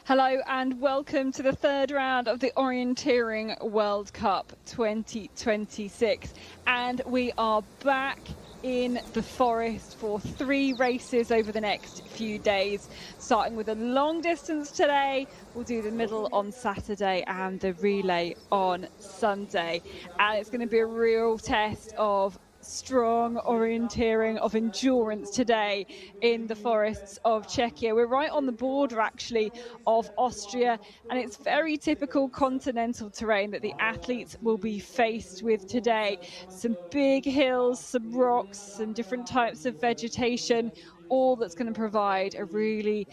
Hello and welcome to the third round of the Orienteering World Cup 2026. And we are back in the forest for 3 races over the next few days, starting with a long distance today. We'll do the middle on Saturday and the relay on Sunday. And it's going to be a real test of strong orienteering, of endurance today in the forests of Czechia. We're right on the border actually of Austria, and it's very typical continental terrain that the athletes will be faced with today. Some big hills, some rocks, some different types of vegetation, all that's going to provide a really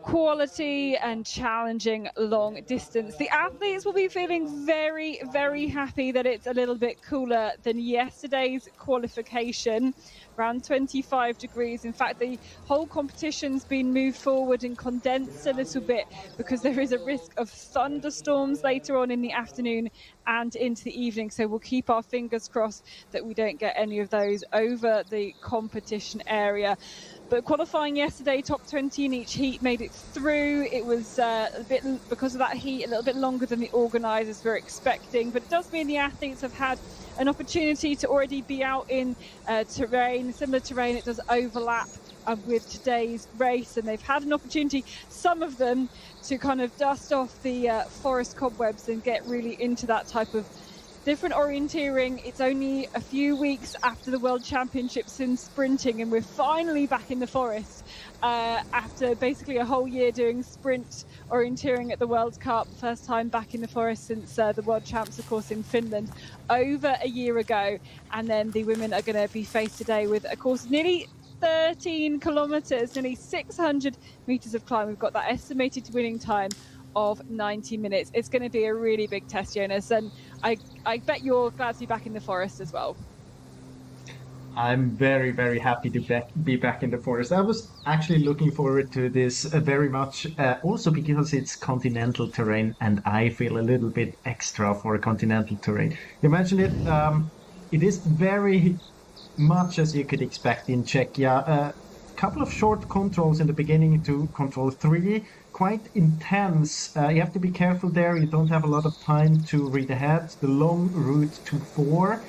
quality and challenging long distance. The athletes will be feeling very, very happy that it's a little bit cooler than yesterday's qualification, around 25 degrees. In fact, the whole competition's been moved forward and condensed a little bit because there is a risk of thunderstorms later on in the afternoon and into the evening. So we'll keep our fingers crossed that we don't get any of those over the competition area. But qualifying yesterday, top 20 in each heat made it through. It was a bit, because of that heat, a little bit longer than the organisers were expecting. But it does mean the athletes have had an opportunity to already be out in terrain, similar terrain. It does overlap with today's race, and they've had an opportunity, some of them, to kind of dust off the forest cobwebs and get really into that type of different orienteering. It's only a few weeks after the World Championships in sprinting, and we're finally back in the forest after basically a whole year doing sprint orienteering at the World Cup. First time back in the forest since the World Champs, of course, in Finland over a year ago. And then the women are going to be faced today with a course nearly 13 kilometres, nearly 600 metres of climb. We've got that estimated winning time of 90 minutes. It's going to be a really big test, Jonas, and I bet you're glad to be back in the forest as well. I'm very, very happy to be back in the forest. I was actually looking forward to this very much, also because it's continental terrain, and I feel a little bit extra for continental terrain. You mentioned it. It is very much as you could expect in Czechia. A couple of short controls in the beginning to control 3. Quite intense. You have to be careful there. You don't have a lot of time to read ahead. The long route to 4,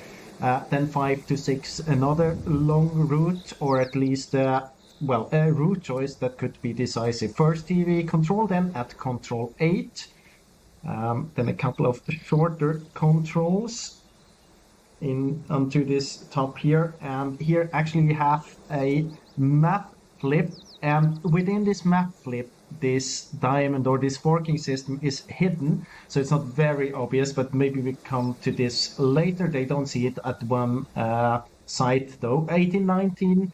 then 5 to 6, another long route, or at least a route choice that could be decisive. First TV control, then at control 8. Then a couple of shorter controls onto this top here. And here actually we have a map flip, and within this map flip, this diamond or this forking system is hidden, so it's not very obvious, but maybe we come to this later. They don't see it at one site though. 18, 19,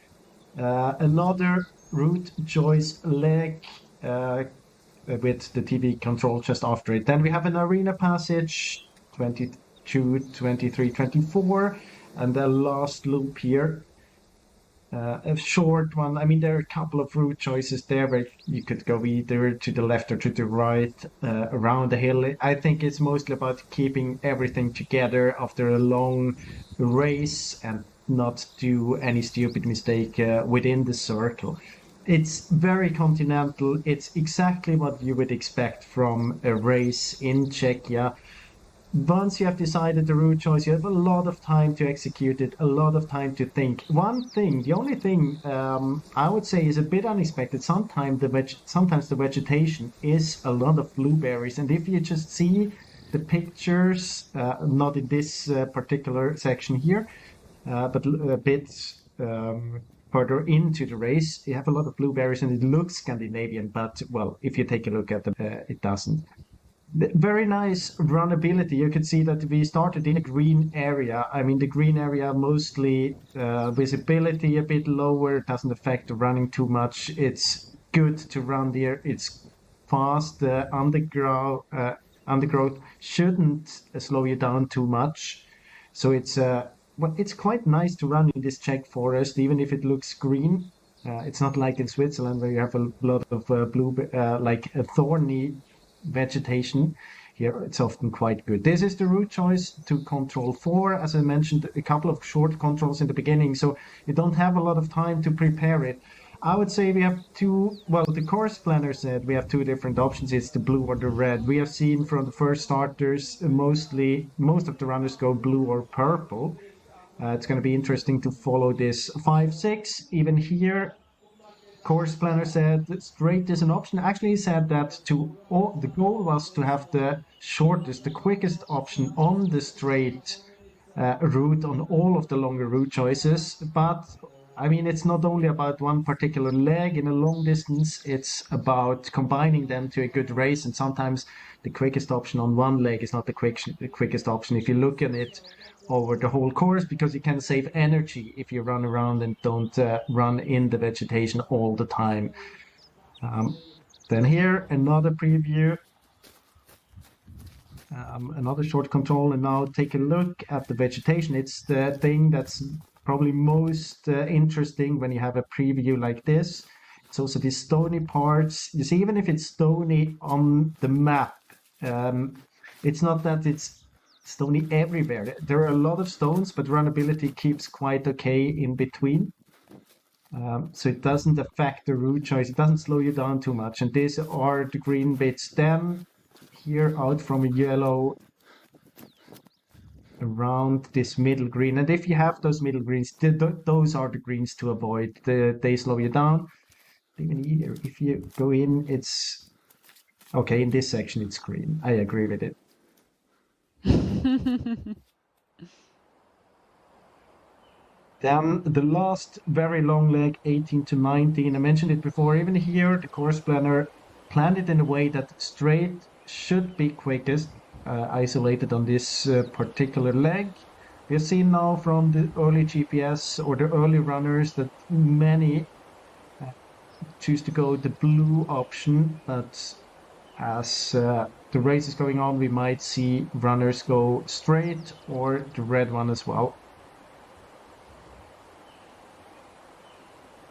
another route choice leg with the TV control just after it. Then we have an arena passage, 22, 23, 24, and the last loop here. A short one. I mean, there are a couple of route choices there where you could go either to the left or to the right around the hill. I think it's mostly about keeping everything together after a long race and not do any stupid mistake within the circle. It's very continental. It's exactly what you would expect from a race in Czechia. Once you have decided the route choice, you have a lot of time to execute it, a lot of time to think. The only thing I would say is a bit unexpected. Sometimes the vegetation is a lot of blueberries, and if you just see the pictures, not in this particular section here, but a bit further into the race, you have a lot of blueberries, and it looks Scandinavian, but well, if you take a look at them, it doesn't. Very nice runnability. You could see that we started in a green area. I mean, the green area mostly visibility a bit lower. It doesn't affect the running too much. It's good to run there. It's fast. The undergrowth shouldn't slow you down too much. So it's quite nice to run in this Czech forest, even if it looks green. It's not like in Switzerland where you have a lot of like a thorny vegetation. Here it's often quite good. This is the route choice to control 4. As I mentioned, a couple of short controls in the beginning, so you don't have a lot of time to prepare it. I would say we have two. Well, the course planner said we have two different options. It's the blue or the red. We have seen from the first starters, most of the runners go blue or purple. It's going to be interesting to follow this 5-6. Even here, course planner said straight is an option. Actually, he said that the goal was to have the shortest, the quickest option on the straight route on all of the longer route choices. But I mean, it's not only about one particular leg in a long distance, it's about combining them to a good race. And sometimes the quickest option on one leg is not the quickest option if you look at it over the whole course, because you can save energy if you run around and don't run in the vegetation all the time. Then here, another preview. Another short control, and now take a look at the vegetation. It's the thing that's probably most interesting when you have a preview like this. It's also the stony parts. You see, even if it's stony on the map, it's not that it's stony everywhere. There are a lot of stones, but runnability keeps quite okay in between. So it doesn't affect the route choice. It doesn't slow you down too much. And these are the green bits. Then here out from a yellow around this middle green. And if you have those middle greens, those are the greens to avoid. They slow you down. Even here, if you go in, it's okay. In this section, it's green. I agree with it. Then the last very long leg, 18 to 19. I mentioned it before. Even here, the course planner planned it in a way that straight should be quickest, isolated on this particular leg. We have seen now from the early GPS or the early runners that many choose to go the blue option, but as the race is going on, we might see runners go straight or the red one as well.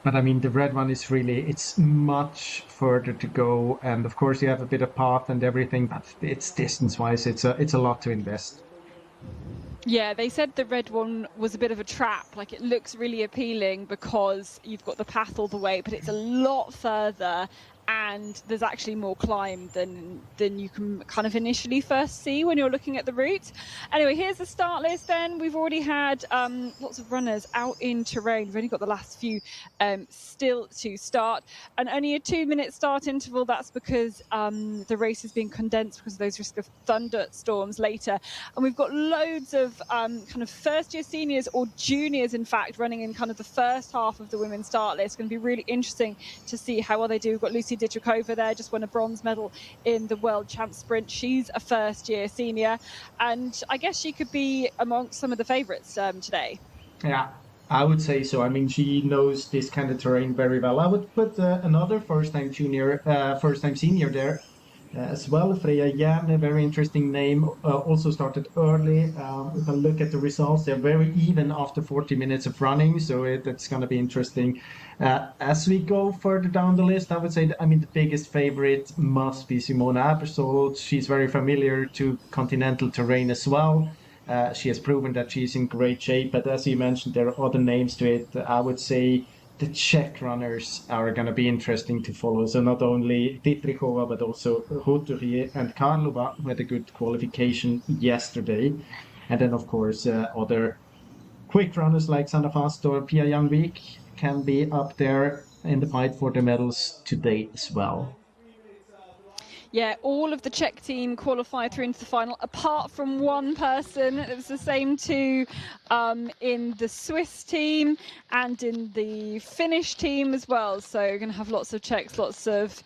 But I mean, the red one is really, it's much further to go. And of course, you have a bit of path and everything, but it's distance-wise, it's a lot to invest. Yeah, they said the red one was a bit of a trap. Like, it looks really appealing because you've got the path all the way, but it's a lot further and there's actually more climb than you can kind of initially first see when you're looking at the route. Anyway, here's the start list then. We've already had lots of runners out in terrain. We've only got the last few still to start, and only a 2-minute start interval. That's because the race has been condensed because of those risk of thunderstorms later. And we've got loads of kind of first-year seniors or juniors, in fact, running in kind of the first half of the women's start list. It's going to be really interesting to see how well they do. We've got Lucy Didrikova there, just won a bronze medal in the World Champ Sprint. She's a first-year senior, and I guess she could be amongst some of the favourites today. Yeah, I would say so. I mean, she knows this kind of terrain very well. I would put another first-time senior there as well. Freya Järn, a very interesting name, also started early. If I look at the results, they're very even after 40 minutes of running, so that's going to be interesting. As we go further down the list, I would say, the biggest favorite must be Simona Aebersold. She's very familiar to continental terrain as well. She has proven that she's in great shape, but as you mentioned, there are other names to it. I would say the Czech runners are going to be interesting to follow. So not only Didrikova, but also Roturier and Karlova, who had a good qualification yesterday. And then, of course, other quick runners like Sanna Fast or Pia Janvik can be up there in the fight for the medals today as well. Yeah, all of the Czech team qualified through into the final, apart from one person. It was the same too in the Swiss team and in the Finnish team as well. So you're going to have lots of Czechs, lots of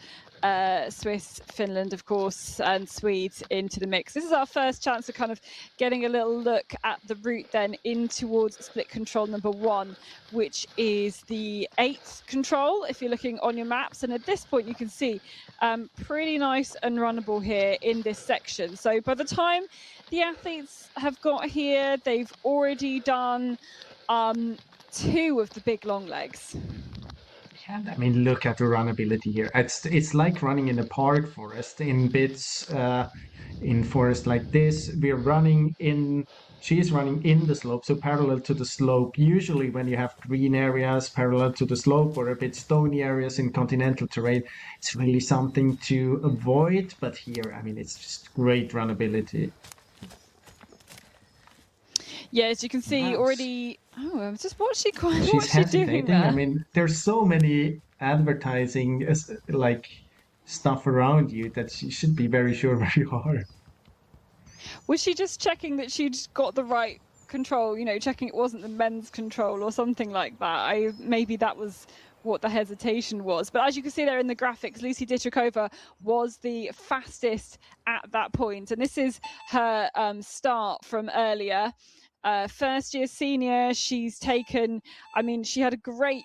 Swiss, Finland, of course, and Swedes into the mix. This is our first chance of kind of getting a little look at the route then in towards split control number 1, which is the 8th control, if you're looking on your maps. And at this point, you can see pretty nice and runnable here in this section. So by the time the athletes have got here, they've already done 2 of the big long legs. And I mean, look at the runnability here. It's like running in a park forest in bits. In forest like this, we're running in. She's running in the slope, so parallel to the slope. Usually, when you have green areas parallel to the slope or a bit stony areas in continental terrain, it's really something to avoid. But here, I mean, it's just great runnability. Yeah, as you can see already. Oh, I'm just watching. What's She's she doing hesitating. there? I mean, there's so many advertising like stuff around you that you should be very sure where you are. Was she just checking that she'd got the right control? You know, checking it wasn't the men's control or something like that. Maybe that was what the hesitation was. But as you can see there in the graphics, Lucy Dietrikova was the fastest at that point, and this is her start from earlier. First year senior, she's taken, I mean, she had a great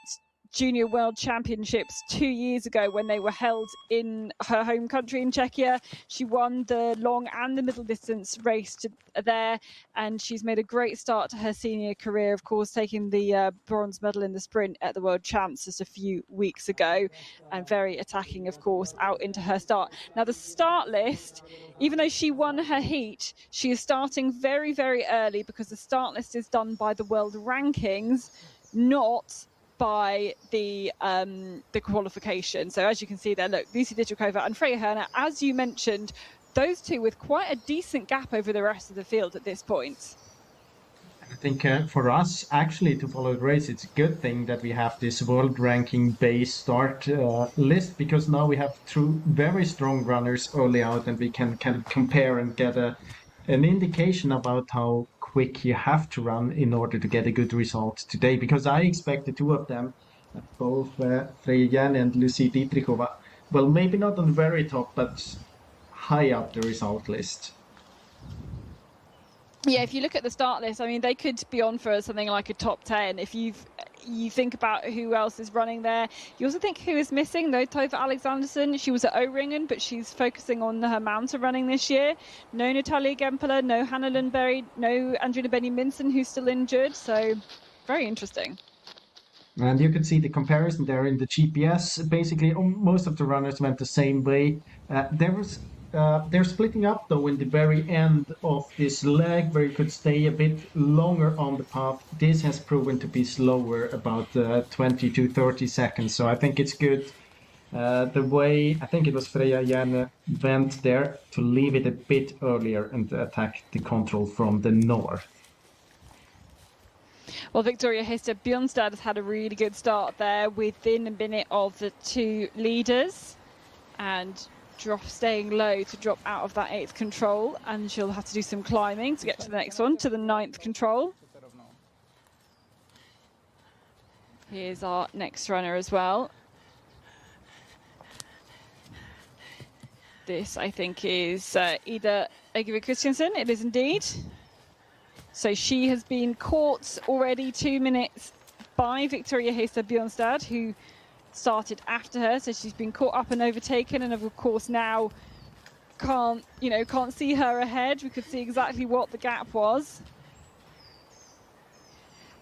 Junior World Championships 2 years ago when they were held in her home country in Czechia. She won the long and the middle distance race there, and she's made a great start to her senior career, of course, taking the bronze medal in the sprint at the World Champs just a few weeks ago, and very attacking, of course, out into her start. Now, the start list, even though she won her heat, she is starting very, very early because the start list is done by the world rankings, not by the qualification. So as you can see there, look, Lucy Dietrikova and Freya Herner, as you mentioned, those two with quite a decent gap over the rest of the field at this point. I think for us, actually, to follow the race, it's a good thing that we have this world ranking base start list, because now we have two very strong runners early out, and we can compare and get an indication about how quick you have to run in order to get a good result today. Because I expect the two of them, both Freya Järne and Lucy Dietrikova, well, maybe not on the very top, but high up the result list. Yeah, if you look at the start list, I mean, they could be on for something like a top 10. If you think about who else is running there, you also think who is missing, though. Tove Alexanderson, she was at O-Ringen, but she's focusing on her mountain running this year. No Natalia Gempeler, no Hannah Lundberg, no Andrina Benny-Minson, who's still injured. So very interesting. And you can see the comparison there in the GPS. Basically, most of the runners went the same way. They're splitting up, though, in the very end of this leg, where you could stay a bit longer on the path. This has proven to be slower, about 20 to 30 seconds. So I think it's good. The way, I think it was Freya Järne went there to leave it a bit earlier and attack the control from the north. Well, Victoria Hester Bjornstad has had a really good start there within a minute of the two leaders, and staying low to drop out of that 8th control, and she'll have to do some climbing to get to the next one, to the 9th control. Here's our next runner as well. This, I think, is Ida Egevi Christiansen. It is indeed. So she has been caught already 2 minutes by Victoria Hester Bjornstad, who started after her. So she's been caught up and overtaken, and of course now can't see her ahead. We could see exactly what the gap was.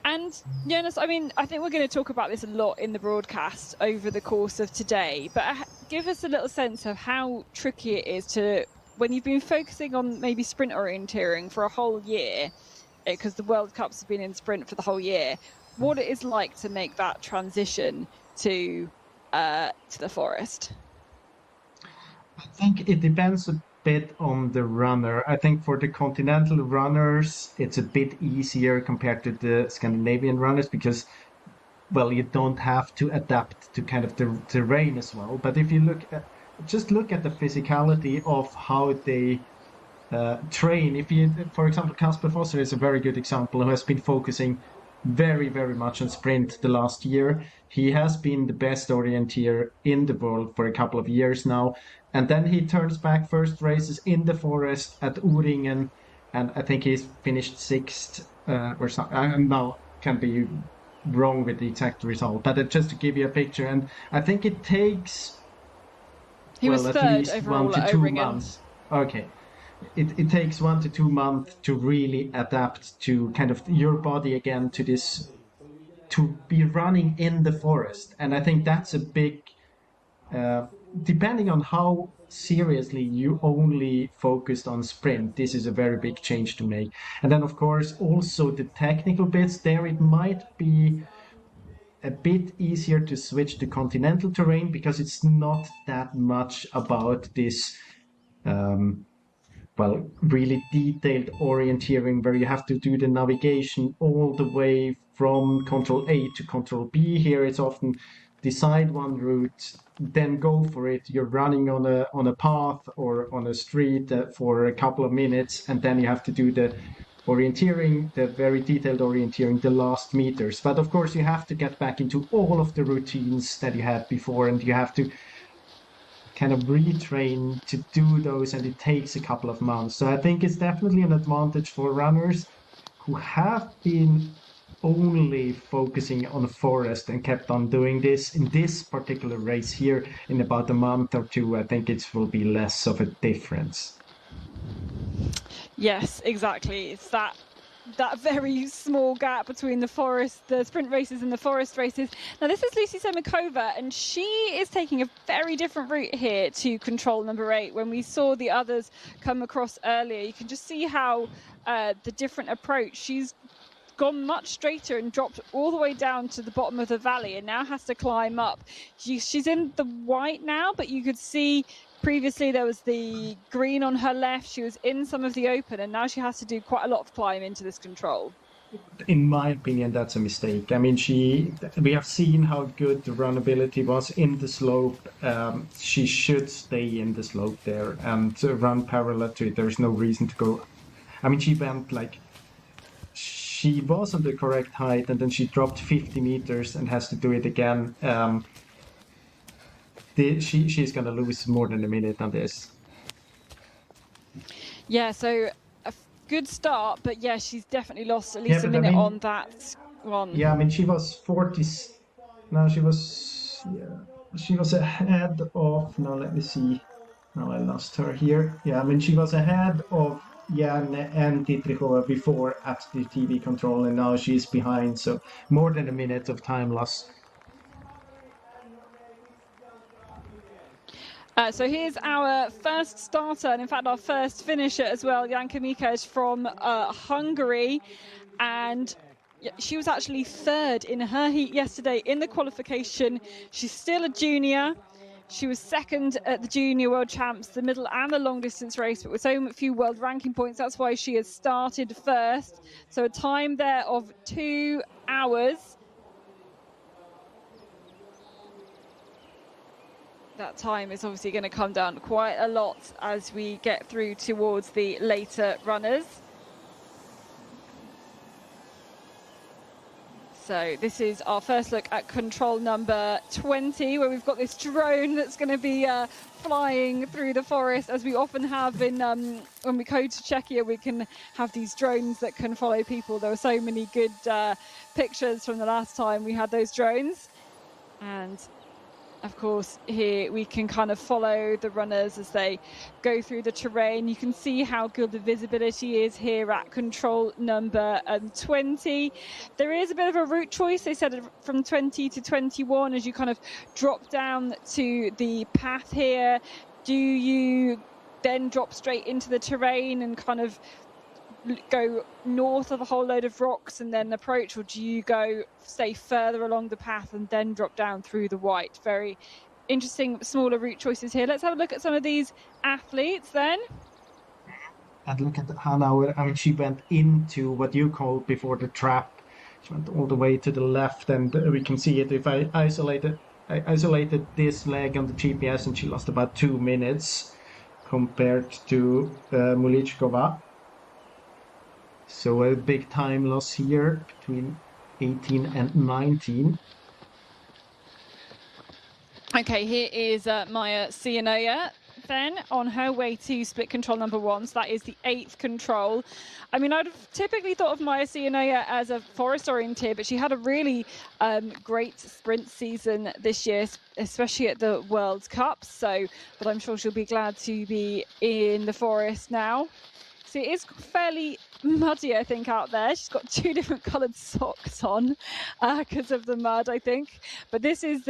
And Jonas, I mean, I think we're going to talk about this a lot in the broadcast over the course of today, but give us a little sense of how tricky it is to, when you've been focusing on maybe sprint orienteering for a whole year, because the World Cups have been in sprint for the whole year, what it is like to make that transition to the forest. I think it depends a bit on the runner. I think for the continental runners, it's a bit easier compared to the Scandinavian runners, because, well, you don't have to adapt to kind of the terrain as well. But if you look at the physicality of how they train. If you, for example, Kasper Fosser is a very good example, who has been focusing very, very much on sprint the last year. He has been the best orienteer in the world for a couple of years now. And then he turns back first races in the forest at O-Ringen, and I think he's finished 6th or something. I now can be wrong with the exact result, but just to give you a picture. And I think it takes he was at third least overall 1 to at 2 O-Ringen. months. Okay. It takes 1 to 2 months to really adapt to kind of your body again to to be running in the forest. And I think that's a big, depending on how seriously you only focused on sprint, this is a very big change to make. And then, of course, also the technical bits there, it might be a bit easier to switch to continental terrain because it's not that much about this really detailed orienteering where you have to do the navigation all the way from control A to control B. Here it's often decide one route, then go for it. You're running on a path or on a street for a couple of minutes, and then you have to do the orienteering, the very detailed orienteering, the last meters. But of course, you have to get back into all of the routines that you had before, and you have to kind of retrain to do those, and it takes a couple of months. So I think it's definitely an advantage for runners who have been only focusing on the forest and kept on doing this. In this particular race here, in about a month or two, I think it will be less of a difference. Yes, exactly. It's that very small gap between the sprint races and the forest races. Now, this is Lucy Semakova, and she is taking a very different route here to control number 8. When we saw the others come across earlier, you can just see how the different approach. She's gone much straighter and dropped all the way down to the bottom of the valley and now has to climb up. She's in the white now, but you could see previously there was the green on her left. She was in some of the open, and now she has to do quite a lot of climb into this control. In my opinion, that's a mistake. I mean, we have seen how good the runnability was in the slope. She should stay in the slope there and run parallel to it. There's no reason to go. I mean, she was on the correct height, and then she dropped 50 meters and has to do it again. She's going to lose more than a minute on this. Yeah, so a good start, but yeah, she's definitely lost at least a minute on that one. Yeah, I mean, she was 40. No, she was ahead of. Now, let me see. Now I lost her here. Yeah, I mean, she was ahead of Jan and Dietrichova before at the TV control, and now she's behind. So more than a minute of time loss. So here's our first starter, and in fact our first finisher as well. Janka Mikes from Hungary, and she was actually third in her heat yesterday in the qualification. She's still a junior. She was second at the Junior World Champs, the middle and the long distance race, but with so few world ranking points, that's why she has started first. So a time there of 2 hours. That time is obviously going to come down quite a lot as we get through towards the later runners. So this is our first look at control number 20, where we've got this drone that's going to be flying through the forest, as we often have in when we go to Czechia. We can have these drones that can follow people. There were so many good pictures from the last time we had those drones. And of course, here we can kind of follow the runners as they go through the terrain. You can see how good the visibility is here at control number 20. There is a bit of a route choice. They said from 20 to 21 as you kind of drop down to the path here. Do you then drop straight into the terrain and kind of go north of a whole load of rocks and then approach, or do you stay further along the path and then drop down through the white? Very interesting smaller route choices here. Let's have a look at some of these athletes then. And look at Hannah. I mean, she went into what you called before the trap. She went all the way to the left, and we can see it. If I isolated this leg on the GPS, and she lost about 2 minutes compared to Mulichkova. So a big time loss here between 18 and 19. Okay, here is Maya Sianoya then on her way to split control number 1. So that is the 8th control. I mean, I'd have typically thought of Maya Sianoya as a forest orienteer, but she had a really great sprint season this year, especially at the World Cup. But I'm sure she'll be glad to be in the forest now. socks. It is fairly muddy, I think, out there. She's got 2 different coloured socks on because of the mud, I think. But this is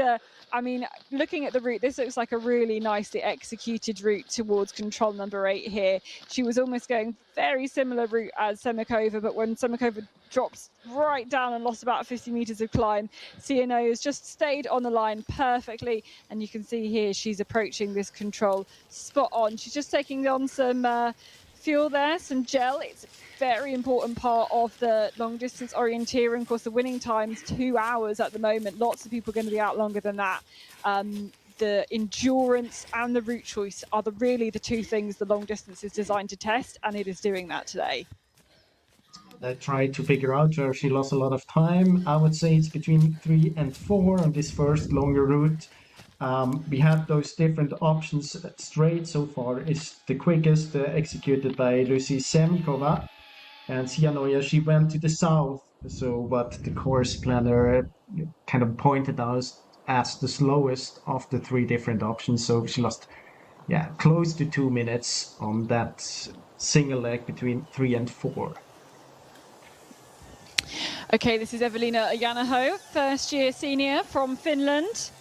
I mean, looking at the route, this looks like a really nicely executed route towards control number 8 here. She was almost going very similar route as Semikova, but when Semikova drops right down and lost about 50 meters of climb, CNO has just stayed on the line perfectly, and you can see here she's approaching this control spot on. She's just taking on some fuel there, some gel. It's a very important part of the long distance orienteering. Of course, the winning time's 2 hours at the moment. Lots of people are going to be out longer than that. The endurance and the route choice are really the 2 things the long distance is designed to test, and it is doing that today. I tried to figure out where she lost a lot of time. I would say it's between 3 and 4 on this first longer route. We have those different options. Straight so far is the quickest, executed by Lucy Semikova. And Sianoya, she went to the south. So what the course planner kind of pointed out as the slowest of the 3 different options. So she lost, close to 2 minutes on that single leg between 3 and 4. Okay, this is Evelina Janaho, first-year senior from Finland.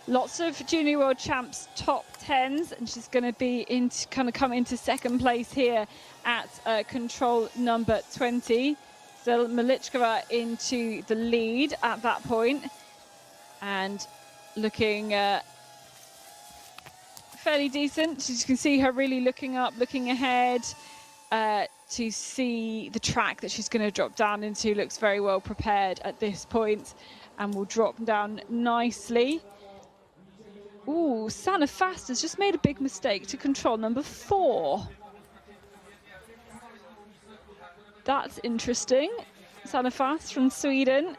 Lots of junior world champs top 10s, and she's going to be come into second place here at control number 20. So Malichkova into the lead at that point, and looking fairly decent. So you can see her really looking up, looking ahead to see the track that she's going to drop down into. Looks very well prepared at this point, and will drop down nicely. Ooh, Sanna Fast has just made a big mistake to control number 4. That's interesting. Sanna Fast from Sweden.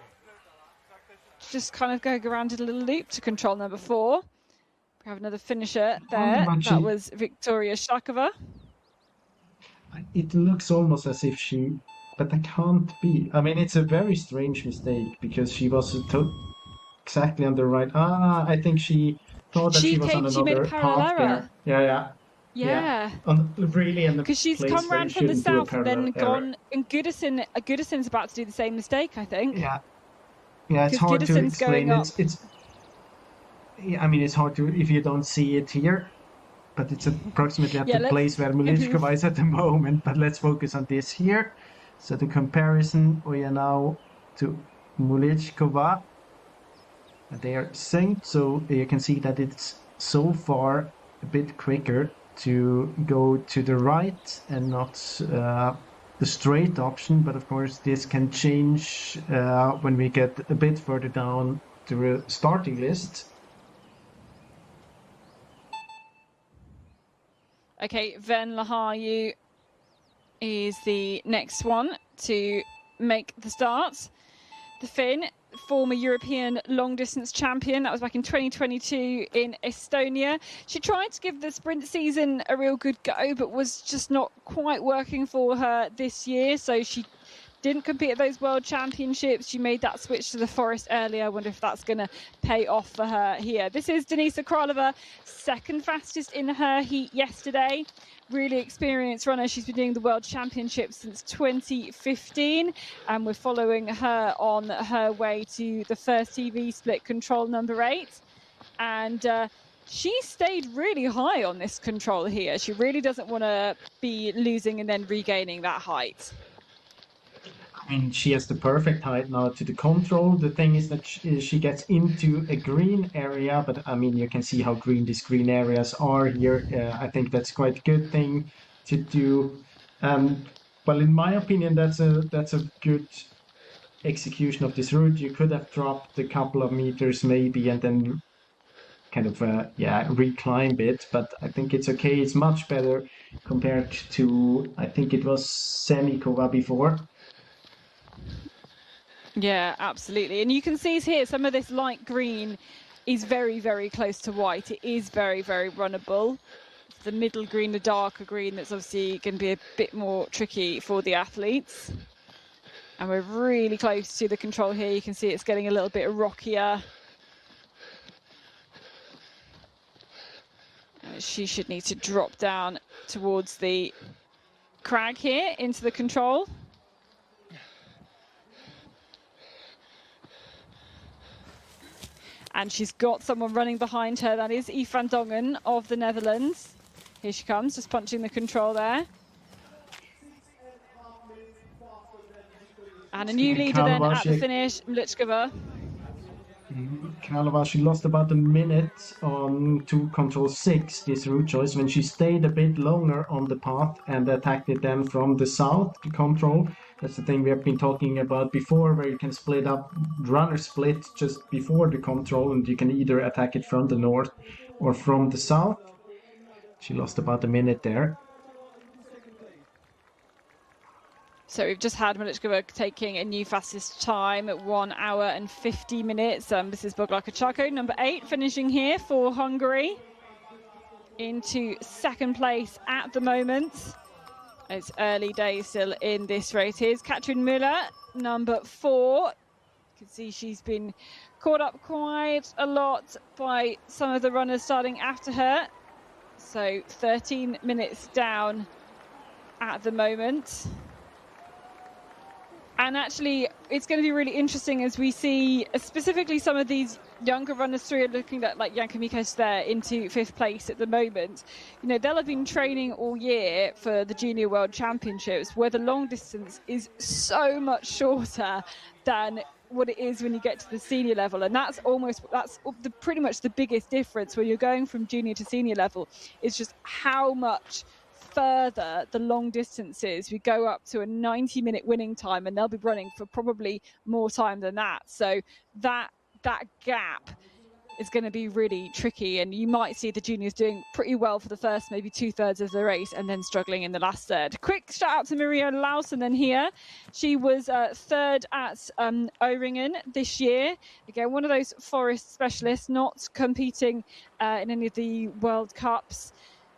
Just kind of going around in a little loop to control number 4. We have another finisher there. That was Victoria Shakova. It looks almost as if but that can't be. I mean, it's a very strange mistake because she was exactly on the right. I think she thought that she was on another path there. Yeah. Really, because she's come round from the south and then gone. And Goodison's about to do the same mistake, I think. Yeah, it's hard to explain. I mean, it's hard to if you don't see it here. But it's approximately at the place where Malichkova is at the moment. But let's focus on this here. So the comparison, we are now to Malichkova. They are synced, so you can see that it's so far a bit quicker to go to the right and not the straight option. But of course, this can change when we get a bit further down the starting list. Okay, Ven Lahayu is the next one to make the start. The Finn, former European long distance champion. That was back in 2022 in Estonia. She tried to give the sprint season a real good go, but was just not quite working for her this year. So she didn't compete at those world championships. She made that switch to the forest earlier. I wonder if that's going to pay off for her here. This is Denisa Kralova, second fastest in her heat yesterday. Really experienced runner. She's been doing the world championships since 2015, and we're following her on her way to the first TV split control number 8. And she stayed really high on this control here. She really doesn't want to be losing and then regaining that height. I mean, she has the perfect height now to the control. The thing is that she gets into a green area, but I mean, you can see how green these green areas are here. I think that's quite a good thing to do. Well, in my opinion, that's a good execution of this route. You could have dropped a couple of meters maybe and then kind of reclimb it, but I think it's okay. It's much better compared to, I think it was Semikova before. Yeah, absolutely. And you can see here some of this light green is very, very close to white. It is very, very runnable. The middle green, the darker green, that's obviously going to be a bit more tricky for the athletes. And we're really close to the control here. You can see it's getting a little bit rockier. She should need to drop down towards the Crag here into the control. And she's got someone running behind her. That is Eve van Dongen of the Netherlands. Here she comes, just punching the control there. And a new leader then at the finish, Mlichkova. Kralova, she lost about a minute on to control 6, this route choice, when she stayed a bit longer on the path and attacked it then from the south to control. That's the thing we have been talking about before, where you can split up, runner split just before the control, and you can either attack it from the north or from the south. She lost about a minute there. So we've just had Malichkova taking a new fastest time at 1 hour and 50 minutes. This is Bogla Kachako, number 8, finishing here for Hungary. Into second place at the moment. It's early days still in this race. Here's Katrin Müller, number 4. You can see she's been caught up quite a lot by some of the runners starting after her. So 13 minutes down at the moment. And actually, it's going to be really interesting as we see specifically some of these younger runners through, looking at like Janka Mikos there into 5th place at the moment. You know, they'll have been training all year for the Junior World Championships, where the long distance is so much shorter than what it is when you get to the senior level. And that's pretty much the biggest difference when you're going from junior to senior level, is just how much further the long distances. We go up to a 90-minute winning time, and they'll be running for probably more time than that. So that gap is going to be really tricky, and you might see the juniors doing pretty well for the first maybe 2/3 of the race and then struggling in the last third. Quick shout out to Maria Lausen then here. She was 3rd at O-Ringen this year. Again, one of those forest specialists, not competing in any of the World Cups.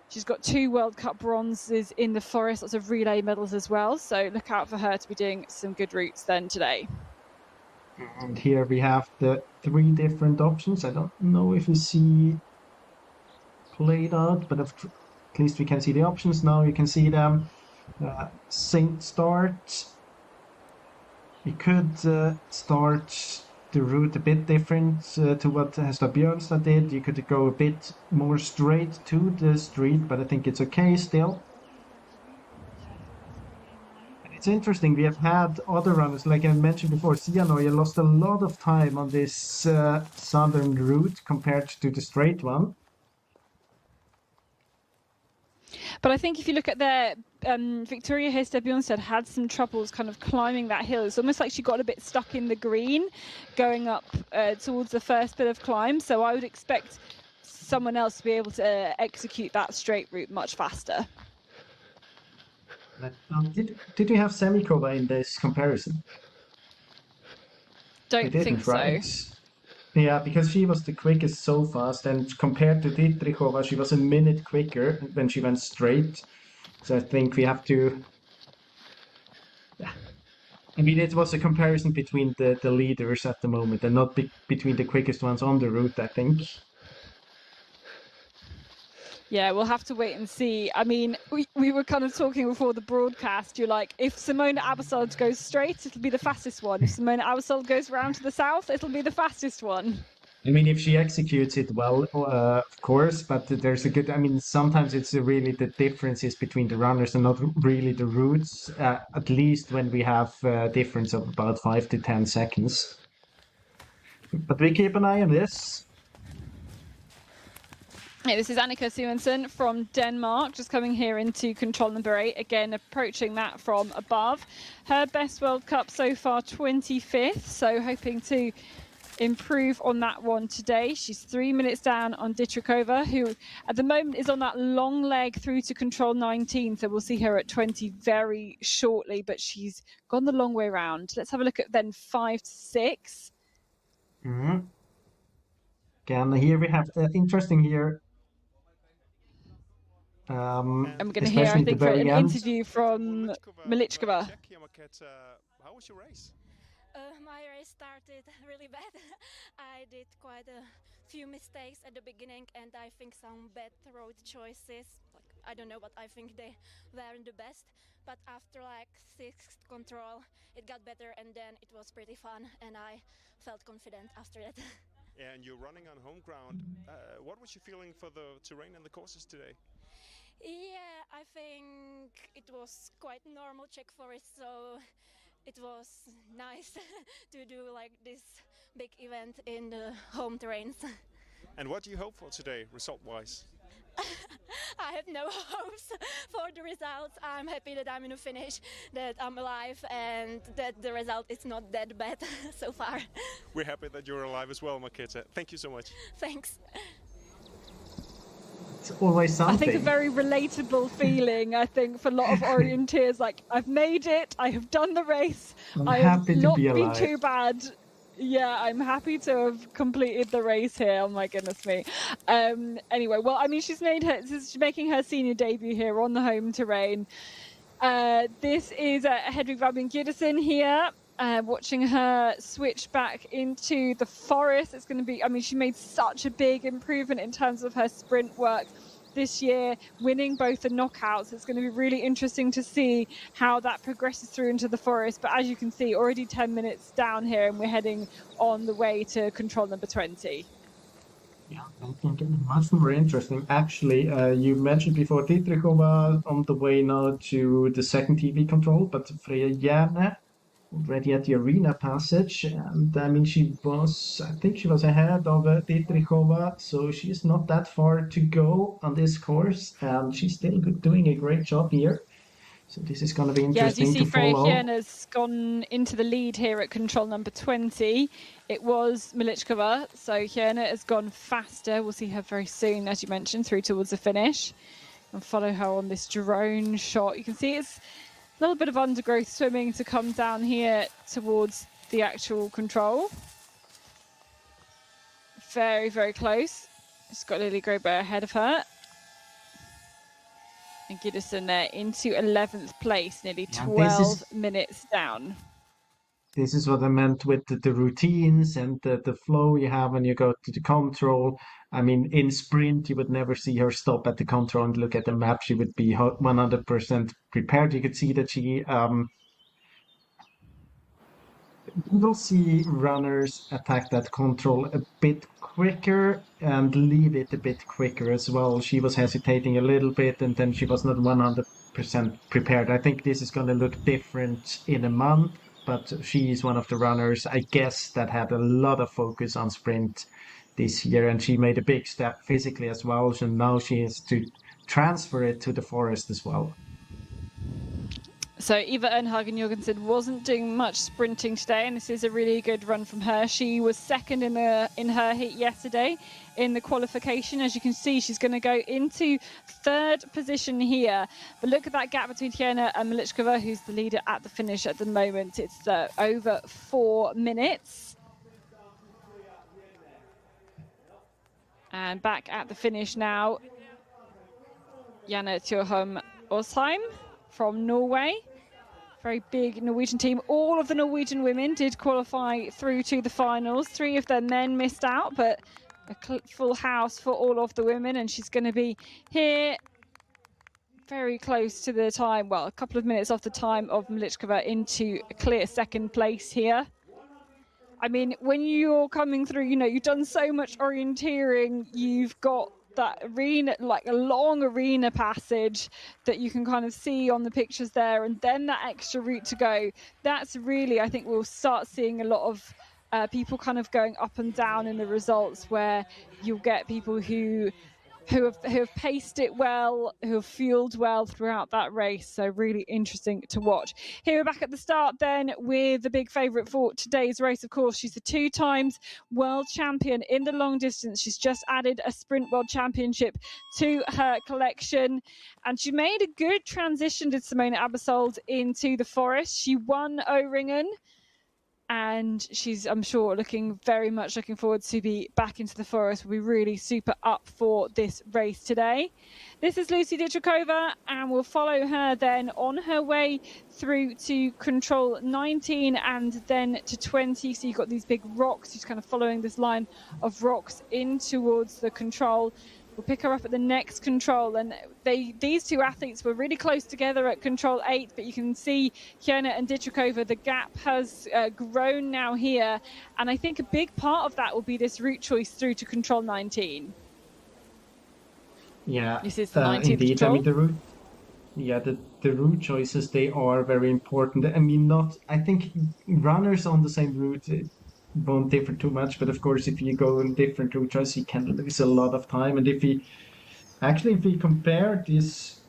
She's got 2 World Cup bronzes in the forest, lots of relay medals as well. So look out for her to be doing some good routes then today. And here we have the 3 different options. I don't know if you see played out, but at least we can see the options now. You can see them. Saint start. We could start the route a bit different to what Hesta Björnstad did. You could go a bit more straight to the street, but I think it's okay still. And it's interesting, we have had other runners, like I mentioned before, Sianoya lost a lot of time on this southern route compared to the straight one. But I think if you look at their Victoria Hester Bjornstad had some troubles kind of climbing that hill. It's almost like she got a bit stuck in the green going up towards the first bit of climb. So I would expect someone else to be able to execute that straight route much faster. Did you have Semikova in this comparison? Don't think so. Right? Yeah, because she was the quickest so fast, and compared to Dietrichova, she was a minute quicker when she went straight. So I think we have to... I mean, it was a comparison between the leaders at the moment, and not between the quickest ones on the route, I think. Yeah, we'll have to wait and see. I mean, we were kind of talking before the broadcast. You're like, if Simona Abbasald goes straight, it'll be the fastest one. If Simona Abbasald goes round to the south, it'll be the fastest one. I mean, if she executes it well, of course, but there's a good... I mean, sometimes it's really the differences between the runners and not really the routes, at least when we have a difference of about 5 to 10 seconds. But we keep an eye on this. Hey, this is Annika Suensen from Denmark, just coming here into control number 8, again approaching that from above. Her best World Cup so far, 25th, so hoping to improve on that one today. She's 3 minutes down on Dietrichova, who at the moment is on that long leg through to control 19, so we'll see her at 20 very shortly, but she's gone the long way round. Let's have a look at then 5 to 6. Mm-hmm. Again, here we have interesting here. And we're going to hear, I think, an interview from Malichkova. How was your race? My race started really bad. I did quite a few mistakes at the beginning, and I think some bad road choices. I don't know, but I think they weren't the best. But after like sixth control, it got better, and then it was pretty fun, and I felt confident after that. And you're running on home ground. What was your feeling for the terrain and the courses today? Yeah, I think it was quite normal Czech Forest, so it was nice to do like this big event in the home terrains. And what do you hope for today, result-wise? I have no hopes for the results. I'm happy that I'm in the finish, that I'm alive, and that the result is not that bad so far. We're happy that you're alive as well, Marketa. Thank you so much. Thanks. It's always something. I think a very relatable feeling, I think, for a lot of orienteers, like, I've made it, I have done the race, I have not been too bad. Yeah, I'm happy to have completed the race here. Oh my goodness me. Anyway, well, I mean, she's making her senior debut here on the home terrain. This is Hedvig Vabin Gideson here. Watching her switch back into the forest. It's going to be, I mean, she made such a big improvement in terms of her sprint work this year, winning both the knockouts. It's going to be really interesting to see how that progresses through into the forest. But as you can see, already 10 minutes down here, and we're heading on the way to control number 20. Yeah, I think it's much more interesting. Actually, you mentioned before Dietrichova on the way now to the second TV control, but Freya Järne already at the arena passage, and I mean, I think she was ahead of Dietrichova, so she's not that far to go on this course, and she's still doing a great job here. So this is going to be interesting to follow. Yeah, as you see, Freya Järne's gone into the lead here at control number 20. It was Melichkova, so Järne has gone faster. We'll see her very soon, as you mentioned, through towards the finish. And follow her on this drone shot. You can see it's a little bit of undergrowth swimming to come down here towards the actual control. Very, very close. She's got Lily Grosbear ahead of her. And Gideson there into 11th place, nearly 12 minutes down. This is what I meant with the routines and the flow you have when you go to the control. I mean, in sprint, you would never see her stop at the control and look at the map. She would be 100% prepared. You could see that she... We'll see runners attack that control a bit quicker and leave it a bit quicker as well. She was hesitating a little bit, and then she was not 100% prepared. I think this is going to look different in a month, but she is one of the runners, I guess, that had a lot of focus on sprint this year, and she made a big step physically as well. So now she has to transfer it to the forest as well. So Eva Ernhagen Jorgensen wasn't doing much sprinting today, and this is a really good run from her. She was second in her heat yesterday in the qualification. As you can see, she's going to go into third position here. But look at that gap between Järne and Melichkova, who's the leader at the finish at the moment. It's over 4 minutes. And back at the finish now, Janne Thorholm Osheim from Norway. Very big Norwegian team. All of the Norwegian women did qualify through to the finals. 3 of their men missed out, but a full house for all of the women. And she's going to be here very close to the time, well, a couple of minutes off the time of Melichkova, into a clear second place here. I mean, when you're coming through, you know, you've done so much orienteering, you've got that arena, like a long arena passage that you can kind of see on the pictures there, and then that extra route to go. That's really, I think we'll start seeing a lot of people kind of going up and down in the results, where you'll get people who have paced it well, who have fueled well throughout that race. So really interesting to watch. Here we're back at the start then with the big favourite for today's race. Of course, she's the 2 times world champion in the long distance. She's just added a sprint world championship to her collection. And she made a good transition, did Simona Aebersold, into the forest. She won O-Ringen. And she's, I'm sure, very much looking forward to be back into the forest. We'll be really super up for this race today. This is Lucy Dietrichova, and we'll follow her then on her way through to control 19 and then to 20. So you've got these big rocks. She's kind of following this line of rocks in towards the control. We'll pick her up at the next control. And these two athletes were really close together at control 8, but you can see Hyena and Dietrichova, the gap has grown now here. And I think a big part of that will be this route choice through to control 19. Yeah, This is the 19th indeed. control. I mean, the route choices, they are very important. I mean, I think runners on the same route won't differ too much, but of course, if you go in different route choices, you can lose a lot of time. And if we compare this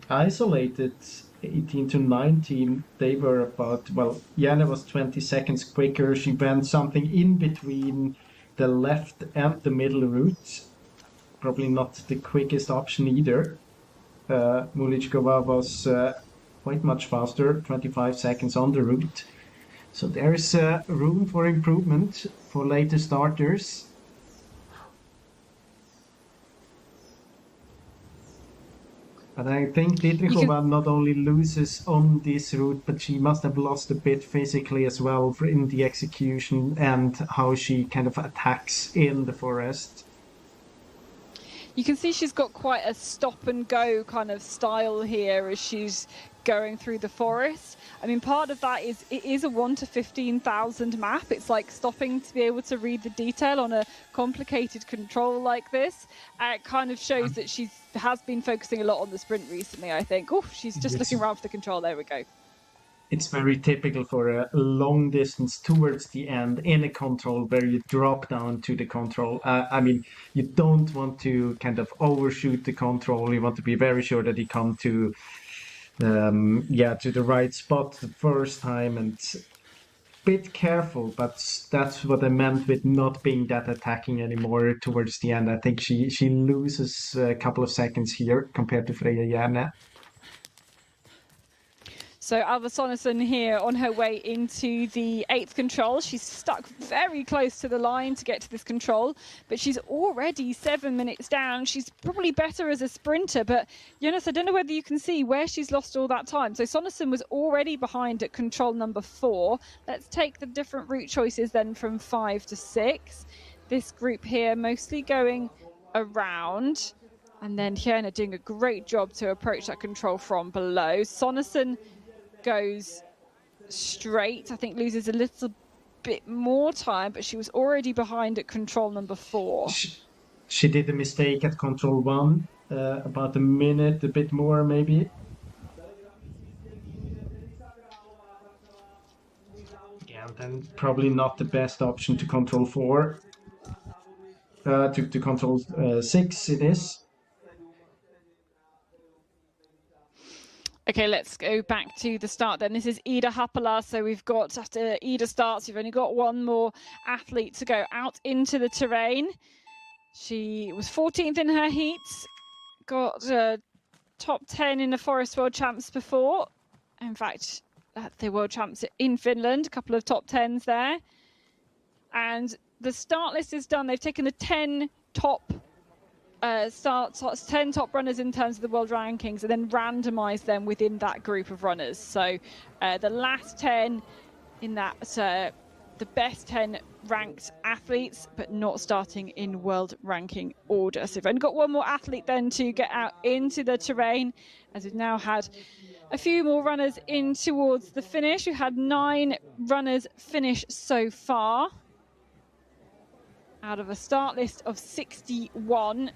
isolated 18 to 19, they were about, well, Jana was 20 seconds quicker. She went something in between the left and the middle route. Probably not the quickest option either. Mulichkova was quite much faster, 25 seconds on the route. So there's room for improvement for later starters. But I think Dietrichova not only loses on this route, but she must have lost a bit physically as well in the execution and how she kind of attacks in the forest. You can see she's got quite a stop and go kind of style here as she's going through the forest. I mean, part of that is it is a 1 to 15,000 map. It's like stopping to be able to read the detail on a complicated control like this. It kind of shows that she has been focusing a lot on the sprint recently, I think. Oh, she's just looking around for the control. There we go. It's very typical for a long distance towards the end in a control where you drop down to the control. I mean, you don't want to kind of overshoot the control. You want to be very sure that you come to the right spot the first time, and bit careful, but that's what I meant with not being that attacking anymore towards the end. I think she loses a couple of seconds here compared to Freya Järne. So Alva Sonesson here on her way into the 8th control. She's stuck very close to the line to get to this control, but she's already 7 minutes down. She's probably better as a sprinter, but Jonas, I don't know whether you can see where she's lost all that time. So Sonesson was already behind at control number 4. Let's take the different route choices then from 5 to 6. This group here mostly going around, and then Hyena doing a great job to approach that control from below. Sonesson goes straight, I think loses a little bit more time, but she was already behind at control number 4. She did a mistake at control 1, about a minute, a bit more maybe. Yeah, and then probably not the best option to control 4. To control 6 it is. Okay, let's go back to the start then. This is Ida Happala. So we've got, after Ida starts, you've only got one more athlete to go out into the terrain. She was 14th in her heats, got top 10 in the Forest World Champs before. In fact, the World Champs in Finland, a couple of top 10s there. And the start list is done. They've taken the 10 top 10 top runners in terms of the world rankings and then randomize them within that group of runners. So the last 10 in that, the best 10 ranked athletes, but not starting in world ranking order. So we've only got one more athlete then to get out into the terrain, as we've now had a few more runners in towards the finish. We had 9 runners finish so far out of a start list of 61.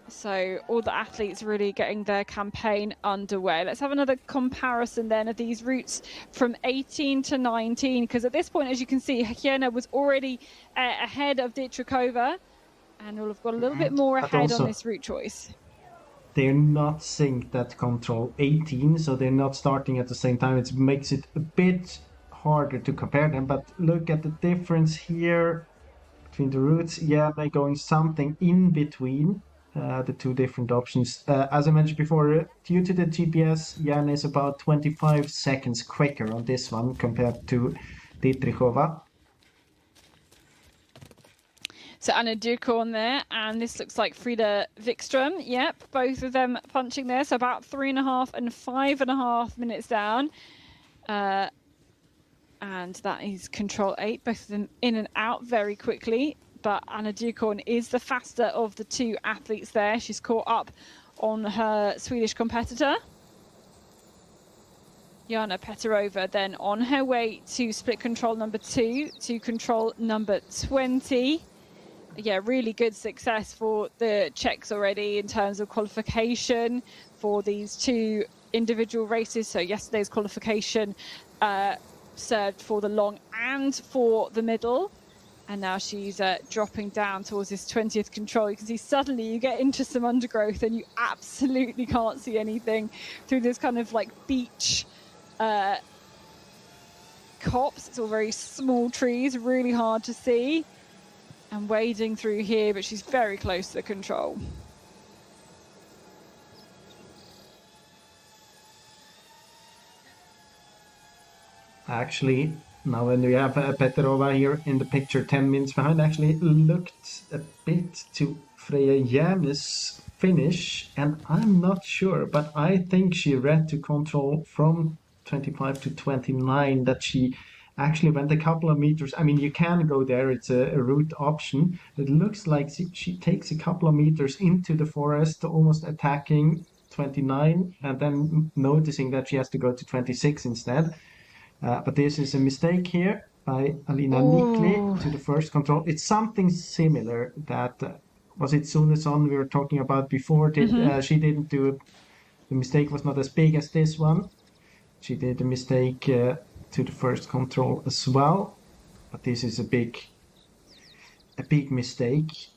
So all the athletes really getting their campaign underway. Let's have another comparison then of these routes from 18 to 19, because at this point, as you can see, Hyena was already ahead of Dietrichova, and we'll have got a little bit more ahead on this route choice. They're not synced at control 18, so they're not starting at the same time. It makes it a bit harder to compare them, but look at the difference here between the routes. Yeah, they're going something in between the two different options. As I mentioned before, due to the GPS, Jan is about 25 seconds quicker on this one compared to Dietrichova. So Anna Dukorn there, and this looks like Frida Wikström. Yep, both of them punching there. So about 3.5 and 5.5 minutes down. And that is control 8, both of them in and out very quickly. but Anna Djurgården is the faster of the two athletes there. She's caught up on her Swedish competitor. Jana Petrova then on her way to split control number 2 to control number 20. Yeah, really good success for the Czechs already in terms of qualification for these two individual races. So yesterday's qualification served for the long and for the middle. And now she's dropping down towards this 20th control. You can see suddenly you get into some undergrowth and you absolutely can't see anything through this kind of like beach copse. It's all very small trees, really hard to see. And wading through here, but she's very close to the control. Actually, now when we have Petrova here in the picture 10 minutes behind, actually looked a bit to Freya Järne's finish, and I'm not sure, but I think she read to control from 25 to 29 that she actually went a couple of meters. I mean, you can go there, it's a route option. It looks like she takes a couple of meters into the forest, almost attacking 29, and then noticing that she has to go to 26 instead. But this is a mistake here by Alina Nikli to the first control. It's something similar that, was it Suneson we were talking about before? She didn't do it. The mistake was not as big as this one. She did a mistake to the first control as well, but this is a big mistake.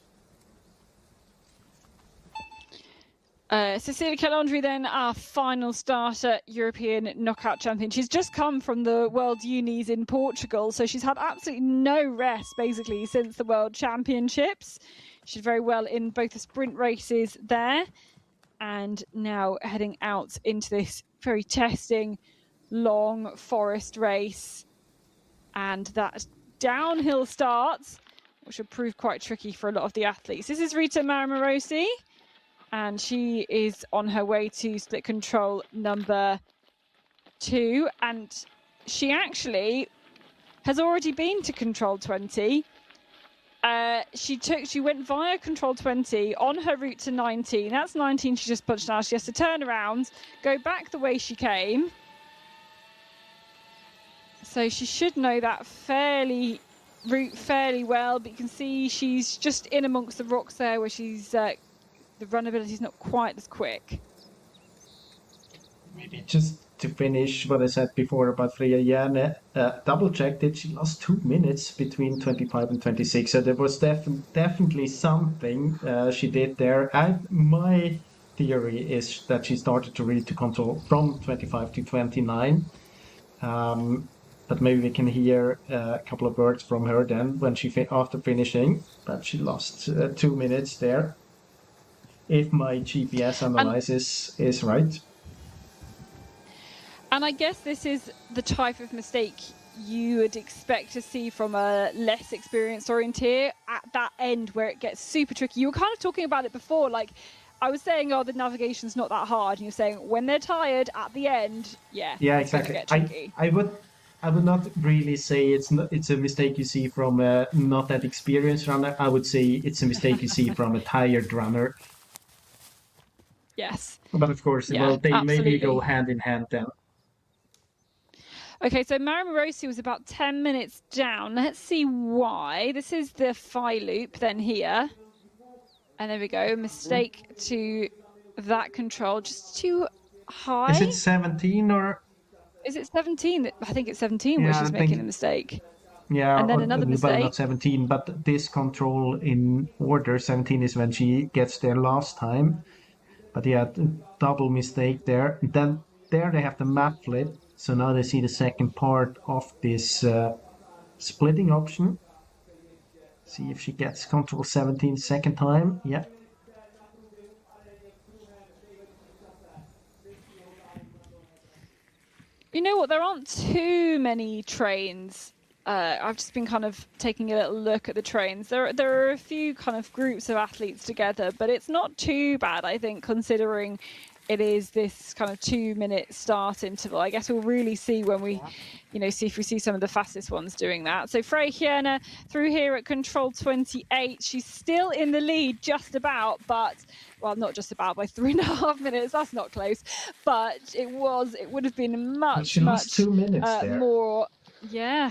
Cecilia Calandri then, our final starter, European knockout champion. She's just come from the World Unis in Portugal, so she's had absolutely no rest basically since the World Championships. She did very well in both the sprint races there, and now heading out into this very testing long forest race, and that downhill start, which will prove quite tricky for a lot of the athletes. This is Rita Maramarossi, and she is on her way to split control number 2, and she actually has already been to control 20. She went via control 20 on her route to 19. That's 19 she just punched now. She has to turn around, go back the way she came. So she should know that route fairly well, but you can see she's just in amongst the rocks there where she's the runability is not quite as quick. Maybe just to finish what I said before about Freya Järne, double checked it. She lost 2 minutes between 25 and 26, so there was definitely something she did there. My theory is that she started to read to control from 25 to 29. But maybe we can hear a couple of words from her then when after finishing. But she lost 2 minutes there, if my GPS analysis is right. And I guess this is the type of mistake you would expect to see from a less experienced orienteer at that end where it gets super tricky. You were kind of talking about it before, like I was saying, the navigation's not that hard, and you're saying when they're tired at the end, yeah, exactly. Get tricky. I would not really say it's a mistake you see from a not that experienced runner. I would say it's a mistake you see from a tired runner. Yes. But of course, yeah, well, they absolutely. maybe go hand in hand then. Okay, so Maramarossi was about 10 minutes down. Let's see why. This is the phi loop then here. And there we go. Mistake to that control. Just too high. Is it 17 or? Is it 17? I think it's 17 where she's making the mistake. Yeah, and then another mistake. Well, not 17, but this control in order. 17 is when she gets there last time. But yeah, double mistake there. Then there they have the map flip. So now they see the second part of this splitting option. See if she gets control 17 second time. Yeah. You know what? There aren't too many trains. I've just been kind of taking a little look at the trains. There are a few kind of groups of athletes together, but it's not too bad, I think, considering it is this kind of 2-minute start interval. I guess we'll really see when we, see if we see some of the fastest ones doing that. So Freya Hjerne through here at control 28. She's still in the lead just about, but, well, not just about, by 3.5 minutes. That's not close. But it would have been much 2 minutes there. More. Yeah.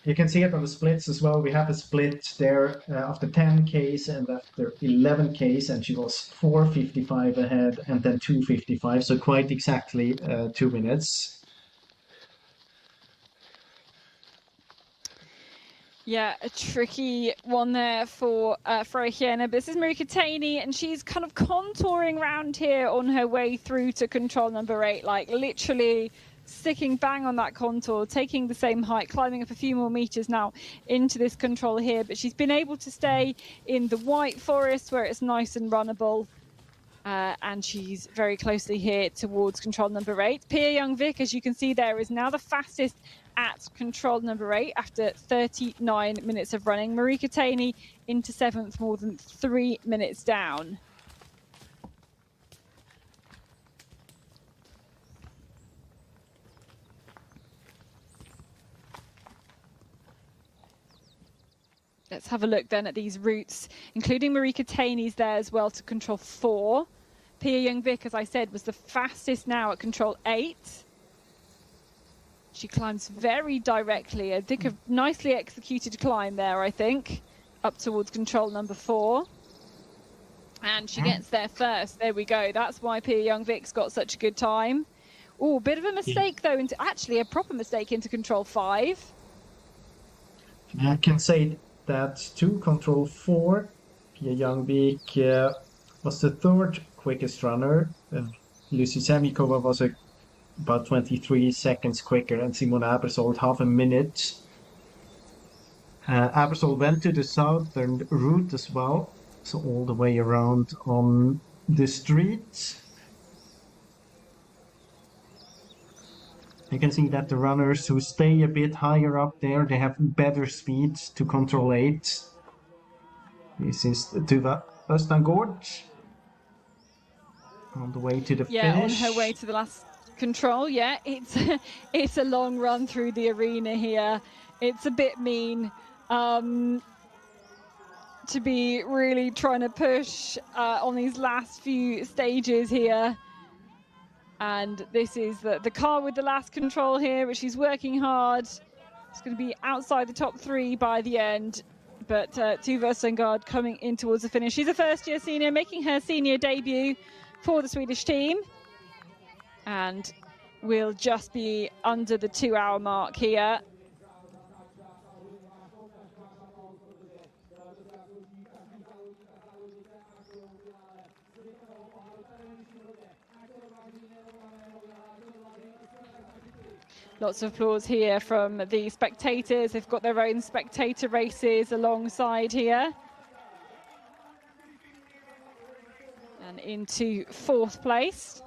You can see it on the splits as well. We have a split there after 10 Ks and after 11 Ks, and she was 4:55 ahead and then 2:55, so quite exactly 2 minutes. Yeah, a tricky one there for Freya Hjerne. But this is Marika Taney, and she's kind of contouring around here on her way through to control number 8, like literally sticking bang on that contour, taking the same height, climbing up a few more meters now into this control here. But she's been able to stay in the white forest where it's nice and runnable. And she's very closely here towards control number 8. Pia Young-Vik, as you can see there, is now the fastest at control number 8 after 39 minutes of running. Marika Taney into 7th, more than 3 minutes down. Let's have a look then at these routes, including Marika Taney's there as well to control 4. Pia Young-Vik, as I said, was the fastest now at control 8. She climbs very directly. I think a nicely executed climb there, I think, up towards control number 4. And she gets there first. There we go. That's why Pia Young-Vik's got such a good time. Oh, bit of a mistake, though, into actually a proper mistake into control 5. I can say that to control 4, Pia Young-Vik was the 3rd quickest runner. Lucy Semikova was about 23 seconds quicker, and Simona Aebersold half a minute. Aebersold went to the southern route as well, so all the way around on the street. You can see that the runners who stay a bit higher up there, they have better speed to control 8. This is Tuva Östangård on the way to the finish. On her way to the last control. Yeah, it's a long run through the arena here. It's a bit mean to be really trying to push on these last few stages here. And this is the car with the last control here, which she's working hard. It's going to be outside the top 3 by the end. But Tuva Östangård coming in towards the finish. She's a first-year senior, making her senior debut for the Swedish team. And we'll just be under the 2-hour mark here. Lots of applause here from the spectators. They've got their own spectator races alongside here. And into 4th place.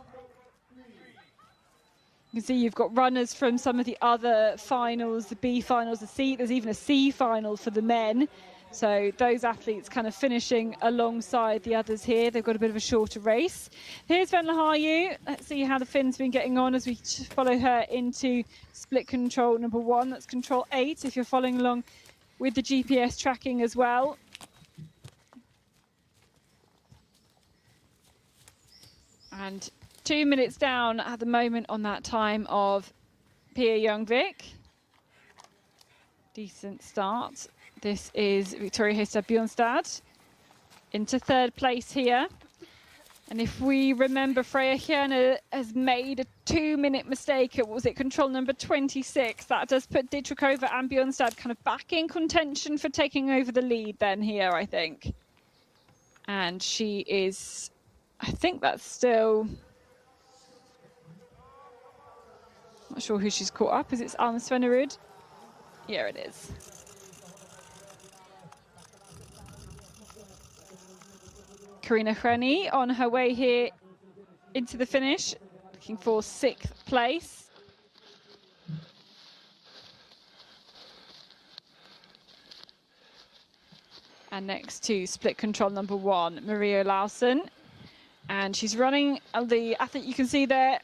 You can see you've got runners from some of the other finals, the B finals, the C. There's even a C final for the men. So those athletes kind of finishing alongside the others here. They've got a bit of a shorter race. Here's Venla Harju. Let's see how the Finn's been getting on as we follow her into split control number 1. That's control 8 if you're following along with the GPS tracking as well. And 2 minutes down at the moment on that time of Pia Young-Vik. Decent start. This is Victoria Hestad Bjornstad into 3rd place here. And if we remember, Freya Hjerne has made a 2-minute mistake at, was it control number 26? That does put Didrikova and Bjornstad kind of back in contention for taking over the lead then here, I think. And she is, I think that's still, not sure who she's caught up. Is it Alma Svennerud? Yeah, it is. Karina Hreni on her way here into the finish, looking for 6th place. And next to split control number 1, Maria Larsson. And she's running, the athlete you can see there,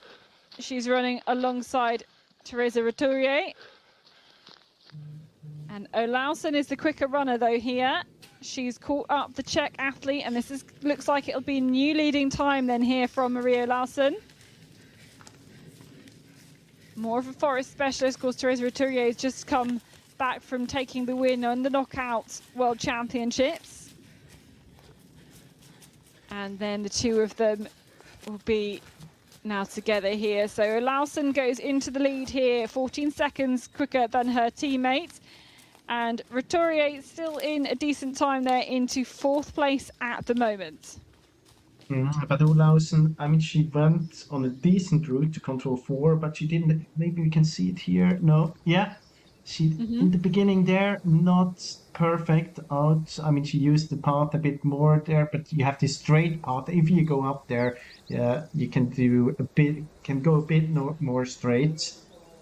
she's running alongside Teresa Roturier. And Olausen is the quicker runner though here. She's caught up the Czech athlete, and this looks like it'll be new leading time then here from Maria Olausen. More of a forest specialist, of course. Teresa Roturier has just come back from taking the win on the Knockout World Championships. And then the two of them will be now together here. So Olausen goes into the lead here, 14 seconds quicker than her teammate. And Roturier still in a decent time there, into 4th place at the moment. But Olausen, I mean, she went on a decent route to control 4, but she didn't. Maybe we can see it here. No, yeah, she in the beginning there, not perfect out. I mean, she used the path a bit more there, but you have this straight path. If you go up there, yeah, you can do a bit, can go a bit more straight.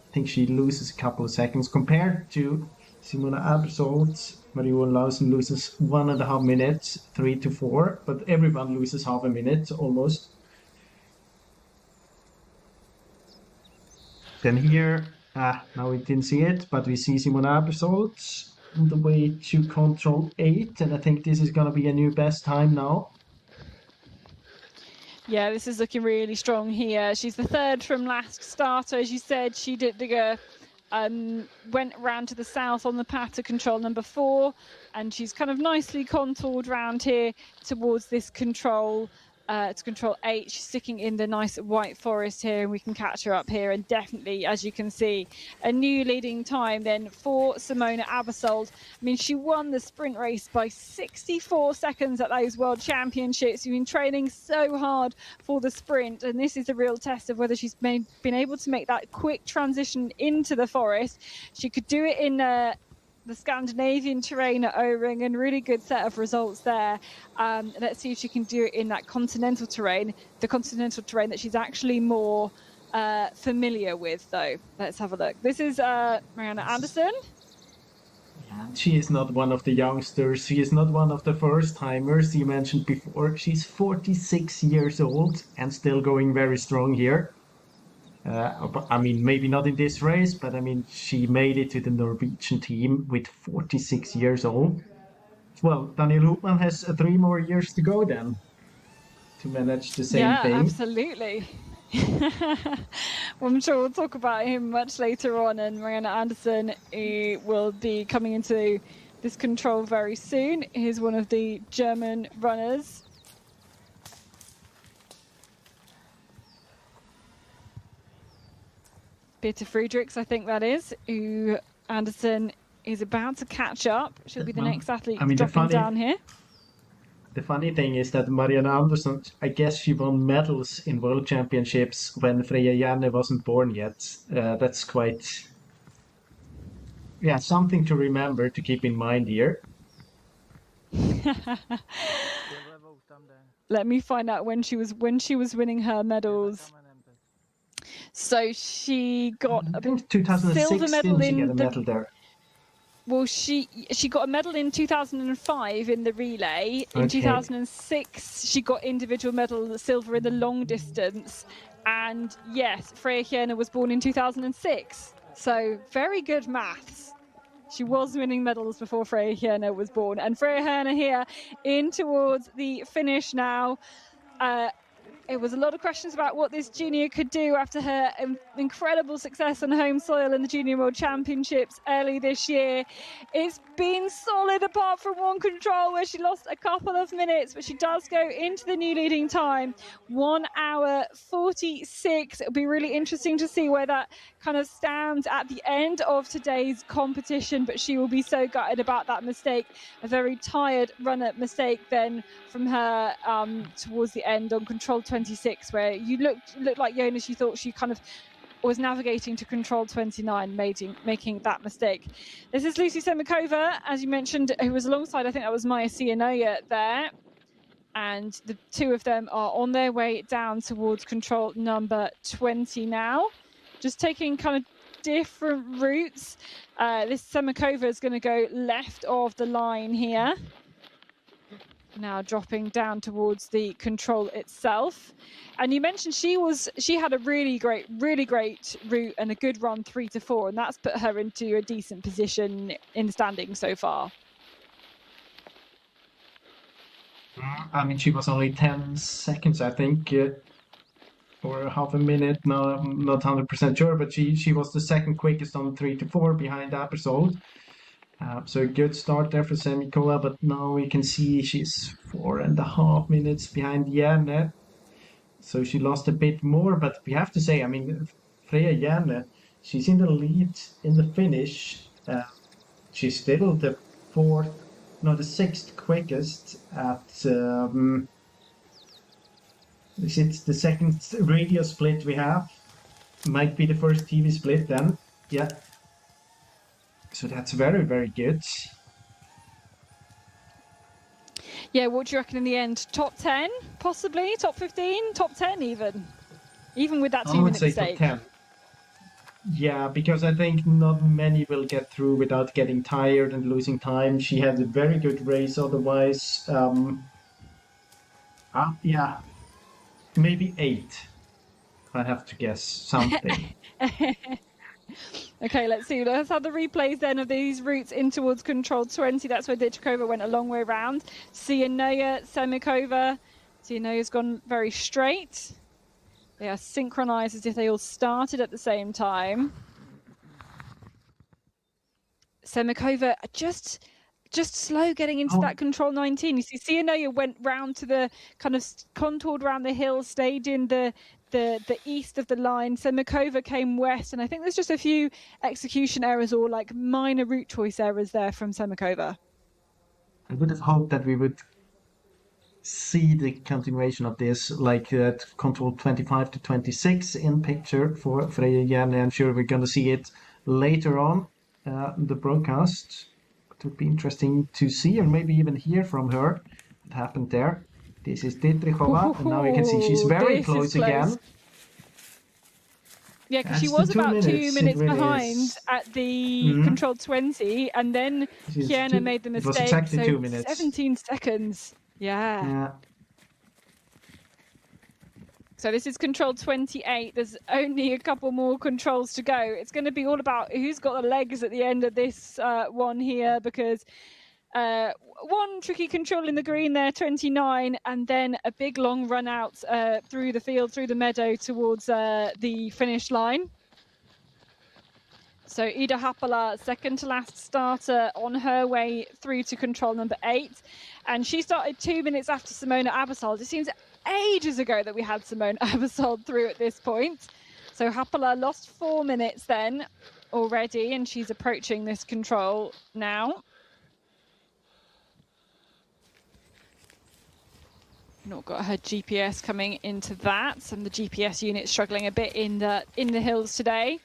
I think she loses a couple of seconds compared to Simona Abersold. Maria Olausen loses 1.5 minutes, 3 to 4, but everyone loses half a minute almost. Then here, now we didn't see it, but we see Simona Abersold on the way to control 8, and I think this is going to be a new best time now. Yeah, this is looking really strong here. She's the 3rd from last starter. As you said, she did went round to the south on the path to control number 4, and she's kind of nicely contoured round here towards this control to control 8. She's sticking in the nice white forest here, and we can catch her up here. And definitely, as you can see, a new leading time then for Simona Abersold. I mean, she won the sprint race by 64 seconds at those World Championships. She's been training so hard for the sprint, and this is a real test of whether she's been able to make that quick transition into the forest. She could do it in the Scandinavian terrain at O-Ring, and really good set of results there. Let's see if she can do it in that continental terrain, the continental terrain that she's actually more familiar with, though. Let's have a look. This is Marianne Anderson. She is not one of the youngsters. She is not one of the first-timers you mentioned before. She's 46 years old and still going very strong here. I mean, maybe not in this race, but I mean, she made it to the Norwegian team with 46 years old. Well, Daniel Hoopman has 3 more years to go then to manage the same thing. Yeah, absolutely. Well, I'm sure we'll talk about him much later on, and Marianne Anderson will be coming into this control very soon. He's one of the German runners. Birte Friedrichs, I think that is, who Anderson is about to catch up. She'll be the next athlete dropping down here. The funny thing is that Marianne Anderson, I guess she won medals in World Championships when Freya Janne wasn't born yet. That's quite, something to remember, to keep in mind here. Let me find out when she was winning her medals. So she got I think 2006 silver medal didn't she get a medal there? Well, she got a medal in 2005 in the relay. In 2006, she got individual medal silver in the long distance. And yes, Freya Hjerne was born in 2006. So very good maths. She was winning medals before Freya Hjerne was born. And Freya Hjerne here in towards the finish now. It was a lot of questions about what this junior could do after her incredible success on home soil in the Junior World Championships early this year. It's been solid apart from one control where she lost a couple of minutes, but she does go into the new leading time, 1 hour 46. It'll be really interesting to see where that kind of stands at the end of today's competition, but she will be so gutted about that mistake. A very tired runner mistake then from her towards the end on control 26, where you looked like Jonas, you thought she kind of was navigating to control 29, making that mistake. This is Lucy Semikova, as you mentioned, who was alongside, I think that was Maya Sianoya there. And the two of them are on their way down towards control number 20 now. Just taking kind of different routes. This Semikova is going to go left of the line here. Now dropping down towards the control itself. And you mentioned she had a really great route and a good run 3 to 4, and that's put her into a decent position in the standing so far. I mean, she was only 10 seconds, I think, or half a minute. No, I'm not 100% sure, but she was the second quickest on 3 to 4 behind Apersold. So a good start there for Semikova, but now we can see she's 4.5 minutes behind Järne. So she lost a bit more, but we have to say, I mean, Freya Järne, she's in the lead in the finish. She's still the sixth quickest at, it's the second radio split we have. Might be the first TV split then, yeah. So that's very, very good. Yeah, what do you reckon in the end? Top 10, possibly? Top 15? Top 10 even? Even with that 2-minute mistake? I would say top 10. Yeah, because I think not many will get through without getting tired and losing time. She had a very good race otherwise. Yeah, maybe 8. I have to guess something. Okay, let's see. Let's have the replays then of these routes in towards control 20. That's where Dyczkova went a long way round. Sienoja, Semikova. Sienoja's gone very straight. They are synchronized as if they all started at the same time. Semikova just slow getting into that control 19. You see Sienoja went round to the kind of contoured around the hill, stayed in the east of the line. Semikova came west, and I think there's just a few execution errors or like minor route choice errors there from Semikova. I would have hoped that we would see the continuation of this, like control 25 to 26 in picture for Freya Järne. I'm sure we're going to see it later on the broadcast. It would be interesting to see or maybe even hear from her what happened there. This is Dietrichova, and now you can see she's very close again. Yeah, because she was about 2 minutes really behind at the control 20, and then Järne made the mistake. It was exactly so 2 minutes. 17 seconds. Yeah. So this is control 28. There's only a couple more controls to go. It's going to be all about who's got the legs at the end of this one here, because one tricky control in the green there, 29, and then a big long run out through the field, through the meadow towards the finish line. So Ida Haapala, second to last starter, on her way through to control number 8. And she started 2 minutes after Simona Abersold. It seems ages ago that we had Simona Abersold through at this point. So Haapala lost 4 minutes then already, and she's approaching this control now. Not got her GPS coming into that, and the GPS unit struggling a bit in the hills today.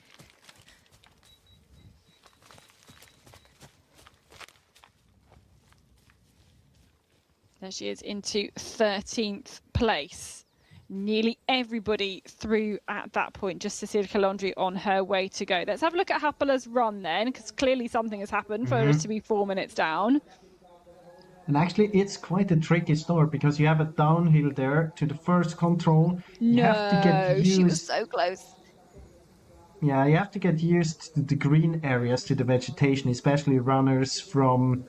There she is into 13th place. Nearly everybody through at that point. Just Cecilia Calandri on her way to go. Let's have a look at Haapala's run then, because clearly something has happened for us to be 4 minutes down. And actually, it's quite a tricky start because you have a downhill there to the first control. You have to get used. She was so close. Yeah, you have to get used to the green areas, to the vegetation, especially runners from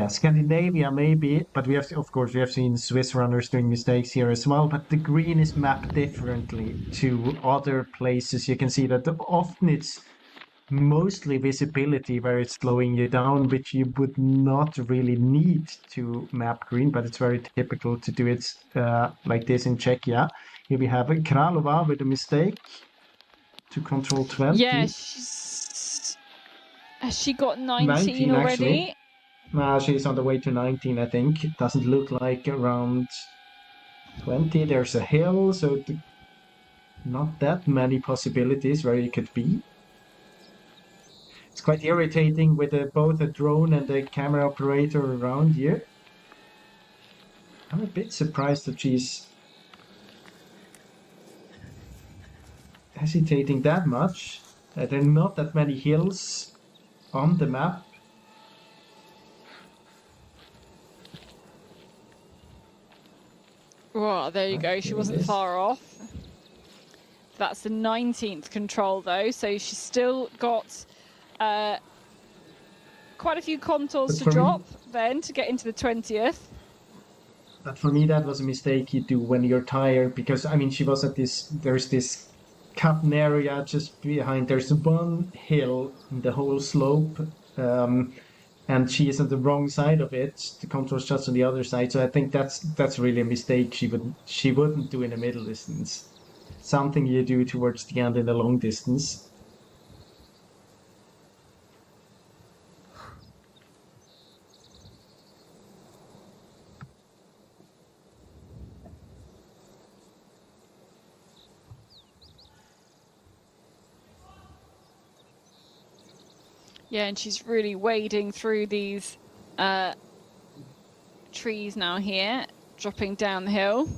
Scandinavia maybe. But we have seen Swiss runners doing mistakes here as well. But the green is mapped differently to other places. You can see that often it's mostly visibility where it's slowing you down, which you would not really need to map green, but it's very typical to do it like this in Czechia. Here we have Králova with a mistake to control 20. Yeah, has she got 19 already? She's on the way to 19, I think. It doesn't look like around 20. There's a hill, so not that many possibilities where you could be. It's quite irritating with both a drone and a camera operator around here. I'm a bit surprised that she's hesitating that much. There are not that many hills on the map. Well, there you go. She wasn't far off. That's the 19th control, though, so she's still got quite a few contours to drop then to get into the 20th. But for me, that was a mistake you do when you're tired, because, I mean, she was at this, there's this cutting area just behind. There's one hill in the whole slope, and she is on the wrong side of it. The contour's just on the other side, so I think that's really a mistake she wouldn't do in the middle distance. Something you do towards the end in the long distance. Yeah, and she's really wading through these trees now here, dropping down the hill.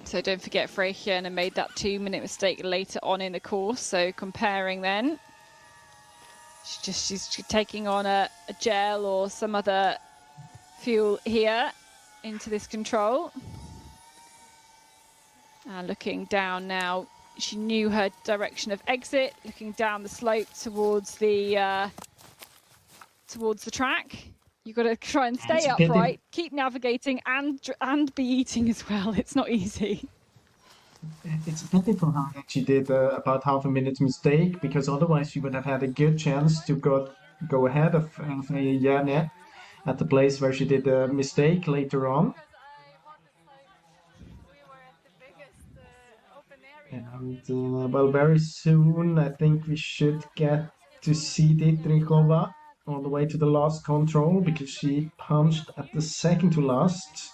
So don't forget, Freya made that 2-minute mistake later on in the course. So comparing then, she's taking on a gel or some other fuel here into this control. And looking down now, she knew her direction of exit, looking down the slope towards the track. You've got to try and stay upright, keep navigating, and be eating as well. It's not easy. It's a pity for her that she did about half a minute mistake, because otherwise she would have had a good chance to go ahead of Jane at the place where she did a mistake later on. And well, very soon I think we should get to see Dietrichova all the way to the last control, because she punched at the second to last.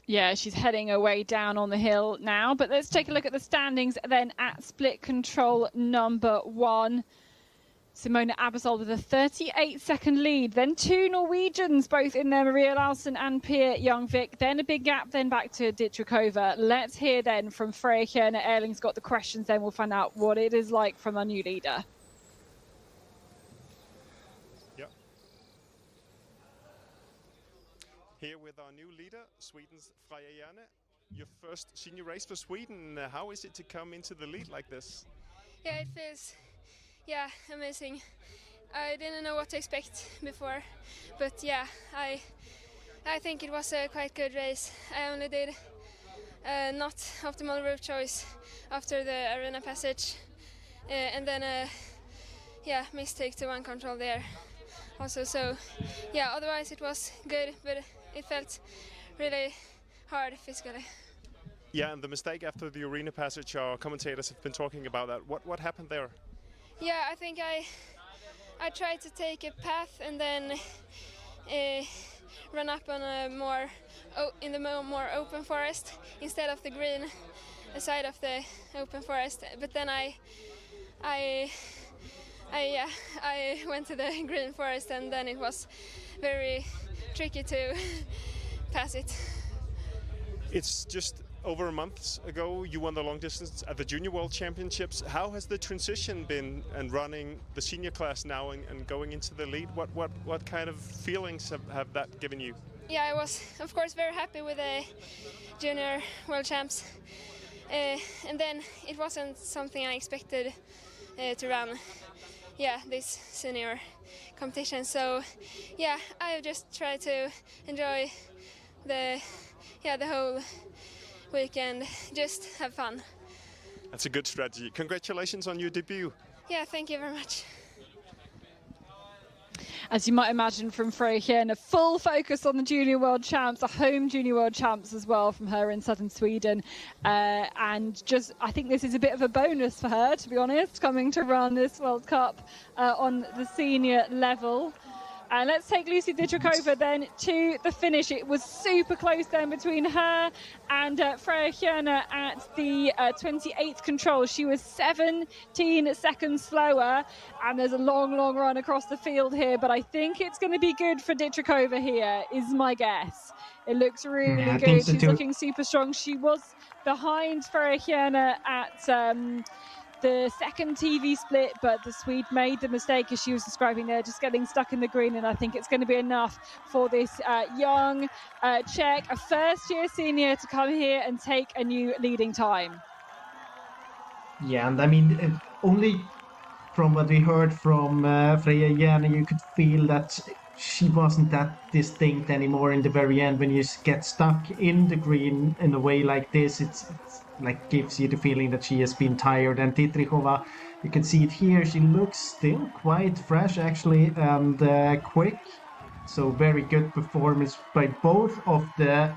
Yeah, she's heading her way down on the hill now. But let's take a look at the standings then at split control number 1. Simona Abersol with a 38-second lead. Then 2 Norwegians, both in there, Maria Larsen and Pia Youngvik. Then a big gap, then back to Dietrichova. Let's hear then from Freya Kjærne. Erling's got the questions, then we'll find out what it is like from our new leader. Yep. Here with our new leader, Sweden's Freya Kjærne. Your first senior race for Sweden. How is it to come into the lead like this? Yeah, it feels amazing. I didn't know what to expect before, but yeah, I think it was a quite good race. I only did not optimal route choice after the arena passage, and then mistake to one control there also. So yeah, otherwise it was good, but it felt really hard physically. Yeah, and the mistake after the arena passage, our commentators have been talking about that. What happened there? Yeah, I think I tried to take a path and then run up on a more more open forest instead of the green side of the open forest. But then I went to the green forest, and then it was very tricky to pass it. It's just over a month ago you won the long distance at the Junior World Championships. How has the transition been, and running the senior class now and going into the lead? What kind of feelings have that given you? Yeah, I was of course very happy with the Junior World Champs, and then it wasn't something I expected to run this senior competition. So yeah, I just tried to enjoy the whole weekend, just have fun. That's a good strategy. Congratulations on your debut. Yeah, thank you very much. As you might imagine from Freya Kjærne, full focus on the Junior World Champs, the home Junior World Champs as well from her in southern Sweden. And just, I think this is a bit of a bonus for her, to be honest, coming to run this World Cup on the senior level. And let's take Lucy Didrikova then to the finish. It was super close then between her and Freya Hjerne at the 28th control. She was 17 seconds slower, and there's a long, long run across the field here, but I think it's going to be good for Didrikova here, is my guess. It looks really good. So She's too. looking super strong. She was behind Freya Hjerne at the second TV split, but the Swede made the mistake, as she was describing there, just getting stuck in the green, and I think it's going to be enough for this young Czech, a first-year senior, to come here and take a new leading time. Yeah, and I mean, only from what we heard from Freya Hjerne, you could feel that she wasn't that distinct anymore in the very end. When you get stuck in the green in a way like this, it's like gives you the feeling that she has been tired. And Didrikova, you can see it here, she looks still quite fresh actually, and quick. So very good performance by both of the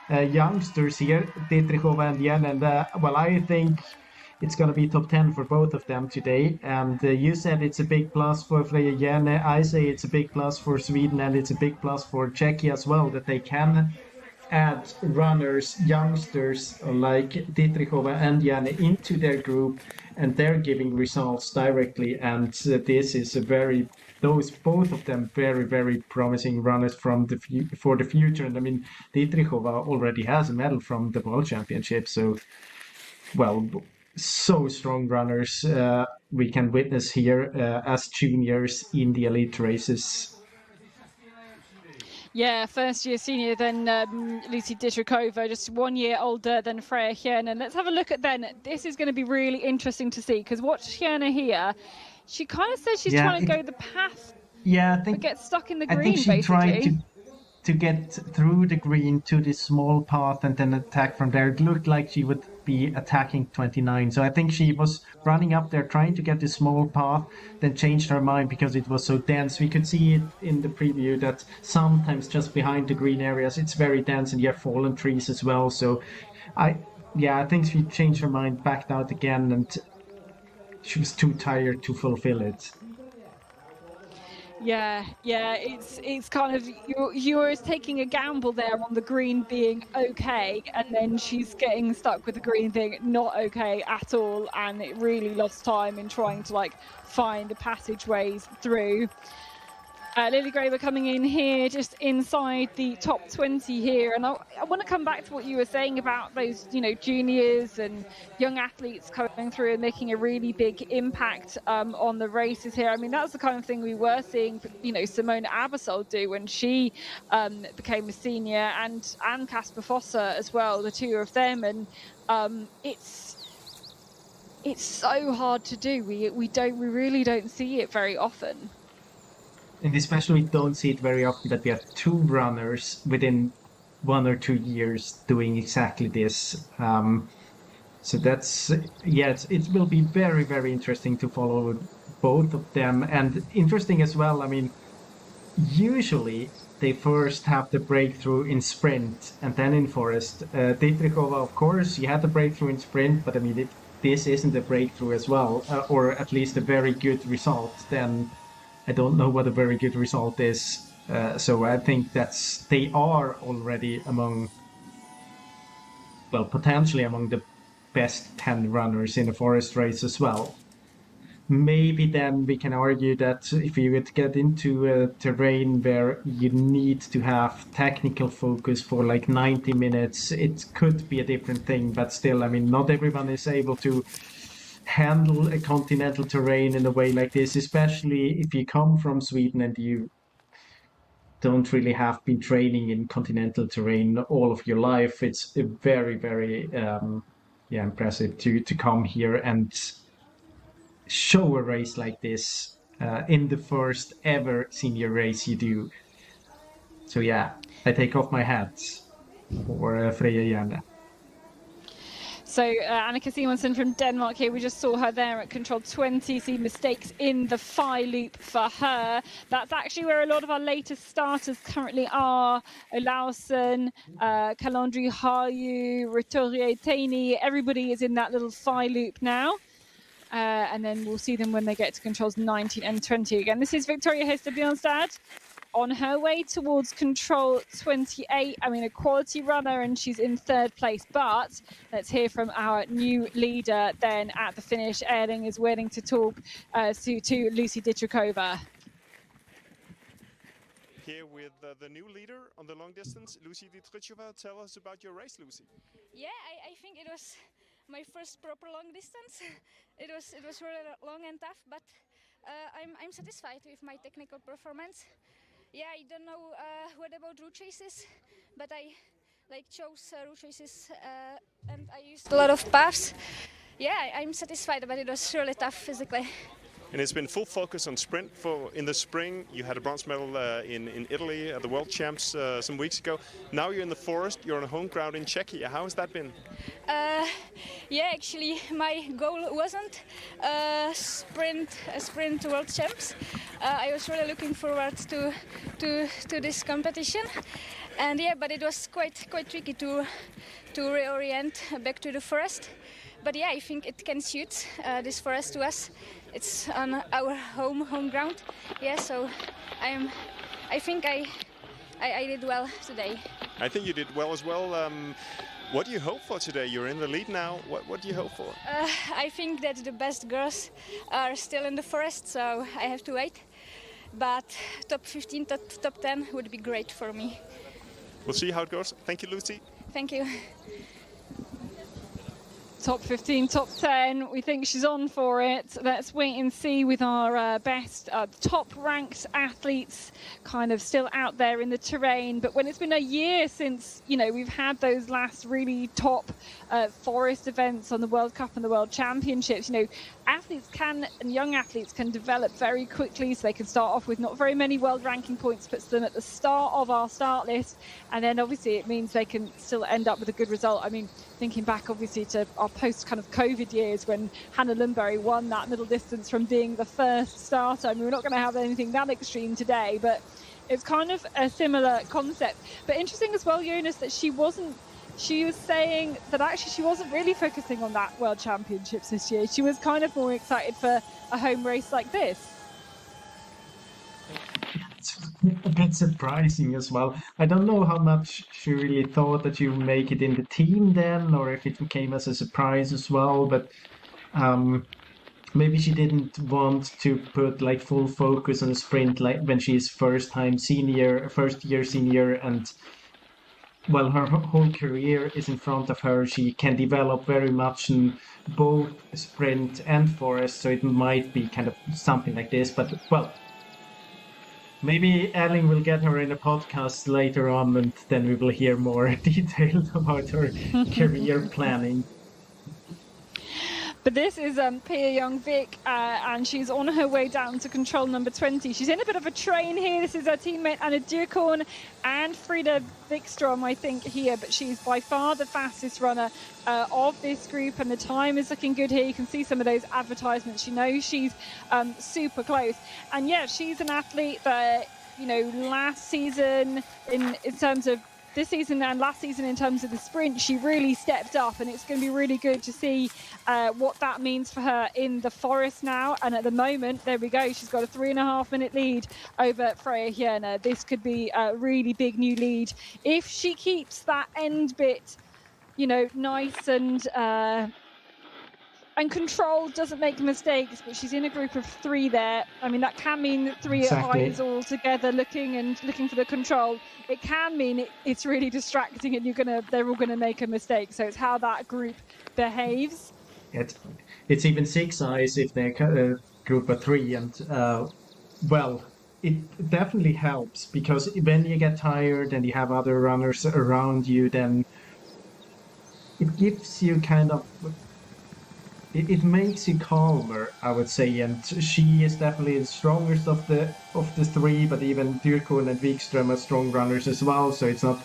youngsters here, Didrikova and Hjerne. And well, I think it's going to be top 10 for both of them today. And you said it's a big plus for Freya Hjerne. I say it's a big plus for Sweden, and it's a big plus for Czechia as well, that they can add runners, youngsters like Didrikova and Hjerne into their group, and they're giving results directly. And this is both of them very, very promising runners for the future. And I mean, Didrikova already has a medal from the World Championship, so well, so strong runners we can witness here as juniors in the elite races. Yeah, first-year senior then Lucy Didrikova, just 1 year older than Freya Hjerne. And let's have a look at then. This is going to be really interesting to see, because watch Hjerne here. She kind of says she's trying to go the path, but gets stuck in the green, I think she basically. tried to get through the green to this small path and then attack from there. It looked like she would be attacking 29. So I think she was running up there trying to get this small path, then changed her mind because it was so dense. We could see it in the preview that sometimes just behind the green areas it's very dense, and you have fallen trees as well. So I think she changed her mind, backed out again, and she was too tired to fulfill it. Yeah, it's kind of you're taking a gamble there on the green being okay, and then she's getting stuck with the green thing not okay at all, and it really lost time in trying to find the passageways through. Lily Graber coming in here just inside the top 20 here, and I want to come back to what you were saying about those juniors and young athletes coming through and making a really big impact on the races here. I mean, that's the kind of thing we were seeing Simone Abersol do when she became a senior, and Casper Fosser as well, the two of them, and it's so hard to do. We really don't see it very often. And especially we don't see it very often that we have two runners within 1 or 2 years doing exactly this. So that's, it will be very, very interesting to follow both of them. And interesting as well, I mean, usually they first have the breakthrough in sprint and then in forest. Didrikova, of course, she had the breakthrough in sprint, but I mean, if this isn't a breakthrough as well, or at least a very good result, then I don't know what a very good result is. So I think they are already potentially among the best 10 runners in a forest race as well. Maybe then we can argue that if you would get into a terrain where you need to have technical focus for 90 minutes, it could be a different thing. But still, I mean, not everyone is able to handle a continental terrain in a way like this, especially if you come from Sweden and you don't really have been training in continental terrain all of your life. It's very, very impressive to come here and show a race like this in the first ever senior race you do. So I take off my hat for Freya Hjerne. So Annika Simonsen from Denmark here, we just saw her there at control 20, see mistakes in the phi loop for her. That's actually where a lot of our latest starters currently are. Olausen, Kalandri Hayu, Ritorie Taini, everybody is in that little phi loop now. And then we'll see them when they get to controls 19 and 20 again. This is Victoria Hester Bjornstad. on her way towards control 28. I mean, a quality runner, and she's in third place. But let's hear from our new leader then at the finish. Erling is willing to talk to Lucy Dietrikova. Here with the new leader on the long distance, Lucy Dietrikova. Tell us about your race, Lucy. Yeah, I think it was my first proper long distance. It was really long and tough, but I'm satisfied with my technical performance. Yeah, I don't know what about route chases, but I chose route chases and I used a lot of paths. Yeah, I'm satisfied, but it was really tough physically. And it's been full focus on sprint in the spring. You had a bronze medal in Italy at the World Champs some weeks ago. Now you're in the forest, you're on home ground in Czechia. How has that been? Yeah, actually my goal wasn't sprint World Champs. I was really looking forward to this competition. And yeah, but it was quite tricky to reorient back to the forest. But yeah, I think it can suit this forest to us. It's on our home ground. Yeah, so I think I did well today. I think you did well as well. What do you hope for today? You're in the lead now. What do you hope for? I think that the best girls are still in the forest, so I have to wait. But top 15, top 10 would be great for me. We'll see how it goes. Thank you, Lucy. Thank you. Top 15, top 10. We think she's on for it. Let's wait and see with our best top-ranked athletes kind of still out there in the terrain. But when it's been a year since, we've had those last really top forest events on the World Cup and the World Championships, athletes and young athletes can develop very quickly. So they can start off with not very many world ranking points, puts them at the start of our start list. And then obviously it means they can still end up with a good result. I mean, thinking back obviously to our post kind of COVID years when Hannah Lundberg won that middle distance from being the first starter. I mean, we're not going to have anything that extreme today, but it's kind of a similar concept. But interesting as well, Jonas, that she was saying that actually she wasn't really focusing on that World Championships this year. She was kind of more excited for a home race like this. It's a bit surprising as well. I don't know how much she really thought that she would make it in the team then, or if it came as a surprise as well. But maybe she didn't want to put like full focus on a sprint like when she's first year senior, and well, her whole career is in front of her. She can develop very much in both sprint and forest, so it might be kind of something like this. But well, maybe Erling will get her in a podcast later on, and then we will hear more details about her career planning. But this is Pia Young-Vik, and she's on her way down to control number 20. She's in a bit of a train here. This is her teammate Anna Dyrkorn and Frida Wikström, I think, here. But she's by far the fastest runner of this group, and the time is looking good here. You can see some of those advertisements. You know she's super close. And yeah, she's an athlete that, last season in terms of this season and last season in terms of the sprint, she really stepped up, and it's going to be really good to see what that means for her in the forest now. And at the moment, there we go, she's got a 3.5 minute lead over Freya Hjerne. This could be a really big new lead if she keeps that end bit, nice and controlled, doesn't make mistakes. But she's in a group of 3 there. I mean, that can mean that 3 Exactly. eyes all together looking for the control. It can mean it's really distracting, and they're all gonna make a mistake. So it's how that group behaves. It's even 6 eyes if they're a group of 3, and well, it definitely helps, because when you get tired and you have other runners around you, then it gives you kind of. It makes you calmer, I would say, and she is definitely the strongest of the 3. But even Dyrkorn and Wikström are strong runners as well, so it's not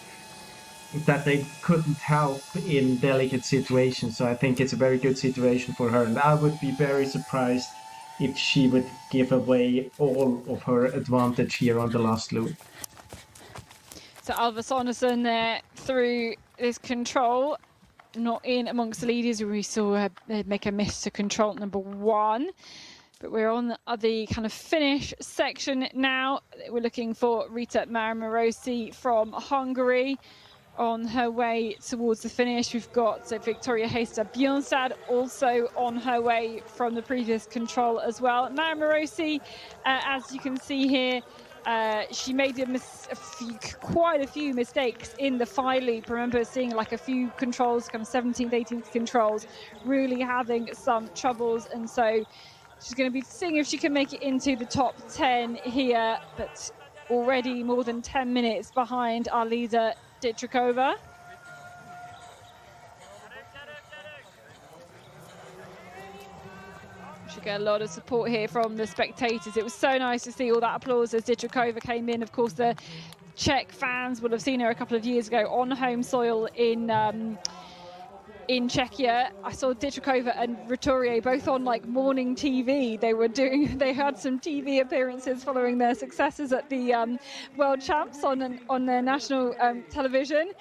that they couldn't help in delicate situations. So I think it's a very good situation for her, and I would be very surprised if she would give away all of her advantage here on the last loop. So Alva Sonesson there through this control. Not in amongst the leaders. We saw her make a miss to control number 1. But we're on the kind of finish section now. We're looking for Rita Maramarossi from Hungary on her way towards the finish. We've got Victoria Hestad-Bjornstad also on her way from the previous control as well. Maramarossi, as you can see here, she made quite a few mistakes in the fly loop. I remember seeing like a few controls, kind of 17th, 18th controls, really having some troubles. And so she's going to be seeing if she can make it into the top 10 here, but already more than 10 minutes behind our leader, Dietrikova. She got a lot of support here from the spectators. It was so nice to see all that applause as Dietrikova came in. Of course, the Czech fans will have seen her a couple of years ago on home soil in Czechia. I saw Dietrikova and Roturier both on like morning TV. They had some TV appearances following their successes at the World Champs on their national television.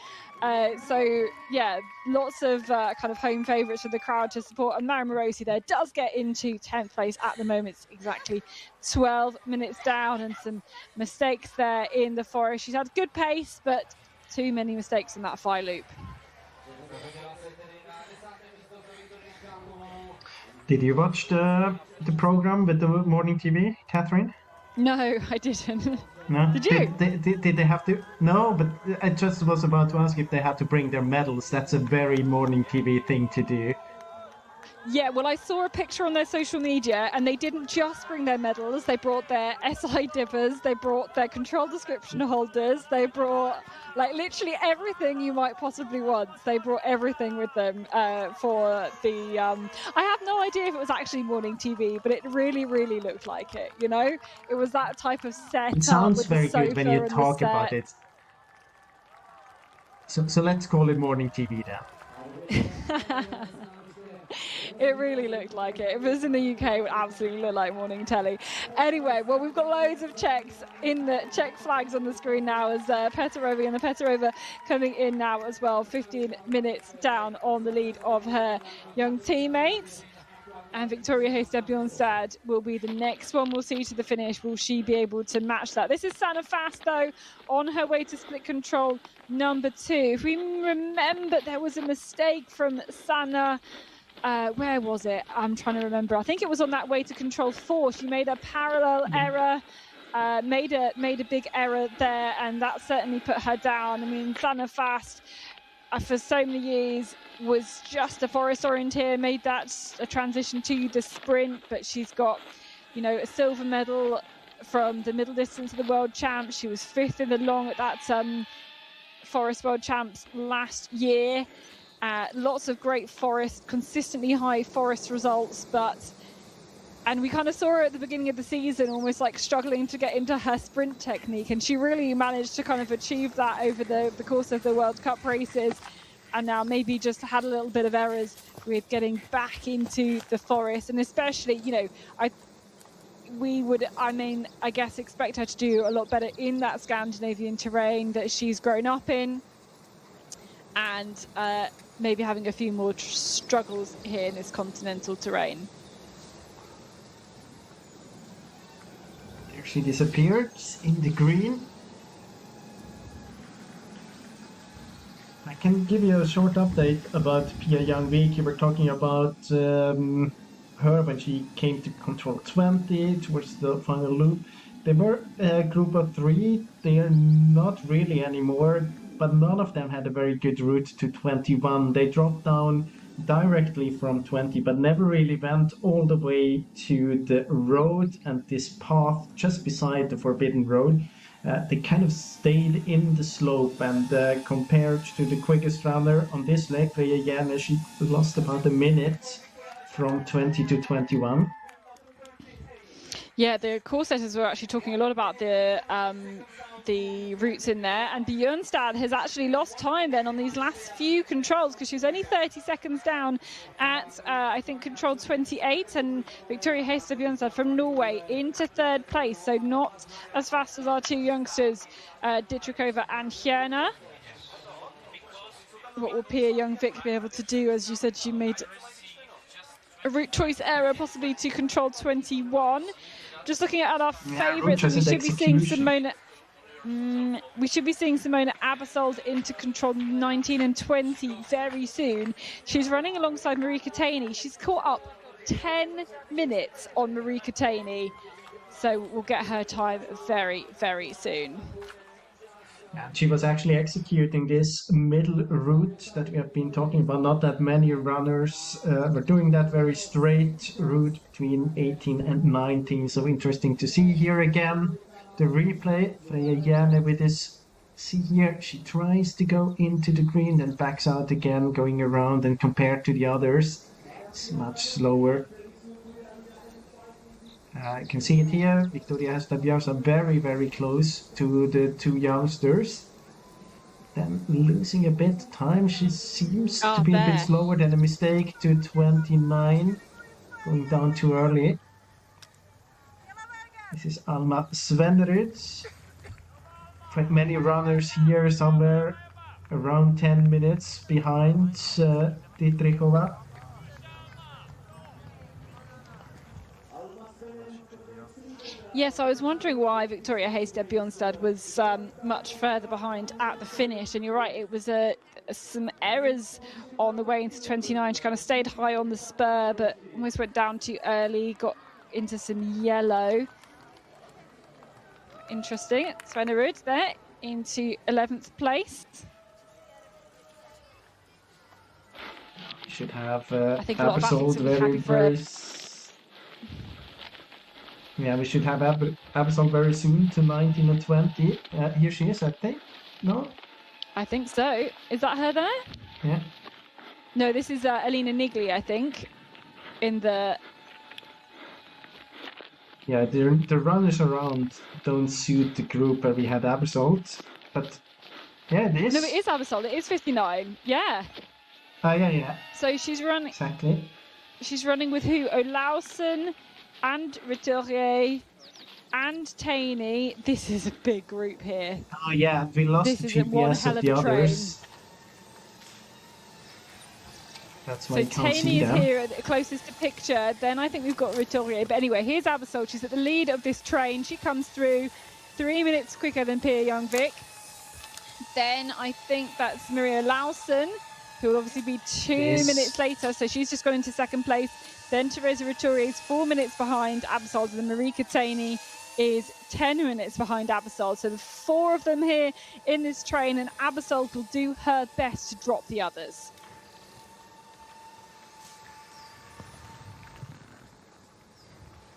So yeah, lots of kind of home favourites for the crowd to support. And Maramarossi there does get into 10th place at the moment. It's exactly 12 minutes down, and some mistakes there in the forest. She's had good pace, but too many mistakes in that fly loop. Did you watch the program with the morning TV, Catherine? No, I didn't. No? Did you? Did they have to? No, but I just was about to ask if they had to bring their medals. That's a very morning TV thing to do. Yeah, well, I saw a picture on their social media, and they didn't just bring their medals. They brought their SI dippers, they brought their control description holders, they brought like literally everything you might possibly want. They brought everything with them for the. I have no idea if it was actually morning TV, but it really, really looked like it. You know, it was that type of setup. It sounds with very the good when you sofa talk and the about it. So let's call it morning TV then. It really looked like it. If it was in the UK, it would absolutely look like morning telly. Anyway, well, we've got loads of Czechs in the Czech flags on the screen now as Petarova, and the Petarova coming in now as well, 15 minutes down on the lead of her young teammates. And Victoria Hestad-Bjornstad will be the next one we'll see to the finish. Will she be able to match that? This is Sanna Fast, though, on her way to split control number 2. If we remember, there was a mistake from Sanna. Where was it? I'm trying to remember. I think it was on that way to control 4. She made a parallel error, made a big error there, and that certainly put her down. I mean, Sanna Fast, for so many years, was just a forest orienteer, made that a transition to the sprint, but she's got, you know, a silver medal from the middle distance of the World Champs. She was 5th in the long at that Forest World Champs last year. Lots of great forest, consistently high forest results, and we kind of saw her at the beginning of the season almost like struggling to get into her sprint technique, and she really managed to kind of achieve that over the course of the World Cup races, and now maybe just had a little bit of errors with getting back into the forest. And especially, you know, I guess expect her to do a lot better in that Scandinavian terrain that she's grown up in, and maybe having a few more struggles here in this continental terrain. There she disappeared in the green. I can give you a short update about Pia Youngvik. You were talking about her when she came to control 20 towards the final loop. They were a group of 3. They are not really anymore, but none of them had a very good route to 21. They dropped down directly from 20, but never really went all the way to the road and this path just beside the Forbidden Road. They kind of stayed in the slope, and compared to the quickest runner on this leg, Jana, she lost about a minute from 20 to 21. Yeah, the course setters were actually talking a lot about the routes in there, and Bjornstad has actually lost time then on these last few controls, because she was only 30 seconds down at I think control 28, and Victoria Hestad-Bjornstad from Norway into 3rd place, so not as fast as our 2 youngsters, Dietrikova and Hjerne. What will Pia Youngvik be able to do? As you said, she made a route choice error, possibly to control 21. Just looking at our favourites, we should be seeing Simona. We should be seeing Simona Abersold into control 19 and 20 very soon. She's running alongside Marika Taney. She's caught up 10 minutes on Marika Taney. So we'll get her time very, very soon. Yeah, she was actually executing this middle route that we have been talking about. Not that many runners were doing that very straight route between 18 and 19. So interesting to see here again. The replay, Freya Järne with this, see here, she tries to go into the green, then backs out again, going around, and compared to the others, it's much slower. You can see it here, Victoria Hestad Björns are very, very close to the two youngsters. Then losing a bit of time, she seems to be a bit slower than a mistake to 29, going down too early. This is Alma Svennerud. Quite many runners here, somewhere around 10 minutes behind Dietrichova. Yes, I was wondering why Victoria Hestad Bjørnstad was much further behind at the finish. And you're right, it was some errors on the way into 29. She kind of stayed high on the spur, but almost went down too early, got into some yellow. Interesting. Svennerud there into 11th place. Should have I think a lot of athletes will be happy for it. Yeah, we should have Abersold very soon to 19 and 20. Here she is, I think. No? I think so. Is that her there? Yeah. No, this is Alina Nigli, I think, in the... Yeah, the runners around don't suit the group where we had Abersold, but yeah, it is. No, it is Abersold. It is 59. Yeah. Yeah. So she's running. Exactly. She's running with who? Olausen and Ritourier and Taney. This is a big group here. Oh yeah, we lost the GPS of the others. That's why so Taney is here closest to picture. Then I think we've got Ritourier. But anyway, here's Abersold. She's at the lead of this train. She comes through 3 minutes quicker than Pia Youngvik. Then I think that's Maria Lausen, who will obviously be 2 minutes later. So she's just gone into second place. Then Teresa Ritourier is 4 minutes behind Abersold. And then Marika Taney is 10 minutes behind Abersold. So the four of them here in this train. And Abersold will do her best to drop the others.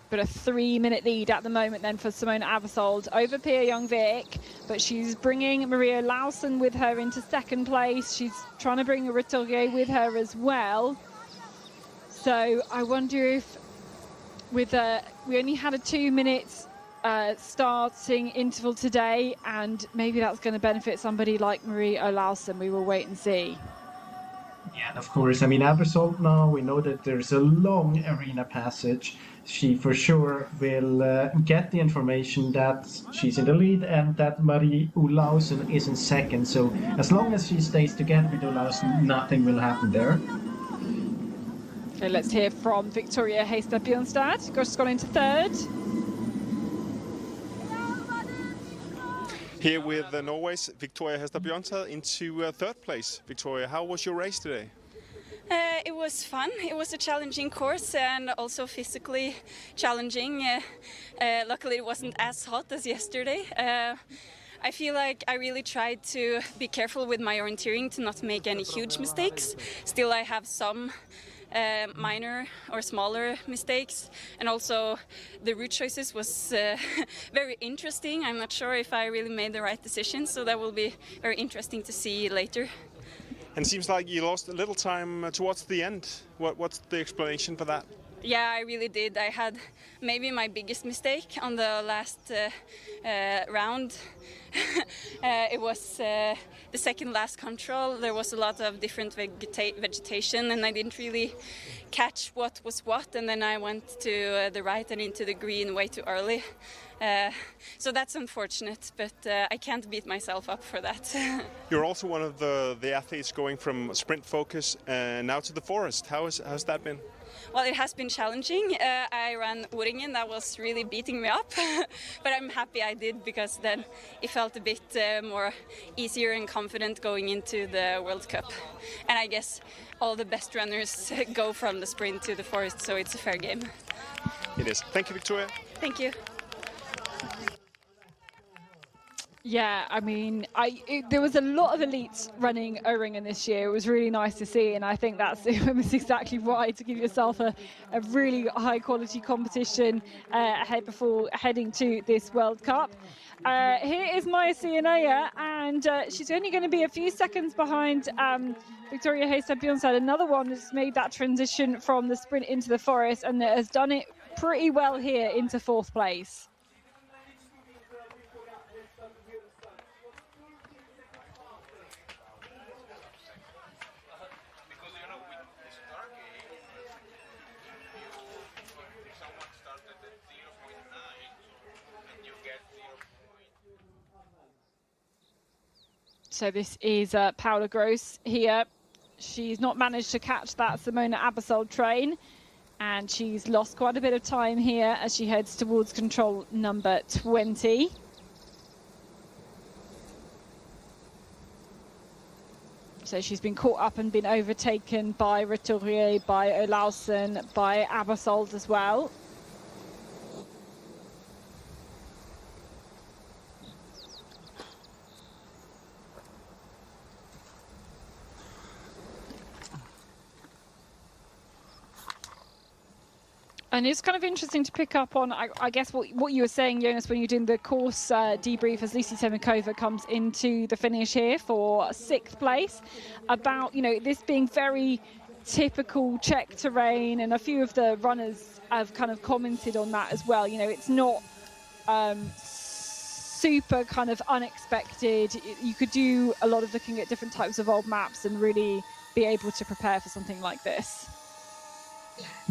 But a 3 minute lead at the moment then for Simona Abersold over Pia Youngvik. But she's bringing Maria Lausen with her into second place. She's trying to bring a Ritourier with her as well. So I wonder if with we only had a 2 minute starting interval today, and maybe that's going to benefit somebody like Marie Olausen. We will wait and see. Yeah, and of course, I mean, Abersold now, we know that there's a long arena passage. She for sure will get the information that she's in the lead and that Marie Olausen is in second. So as long as she stays together with Olausen, nothing will happen there. Okay, let's hear from Victoria Hestad Bjørnstad. Just gone into third. Here with Norway's Victoria Hestad Bjørnstad into third place. Victoria, how was your race today? It was fun. It was a challenging course and also physically challenging. Luckily it wasn't as hot as yesterday. I feel like I really tried to be careful with my orienteering to not make any huge mistakes. Still I have some minor or smaller mistakes, and also the route choices was very interesting. I'm not sure if I really made the right decision, so that will be very interesting to see later. And it seems like you lost a little time towards the end. What's the explanation for that? Yeah, I really did. I had maybe my biggest mistake on the last round. It was the second last control. There was a lot of different vegetation and I didn't really catch what was what, and then I went to the right and into the green way too early. So that's unfortunate, but I can't beat myself up for that. You're also one of the athletes going from sprint focus now to the forest. How's that been? well, it has been challenging. I ran Oringen, that was really beating me up, but I'm happy I did, because then it felt a bit more easier and confident going into the World Cup. And I guess all the best runners go from the sprint to the forest, so it's a fair game. It is. Thank you, Victoria. Thank you. Yeah, I mean, there was a lot of elites running O-Ringen this year. It was really nice to see, and I think that's exactly right, to give yourself a really high-quality competition ahead before heading to this World Cup. Here is Maya Cianea, and she's only going to be a few seconds behind Victoria Hestad-Bjørnstad, another one that's made that transition from the sprint into the forest and that has done it pretty well here into 4th place. So this is Paula Gross here. She's not managed to catch that Simona Abbasol train, and she's lost quite a bit of time here as she heads towards control number 20. So she's been caught up and been overtaken by Retourier, by Olausen, by Abbasol as well. And it's kind of interesting to pick up on, I guess, what you were saying, Jonas, when you're doing the course debrief as Lucy Temikova comes into the finish here for 6th place, about, this being very typical Czech terrain, and a few of the runners have kind of commented on that as well. It's not super kind of unexpected. You could do a lot of looking at different types of old maps and really be able to prepare for something like this.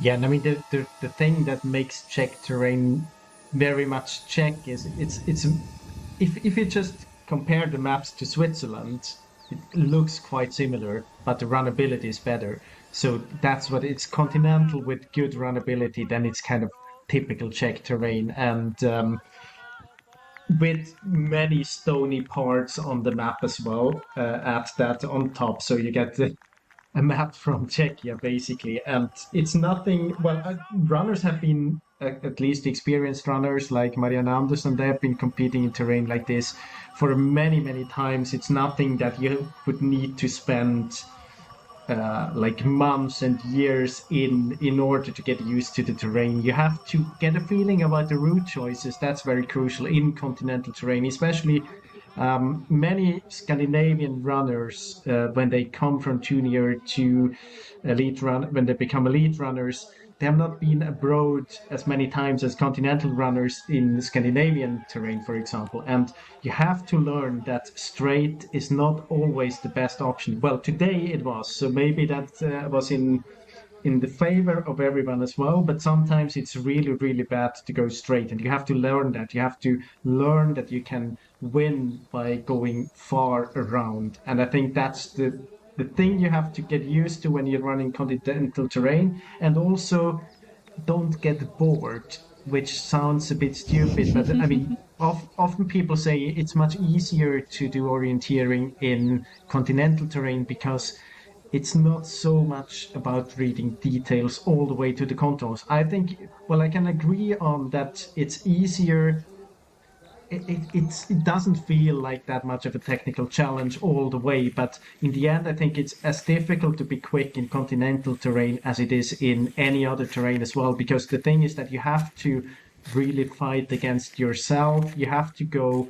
Yeah, and I mean the thing that makes Czech terrain very much Czech is it's if you just compare the maps to Switzerland, it looks quite similar, but the runnability is better. So that's what it's continental with good runnability. Then it's kind of typical Czech terrain, and with many stony parts on the map as well. At that on top, so you get a map from Czechia, basically. And it's nothing, runners have been, at least experienced runners like Marianne Andersson, they have been competing in terrain like this for many, many times. It's nothing that you would need to spend like months and years in order to get used to the terrain. You have to get a feeling about the route choices. That's very crucial in continental terrain, especially many Scandinavian runners, when they come from junior to elite run, when they become elite runners, they have not been abroad as many times as continental runners in Scandinavian terrain, for example. And you have to learn that straight is not always the best option. Well, today it was, so maybe that was in the favor of everyone as well, but sometimes it's really, really bad to go straight, and you have to learn that. You have to learn that you can win by going far around, and I think that's the thing you have to get used to when you're running continental terrain. And also, don't get bored, which sounds a bit stupid, but I mean, often people say it's much easier to do orienteering in continental terrain because it's not so much about reading details all the way to the contours. I think, I can agree on that. It's easier. It doesn't feel like that much of a technical challenge all the way, but in the end, I think it's as difficult to be quick in continental terrain as it is in any other terrain as well, because the thing is that you have to really fight against yourself. You have to go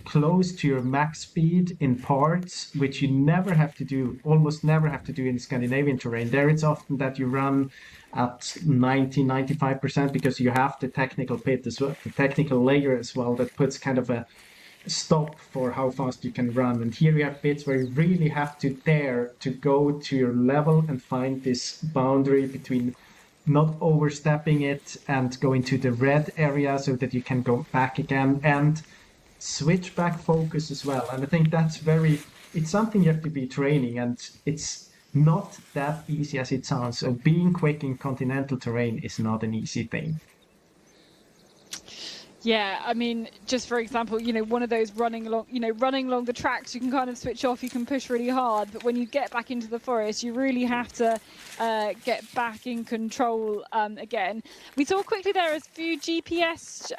close to your max speed in parts, which you almost never have to do in Scandinavian terrain. There it's often that you run at 90-95% because you have the technical pit as well, the technical layer as well, that puts kind of a stop for how fast you can run. And here you have bits where you really have to dare to go to your level and find this boundary between not overstepping it and going to the red area so that you can go back again and switch back focus as well. And I think that's it's something you have to be training, and it's not that easy as it sounds. So being quick in continental terrain is not an easy thing. Yeah, I mean, just for example, one of those running along the tracks, you can kind of switch off, you can push really hard, but when you get back into the forest, you really have to get back in control again. We saw quickly there a few GPS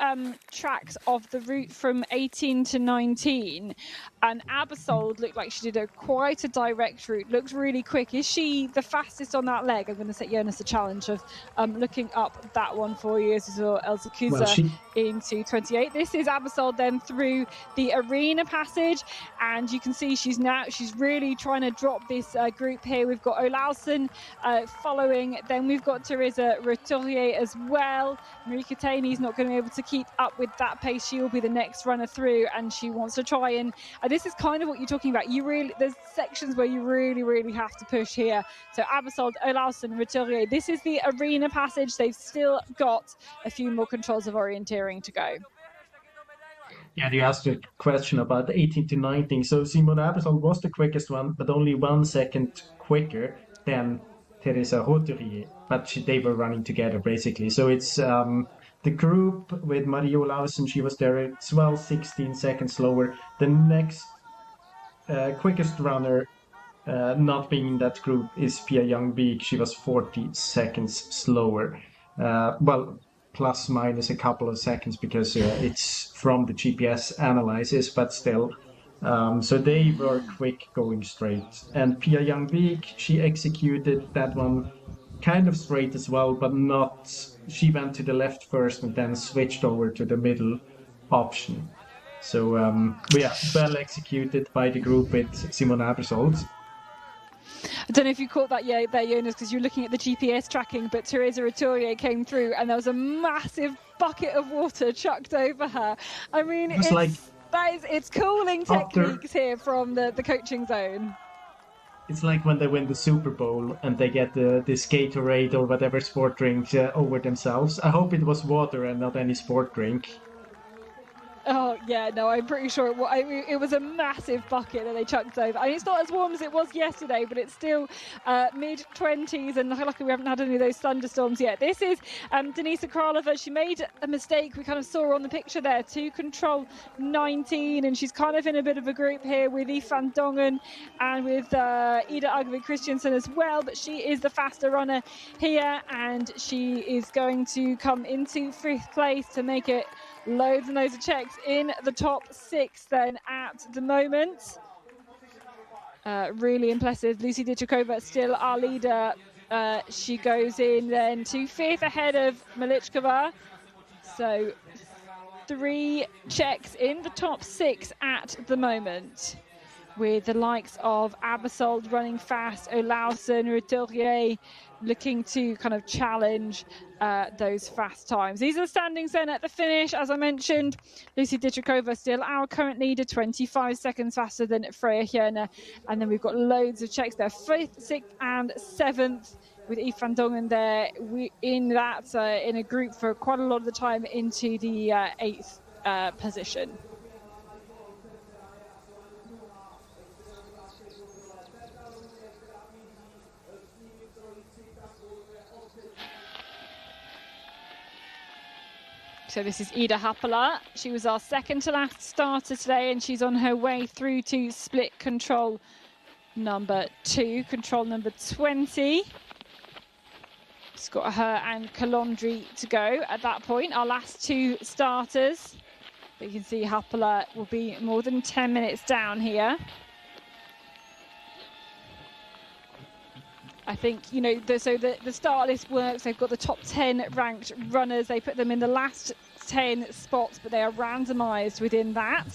tracks of the route from 18 to 19, and Abersold looked like she did quite a direct route, looked really quick. Is she the fastest on that leg? I'm going to set Jonas a challenge of looking up that one for you as well, Elsa Kuza into 28. This is Abersold then through the arena passage, and you can see she's really trying to drop this group here. We've got Olausen following, then we've got Teresa Roturier as well. Marika Taney's not going to be able to keep up with that pace. She will be the next runner through, and she wants to try and this is kind of what you're talking about. There's sections where you really have to push here. So Abersold, Olausen, Roturier, this is the arena passage. They've still got a few more controls of orienteering to go. Yeah, you asked a question about 18 to 19. So Simone Abersold was the quickest one, but only 1 second quicker than Teresa Roturier. But they were running together, basically. So it's the group with Maria Olausen, she was there as well, 16 seconds slower. The next quickest runner not being in that group is Pia Young-Beek. She was 40 seconds slower. Plus minus a couple of seconds because it's from the GPS analysis, but still. So they were quick going straight. And Pia Young-Beek, she executed that one kind of straight as well, but not. She went to the left first and then switched over to the middle option. So, well executed by the group with Simone Abersold. I don't know if you caught that there, Jonas, because you're looking at the GPS tracking, but Teresa Roturier came through and there was a massive bucket of water chucked over her. I mean, it's cooling techniques here from the coaching zone. It's like when they win the Super Bowl and they get the Gatorade or whatever sport drink over themselves. I hope it was water and not any sport drink. Oh, yeah, no, I'm pretty sure it was a massive bucket that they chucked over. I mean, it's not as warm as it was yesterday, but it's still mid-20s, and luckily we haven't had any of those thunderstorms yet. This is Denisa Kralova. She made a mistake. We kind of saw her on the picture there to control 19, and she's kind of in a bit of a group here with Yves van Dongen and with Ida Agve Christiansen as well, but she is the faster runner here, and she is going to come into 5th place to make it loads and loads of checks in the top 6 then at the moment. Really impressive. Lucy Dichakova still our leader. She goes in then to 5th ahead of Malichkova. So 3 checks in the top 6 at the moment, with the likes of Abersold running fast, Olausen, Roturier looking to kind of challenge those fast times. These are the standings then at the finish. As I mentioned, Lucy Dichakova still our current leader, 25 seconds faster than Freya Hjerne. And then we've got loads of checks there, 5th, 6th and 7th, with Yves van Dongen there. We in a group for quite a lot of the time into the 8th position. So this is Ida Happala. She was our second to last starter today, and she's on her way through to split control number 2, control number 20. It's got her and Kalondri to go at that point, our last 2 starters. But you can see Happala will be more than 10 minutes down here. I think, the start list works. They've got the top 10 ranked runners. They put them in the last 10 spots, but they are randomized within that.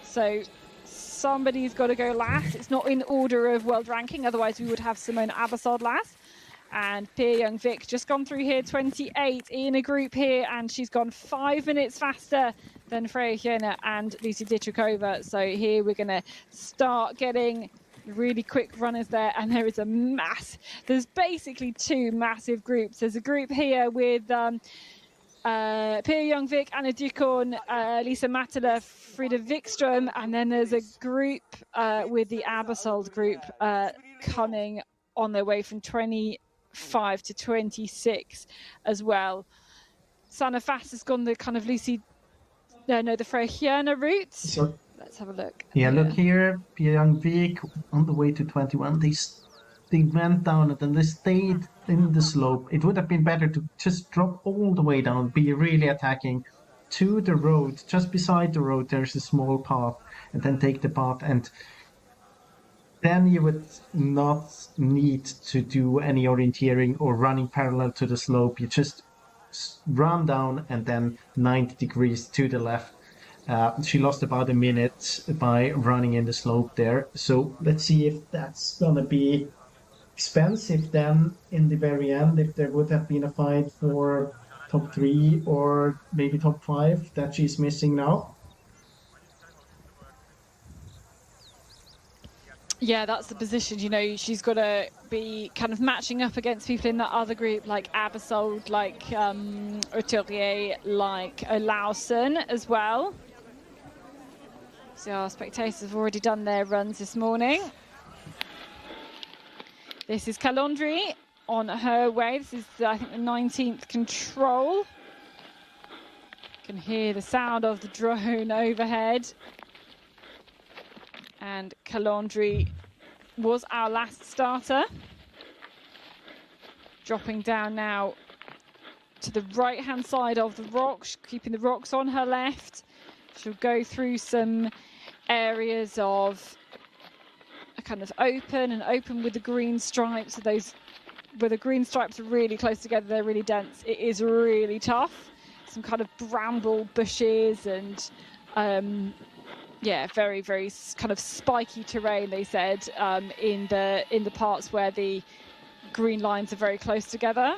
So somebody's got to go last. It's not in order of world ranking. Otherwise, we would have Simone Abersold last. And Pia Young-Beek just gone through here, 28 in a group here. And she's gone 5 minutes faster than Freya Hjerne and Lucy Dichakova. So here we're going to start getting really quick runners there, and there is there's basically 2 massive groups. There's a group here with Pia Young-Beek, Anna Dukon, Lisa Matala, Frida Wikström, and then there's a group with the Abersold group coming on their way from 25 to 26 as well. Sanne Fast has gone the kind of the Freihjerne route. So, let's have a look. Yeah, look here, Pia Young-Vik on the way to 21. They went down and then they stayed in the slope. It would have been better to just drop all the way down, be really attacking to the road. Just beside the road, there's a small path, and then take the path. And then you would not need to do any orienteering or running parallel to the slope. You just run down and then 90 degrees to the left. She lost about a minute by running in the slope there. So let's see if that's going to be expensive then in the very end, if there would have been a fight for top 3 or maybe top 5 that she's missing now. Yeah, that's the position. You know, she's got to be kind of matching up against people in that other group, like Abersold, like Roturier, like Olausen as well. So our spectators have already done their runs this morning. This is Kalondri on her way. This is, I think, the 19th control. You can hear the sound of the drone overhead. And Kalondri was our last starter. Dropping down now to the right-hand side of the rocks, keeping the rocks on her left. She'll go through some areas of a kind of open with the green stripes. So those where the green stripes are really close together, they're really dense. It is really tough. Some kind of bramble bushes and yeah, very, very kind of spiky terrain, they said, in the parts where the green lines are very close together.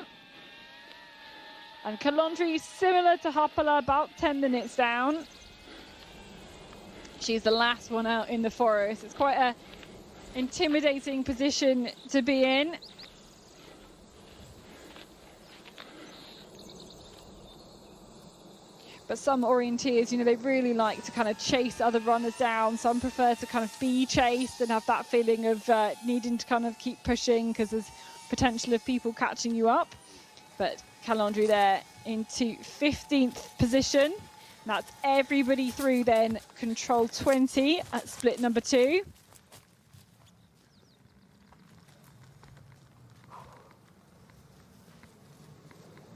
And Kalondri, similar to Haapala, about 10 minutes down. She's the last one out in the forest. It's quite a intimidating position to be in. But some orienteers, you know, they really like to kind of chase other runners down. Some prefer to kind of be chased and have that feeling of needing to kind of keep pushing because there's potential of people catching you up. But Kalondri there into 15th position. That's everybody through then control 20 at split number 2.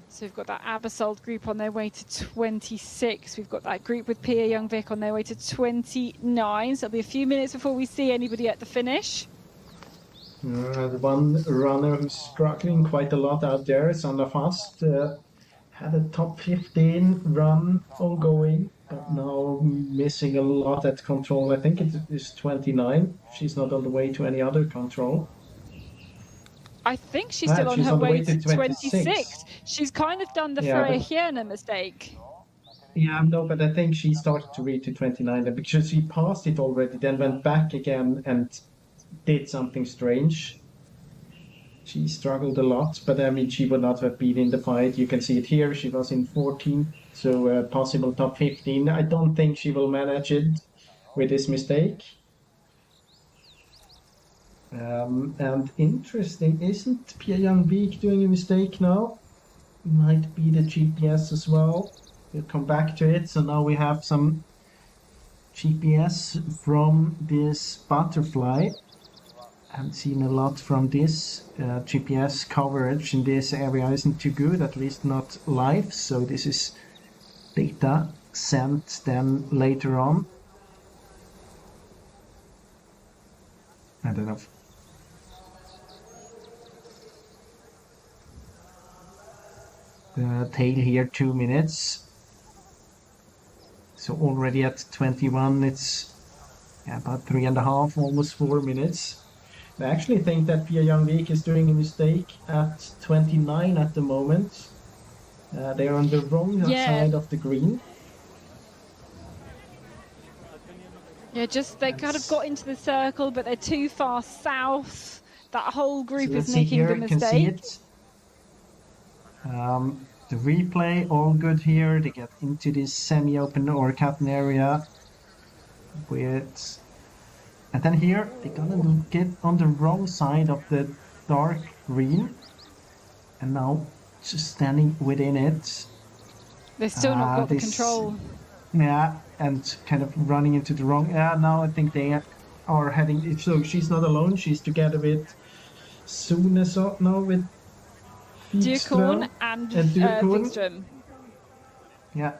So we've got that Abersold group on their way to 26. We've got that group with Pia Young-Vik on their way to 29. So it'll be a few minutes before we see anybody at the finish. The one runner who's struggling quite a lot out there, Sanne Fast, had a top 15 run ongoing, but now missing a lot at control. I think it is 29. She's not on the way to any other control. I think she's still on her way to 26. She's kind of done the Freihjerne mistake. Yeah, no, but I think she started to read to 29 because she passed it already, then went back again and did something strange. She struggled a lot, but I mean, she would not have been in the fight. You can see it here. She was in 14, so possible top 15. I don't think she will manage it with this mistake. And interesting, isn't Pia Young-Vik doing a mistake now? Might be the GPS as well. We'll come back to it. So now we have some GPS from this butterfly. I haven't seen a lot from this. GPS coverage in this area isn't too good, at least not live. So this is data sent then later on. I don't know. The tail here 2 minutes. So already at 21, it's about 3.5, almost 4 minutes. I actually think that Pia Young-Vik is doing a mistake at 29 at the moment. They're on the wrong side of the green. Yeah, just they kind of got into the circle, but they're too far south. That whole group is making the mistake. Can see it. The replay, all good here. They get into this semi-open or cutting area and then here they're gonna get on the wrong side of the dark green, and now just standing within it. They've still not got the control. Yeah, and kind of running into the wrong. Yeah, now I think they are heading. So she's not alone. She's together with Sune now with Dyrkorn and Wikström. Yeah.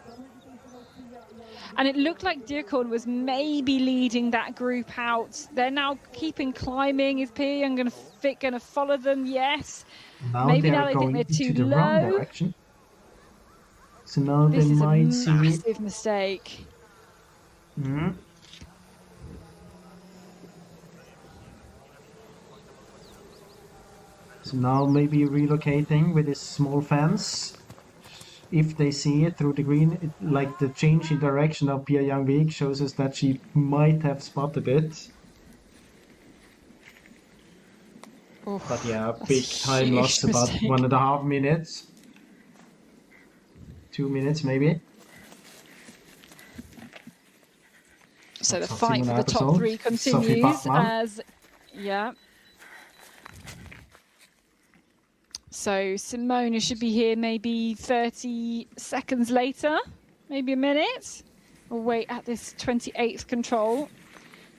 And it looked like Dyrkorn was maybe leading that group out. They're now keeping climbing. Is Pia Young going to follow them? Yes. Maybe now they think they're too the low. Wrong direction. So now This they is might a massive mistake. Mm-hmm. So now maybe relocating with this small fence. If they see it through the green, like the change in direction of Pia Young-Vik shows us that she might have spotted it. Oof, but yeah, big time loss, about mistake. 1.5 minutes. 2 minutes maybe. So the That's fight for the top episode. 3 continues as, yeah. So Simona should be here maybe 30 seconds later, maybe a minute. We'll wait at this 28th control.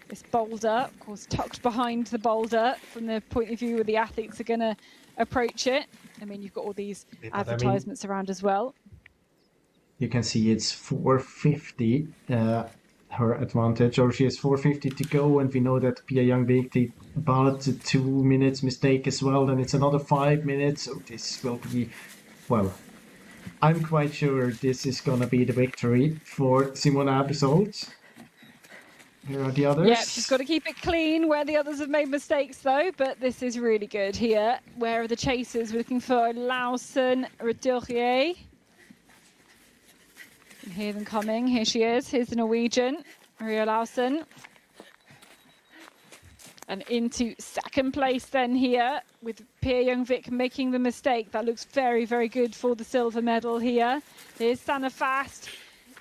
This boulder, of course, tucked behind the boulder from the point of view where the athletes are going to approach it. I mean, you've got all these advertisements around as well. You can see it's 450 her advantage, or she has 450 to go, and we know that Pia Young-Vik did about a 2 minutes mistake as well, then it's another 5 minutes, so this will be, well, I'm quite sure this is gonna be the victory for Simona Abisold. Here are the others. Yeah, she's got to keep it clean where the others have made mistakes though, but this is really good here. Where are the chasers? We're looking for Lausen, Retourier. You can hear them coming. Here she is. Here's the Norwegian, Maria Lausen. And into second place then here with Pia Young-Vik making the mistake. That looks very, very good for the silver medal here. Here's Sanna Fast.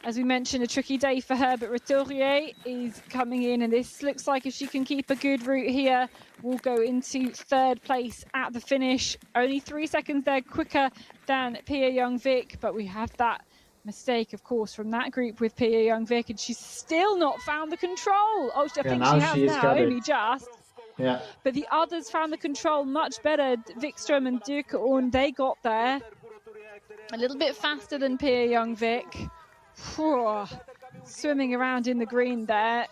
As we mentioned, a tricky day for her, but Retourier is coming in, and this looks like if she can keep a good route here, we'll go into third place at the finish. Only 3 seconds there quicker than Pia Young-Vik, but we have that mistake, of course, from that group with Pia Young-Vik, and she's still not found the control. Oh, I think she has now, only just. Yeah. But the others found the control much better. Wikström and Dyrkorn, they got there a little bit faster than Pia Young-Vik. Swimming around in the green there,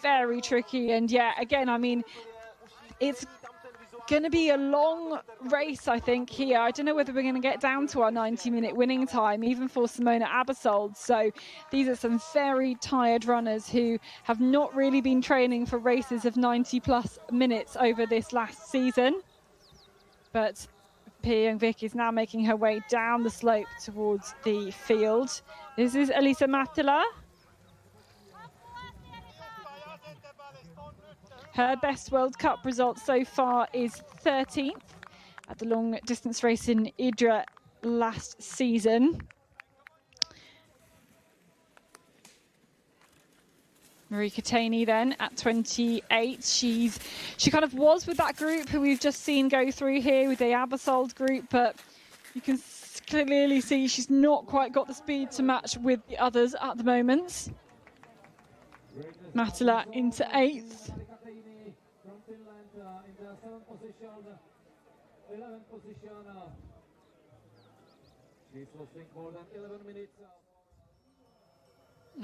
very tricky. And yeah, again, I mean, it's going to be a long race, I think, here. I don't know whether we're going to get down to our 90-minute winning time, even for Simona Abisold. So these are some very tired runners who have not really been training for races of 90-plus minutes over this last season. But Pia Young-Vik is now making her way down the slope towards the field. This is Elisa Mattila. Her best World Cup result so far is 13th at the long distance race in Idre last season. Marika Taney then at 28. She kind of was with that group who we've just seen go through here with the Abisold group, but you can clearly see she's not quite got the speed to match with the others at the moment. Mattila into 8th.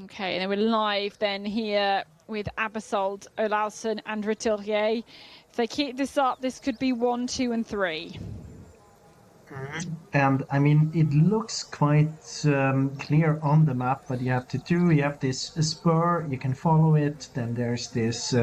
Okay, and then we're live then here with Abisold, Olausen and Retourier. If they keep this up, this could be 1, 2 and 3. And I mean, it looks quite clear on the map what you have to do. You have this spur, you can follow it. Then there's this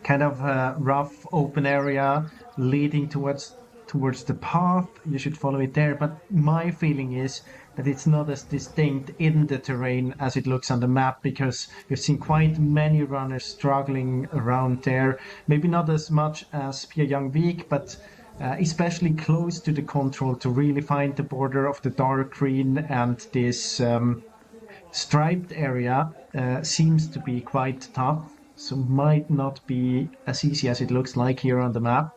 kind of rough open area leading towards the path. You should follow it there. But my feeling is that it's not as distinct in the terrain as it looks on the map, because we've seen quite many runners struggling around there. Maybe not as much as Pia Young-Vik, but especially close to the control to really find the border of the dark green, and this striped area seems to be quite tough, so might not be as easy as it looks like here on the map.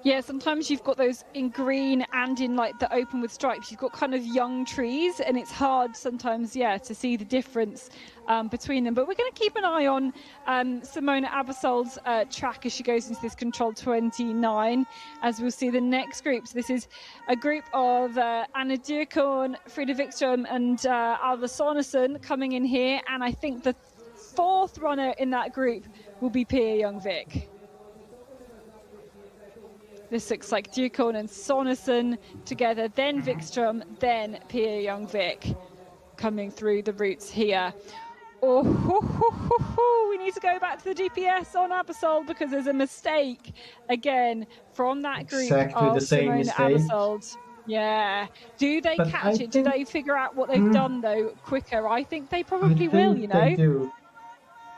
Yeah, sometimes you've got those in green and in like the open with stripes. You've got kind of young trees, and it's hard sometimes, to see the difference between them. But we're going to keep an eye on Simona Abersold's track as she goes into this Control 29, as we'll see the next group. So this is a group of Anna Dyrkorn, Frida Wikström and Alva Sonesson coming in here. And I think the fourth runner in that group will be Pia Young-Vik. This looks like Dyrkorn and Sonesson together, then Wikström, then Pia Young-Vik coming through the routes here. We need to go back to the GPS on Abersold because there's a mistake again from that group exactly of the same Simona mistake. Abersold. Yeah. Do they catch it? Do they figure out what they've done though quicker? I think they probably will, you know. They do.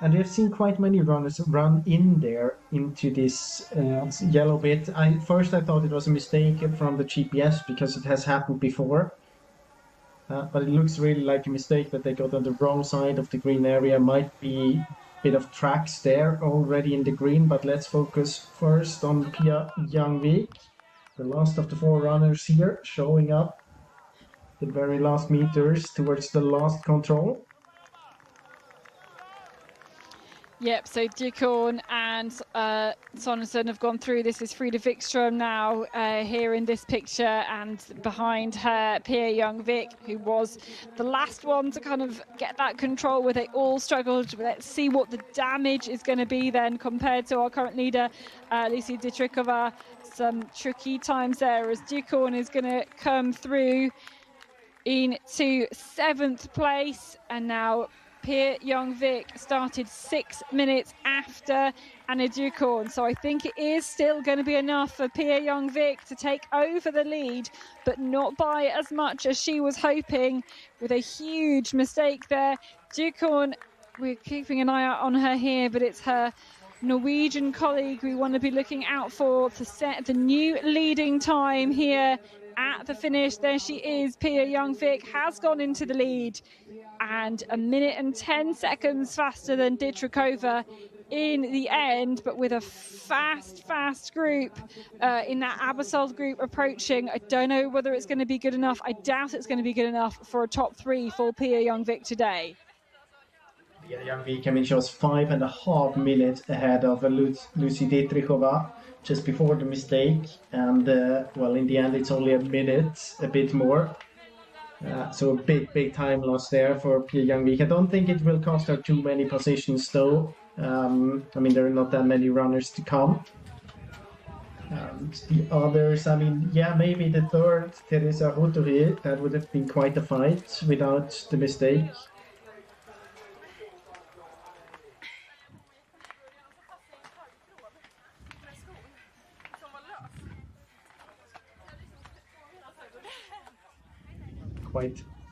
And we've seen quite many runners run in there into this yellow bit. First I thought it was a mistake from the GPS because it has happened before. But it looks really like a mistake that they got on the wrong side of the green area. Might be a bit of tracks there already in the green, but let's focus first on Pia Young-Vik, the last of the four runners here, showing up the very last meters towards the last control. Yep, so Dyrkorn and Sonesson have gone through. This is Frida Wikström now here in this picture, and behind her Pia Young-Vik, who was the last one to kind of get that control where they all struggled. Let's see what the damage is going to be then compared to our current leader, Lucy Dietrichova. Some tricky times there as Dyrkorn is going to come through into 7th place, and now Pia Young-Vik started 6 minutes after Anna Dyrkorn. So I think it is still going to be enough for Pia Young-Vik to take over the lead, but not by as much as she was hoping, with a huge mistake there. Dyrkorn, we're keeping an eye out on her here, but it's her Norwegian colleague we want to be looking out for to set the new leading time here at the finish. There she is. Pia Young-Vik has gone into the lead, and 1 minute and 10 seconds faster than Dietrichova in the end, but with a fast group in that Abersold group approaching. I don't know whether it's going to be good enough. I doubt it's going to be good enough for a top 3 for Pia Young-Vik today. Pia Young-Vik, I mean, she was 5.5 minutes ahead of Lucy Dietrichova just before the mistake, and well, in the end it's only a minute, a bit more. So a big time loss there for Pia Young-Vik. I don't think it will cost her too many positions though. I mean, there are not that many runners to come. The others, I mean, yeah, maybe the third, Teresa Rotovier, that would have been quite a fight without the mistake.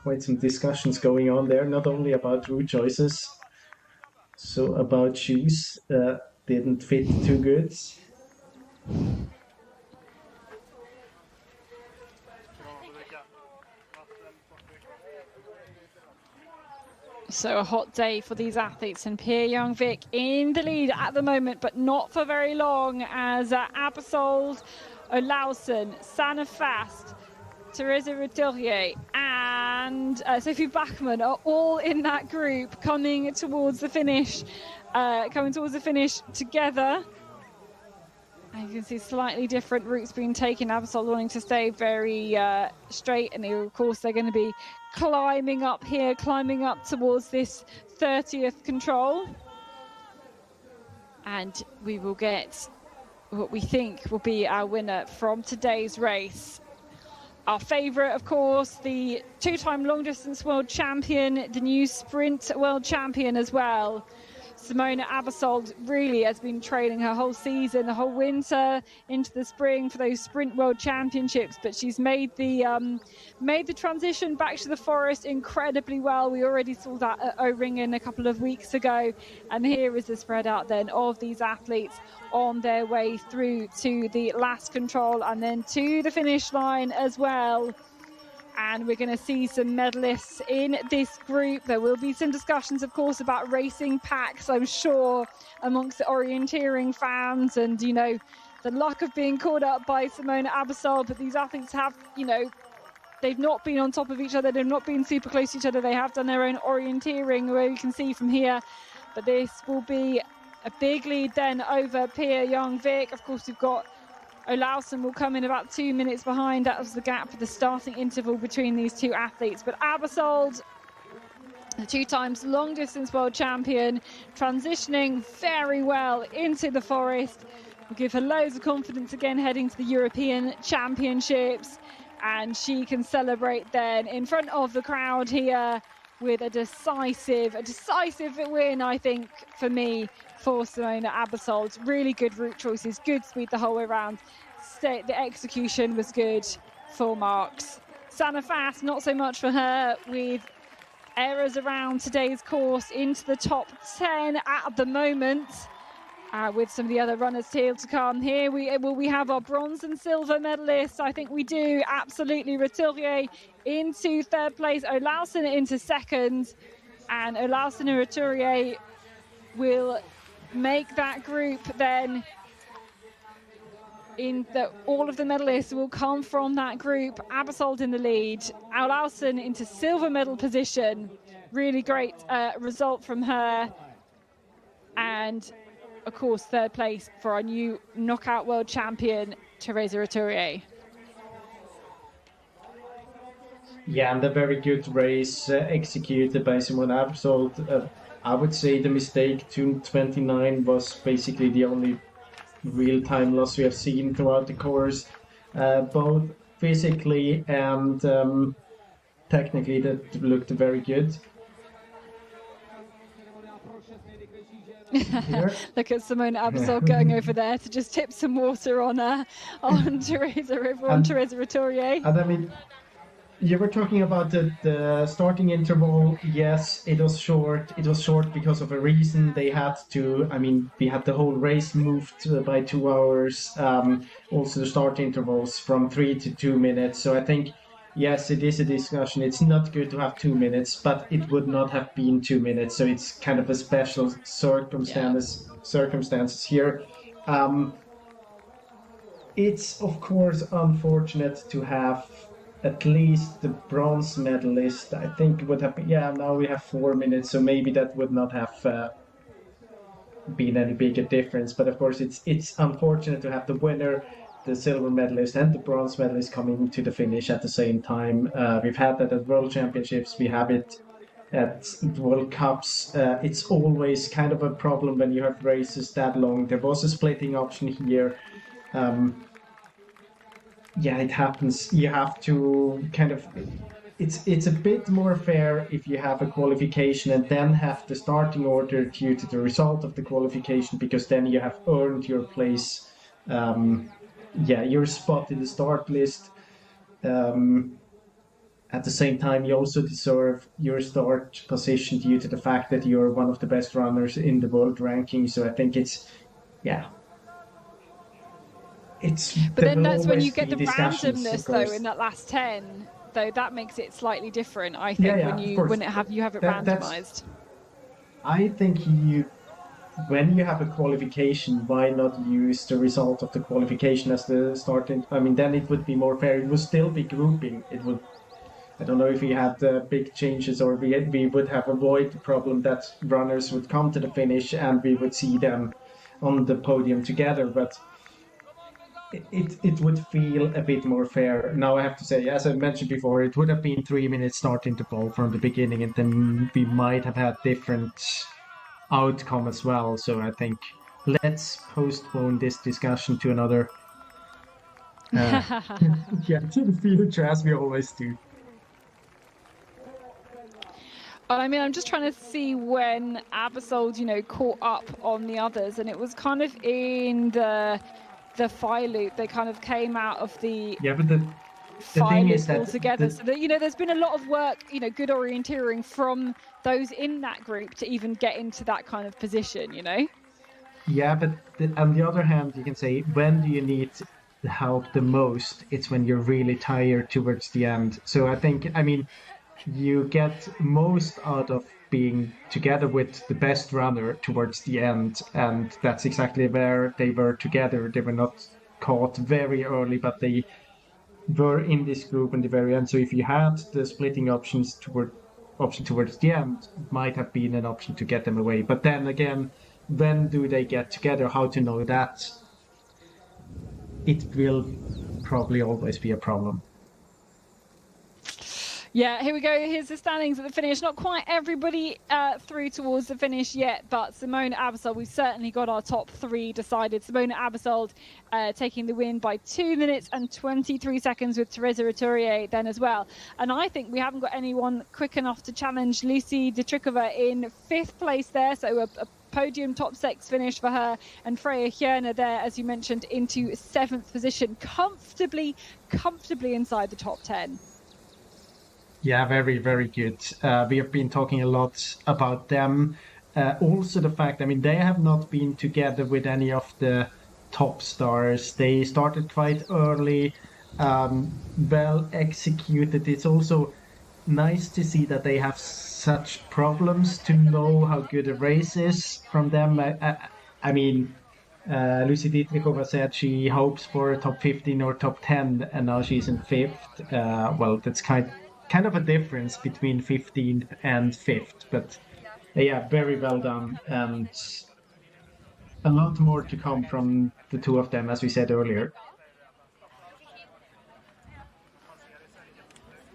Quite some discussions going on there, not only about route choices, so about shoes didn't fit too good. So a hot day for these athletes, and Pia Young-Vik in the lead at the moment, but not for very long, as Abersold, Olausen, Sanne Fast, Therese Routelier and Sophie Bachmann are all in that group coming towards the finish together. And you can see slightly different routes being taken. Abersold wanting to stay very straight, and of course they're going to be climbing up towards this 30th control. And we will get what we think will be our winner from today's race. Our favourite, of course, the 2-time long-distance world champion, the new sprint world champion as well. Simona Abersold really has been training her whole season, the whole winter into the spring for those sprint world championships, but she's made the transition back to the forest incredibly well. We already saw that at O-Ringen a couple of weeks ago, and here is the spread out then of these athletes on their way through to the last control and then to the finish line as well. And we're going to see some medalists in this group. There will be some discussions, of course, about racing packs, I'm sure, amongst the orienteering fans, and, you know, the luck of being caught up by Simona Abbasol, but these athletes have, they've not been on top of each other. They've not been super close to each other. They have done their own orienteering, where you can see from here. But this will be a big lead then over Pia Young-Vik. Of course, we've got Olausson will come in about 2 minutes behind. That was the gap for the starting interval between these two athletes. But Abbasol, the 2 times long distance world champion, transitioning very well into the forest. Will give her loads of confidence again heading to the European Championships. And she can celebrate then in front of the crowd here with a decisive win, I think, for me, for Simona Abbasol. Really good route choices, good speed the whole way around. The execution was good for Marks. Sanne Fast, not so much for her, with errors around today's course into the top 10 at the moment. With some of the other runners still to come here. We have our bronze and silver medalists. I think we do, absolutely. Roturier into 3rd place, Olausson into 2nd, and Olausson and Roturier will make that group then. All of the medalists will come from that group. Abbasol in the lead, Olausson into silver medal position. Really great result from her. And of course, 3rd place for our new knockout world champion, Teresa Roturier. Yeah, and a very good race executed by Simona Abbasol. I would say the mistake 2:29 was basically the only real time loss we have seen throughout the course, both physically and technically. That looked very good. Look at Simona Abbasol going over there to just tip some water on Teresa Roturier. And I mean, you were talking about the starting interval. Yes, it was short. It was short because of a reason. They had to, we had the whole race moved by 2 hours. Also the start intervals from 3 to 2 minutes. So I think, yes, it is a discussion. It's not good to have 2 minutes, but it would not have been 2 minutes. So it's kind of a special circumstances here. It's of course unfortunate to have at least the bronze medalist. I think it would have been, now we have 4 minutes, so maybe that would not have been any bigger difference. But of course, it's unfortunate to have the winner, the silver medalist, and the bronze medalist coming to the finish at the same time. We've had that at World Championships. We have it at World Cups. It's always kind of a problem when you have races that long. There was a splitting option here. It happens. You have to kind of. It's a bit more fair if you have a qualification and then have the starting order due to the result of the qualification, because then you have earned your place. Your spot in the start list. At the same time, you also deserve your start position due to the fact that you're one of the best runners in the world ranking. So I think it's. But then that's when you get the randomness, though, in that last 10. Though that makes it slightly different, I think, when you have it randomized. I think when you have a qualification, why not use the result of the qualification as the starting? Then it would be more fair. It would still be grouping. It would. I don't know if we had big changes, or we would have avoided the problem that runners would come to the finish and we would see them on the podium together, but. It would feel a bit more fair. Now I have to say, as I mentioned before, it would have been 3 minutes start interval from the beginning, and then we might have had different outcome as well. So I think let's postpone this discussion to another to the future, as we always do. I'm just trying to see when Abbasol, caught up on the others, and it was kind of in the file loop. They kind of came out of the but the thing is that together. So that, there's been a lot of work, good orienteering from those in that group to even get into that kind of position, Yeah, but on the other hand, you can say, when do you need help the most? It's when you're really tired towards the end. So I think, you get most out of being together with the best runner towards the end, and that's exactly where they were together. They were not caught very early, but they were in this group in the very end. So if you had the splitting option towards the end, it might have been an option to get them away. But then again, when do they get together? How to know that? It will probably always be a problem. Yeah, here we go. Here's the standings at the finish. Not quite everybody through towards the finish yet, but Simona Aebersold, we've certainly got our top three decided. Simona Aebersold taking the win by 2 minutes and 23 seconds, with Teresa Roturier then as well. And I think we haven't got anyone quick enough to challenge Lucy Dietrichova in 5th place there. So a podium top 6 finish for her, and Freya Hjerne there, as you mentioned, into 7th position, comfortably inside the top 10. Yeah, very, very good. We have been talking a lot about them. Also the fact, I mean, they have not been together with any of the top stars. They started quite early, well executed. It's also nice to see that they have such problems to know how good a race is from them. I mean, Lucy Dietrichova said she hopes for a top 15 or top 10, and now she's in 5th. Well, that's kind of a difference between 15th and 5th, but yeah, very well done, and a lot more to come from the two of them, as we said earlier.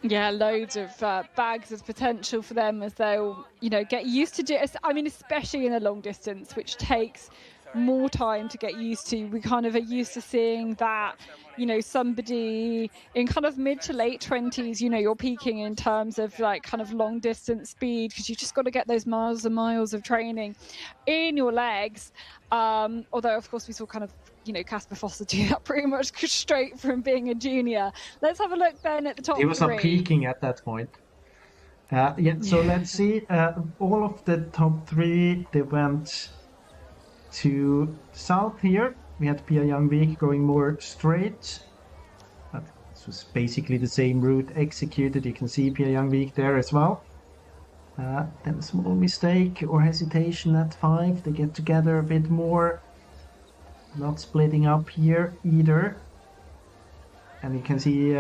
Yeah, loads of bags of potential for them as they'll, get used to it. I mean, especially in the long distance, which takes more time to get used to. We kind of are used to seeing that, somebody in kind of mid to late 20s, you're peaking in terms of like kind of long distance speed, because you've just got to get those miles and miles of training in your legs. Although, of course, we saw kind of, Casper Foster do that pretty much straight from being a junior. Let's have a look then at the top 3. He was not peaking at that point. So let's see. All of the top 3, they went to south here. We had Pia Youngvik going more straight. But this was basically the same route executed. You can see Pia Youngvik there as well. Then a small mistake or hesitation at 5. They get together a bit more. Not splitting up here either. And you can see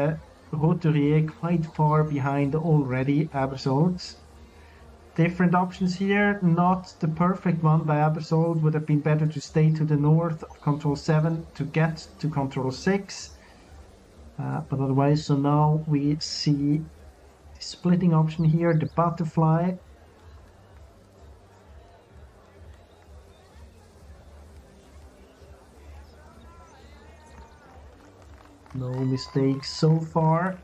Roturier quite far behind already, Aebersold. Different options here, not the perfect one by Aebersold. Would have been better to stay to the north of control 7 to get to control 6. But otherwise, so now we see the splitting option here, the butterfly. No mistakes so far.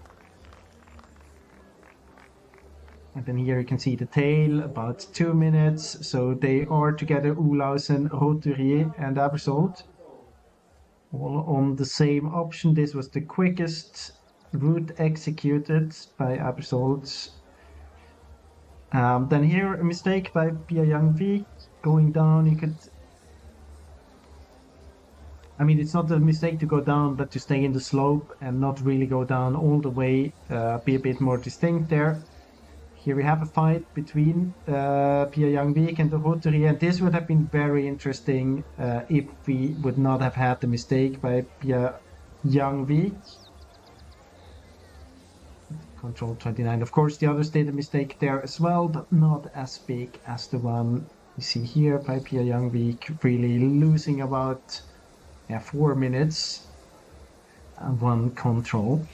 And then here you can see the tail, about 2 minutes. So they are together, Olausen, Roturier and Aebersold. All on the same option. This was the quickest route executed by Aebersold. Then here a mistake by Pia Youngvik going down. You could... I mean, it's not a mistake to go down, but to stay in the slope and not really go down all the way. Be a bit more distinct there. Here we have a fight between Pia Youngvik and the Roturier, and this would have been very interesting if we would not have had the mistake by Pia Youngvik. Control 29. Of course, the others did a mistake there as well, but not as big as the one we see here by Pia Youngvik, really losing about 4 minutes and 1 control.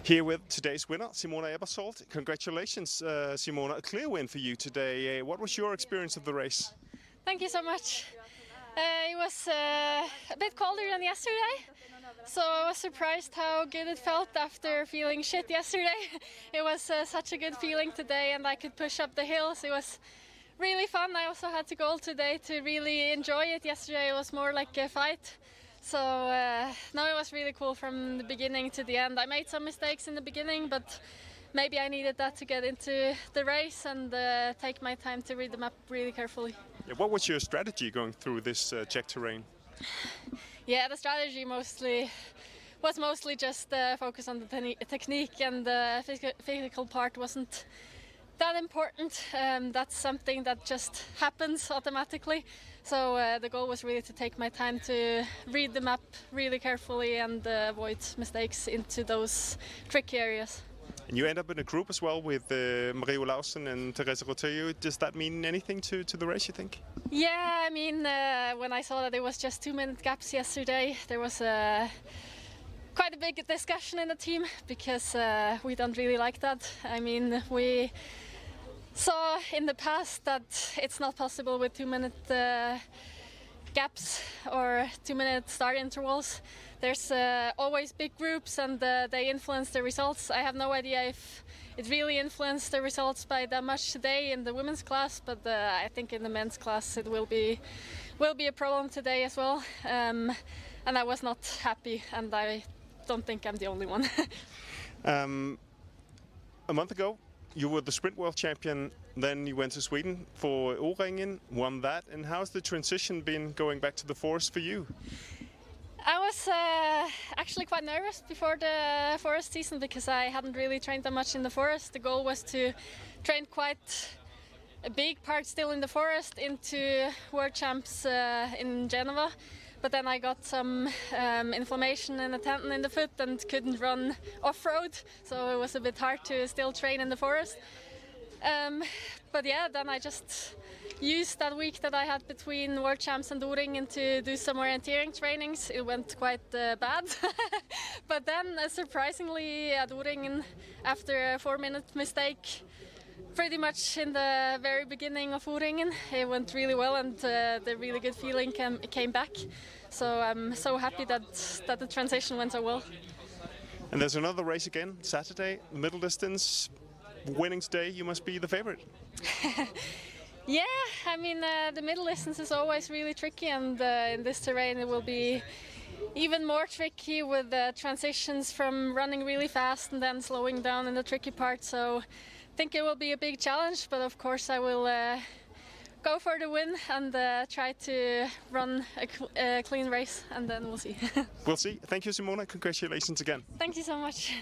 Here with today's winner, Simona Aebersold. Congratulations, Simona. A clear win for you today. What was your experience of the race? Thank you so much. It was a bit colder than yesterday, so I was surprised how good it felt after feeling shit yesterday. It was such a good feeling today, and I could push up the hills. It was really fun. I also had to goal today to really enjoy it. Yesterday it was more like a fight. So no, it was really cool from the beginning to the end. I made some mistakes in the beginning, but maybe I needed that to get into the race and take my time to read the map really carefully. Yeah, what was your strategy going through this Czech terrain? Yeah, the strategy mostly was mostly just focused on the technique, and the physical part wasn't that important. That's something that just happens automatically. So the goal was really to take my time to read the map really carefully and avoid mistakes into those tricky areas. And you end up in a group as well with Marie Olausen and Therese Rotello. Does that mean anything to the race, you think? Yeah, I mean, when I saw that it was just 2-minute gaps yesterday, there was quite a big discussion in the team, because we don't really like that. I mean, we saw in the past that it's not possible with 2-minute gaps or 2-minute start intervals. There's always big groups, and they influence the results. I have no idea if it really influenced the results by that much today in the women's class, but I think in the men's class it will be a problem today as well. And I was not happy, and I don't think I'm the only one. A month ago, you were the sprint world champion. Then you went to Sweden for O-Ringen, won that. And how's the transition been going back to the forest for you? I was actually quite nervous before the forest season, because I hadn't really trained that much in the forest. The goal was to train quite a big part still in the forest into World Champs in Geneva. But then I got some inflammation in the tendon in the foot and couldn't run off-road, so it was a bit hard to still train in the forest. But yeah, then I just used that week that I had between World Champs and O-Ringen to do some orienteering trainings. It went quite bad. But then surprisingly at O-Ringen, after a 4-minute mistake, pretty much in the very beginning of O-Ringen, it went really well, and the really good feeling came back. So I'm so happy that the transition went so well. And there's another race again, Saturday, middle distance. Winning today, you must be the favorite. Yeah, I mean, the middle distance is always really tricky, and in this terrain it will be even more tricky with the transitions from running really fast and then slowing down in the tricky part. So I think it will be a big challenge, but of course I will go for the win and try to run a clean race, and then we'll see. We'll see. Thank you, Simona. Congratulations again. Thank you so much.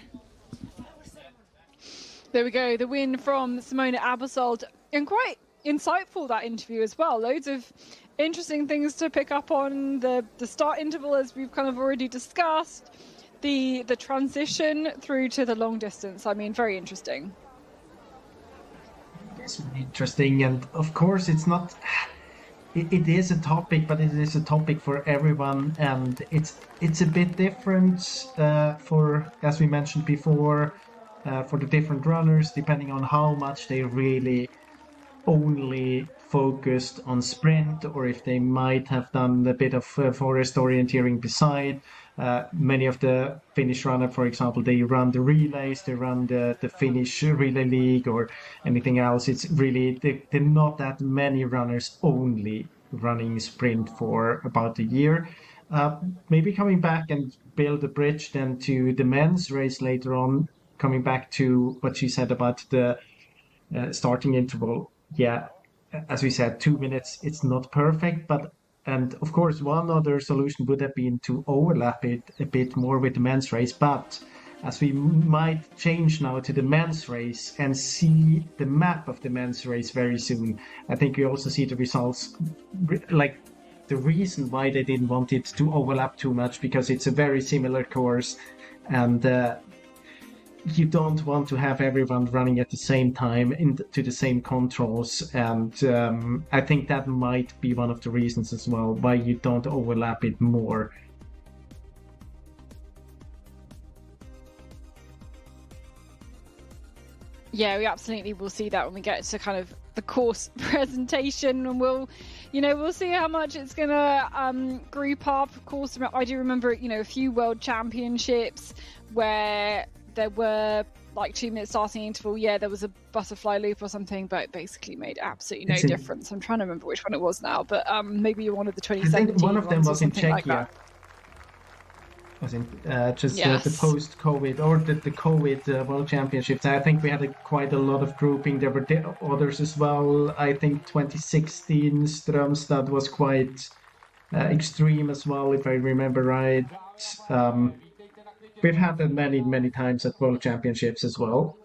There we go, the win from Simona Aebersold, and quite insightful, that interview as well. Loads of interesting things to pick up on. The start interval, as we've kind of already discussed, the transition through to the long distance. I mean, very interesting. It's really interesting, and of course it's not, it is a topic, but it is a topic for everyone, and it's a bit different for, as we mentioned before, for the different runners, depending on how much they really only focused on sprint, or if they might have done a bit of forest orienteering beside. Many of the Finnish runners, for example, they run the relays, they run the Finnish Relay League or anything else. It's really, there are not that many runners only running sprint for about a year. Maybe coming back and build a bridge then to the men's race later on, coming back to what she said about the starting interval. Yeah, as we said, 2 minutes, it's not perfect, and of course one other solution would have been to overlap it a bit more with the men's race. But as we might change now to the men's race and see the map of the men's race very soon, I think we also see the results, like the reason why they didn't want it to overlap too much, because it's a very similar course, and you don't want to have everyone running at the same time into the same controls, and I think that might be one of the reasons as well why you don't overlap it more. Yeah, we absolutely will see that when we get to kind of the course presentation, and we'll see how much it's gonna group up. Of course, I do remember, a few world championships where there were like 2 minute starting interval. Yeah, there was a butterfly loop or something, but it basically made absolutely no difference. I'm trying to remember which one it was now, but maybe one of the 2017 I think one of them was in Czechia. Like was in the post-COVID or the COVID World Championships. I think we had quite a lot of grouping. There were others as well. I think 2016 Strömstad was quite extreme as well, if I remember right. we've had that many times at World Championships as well.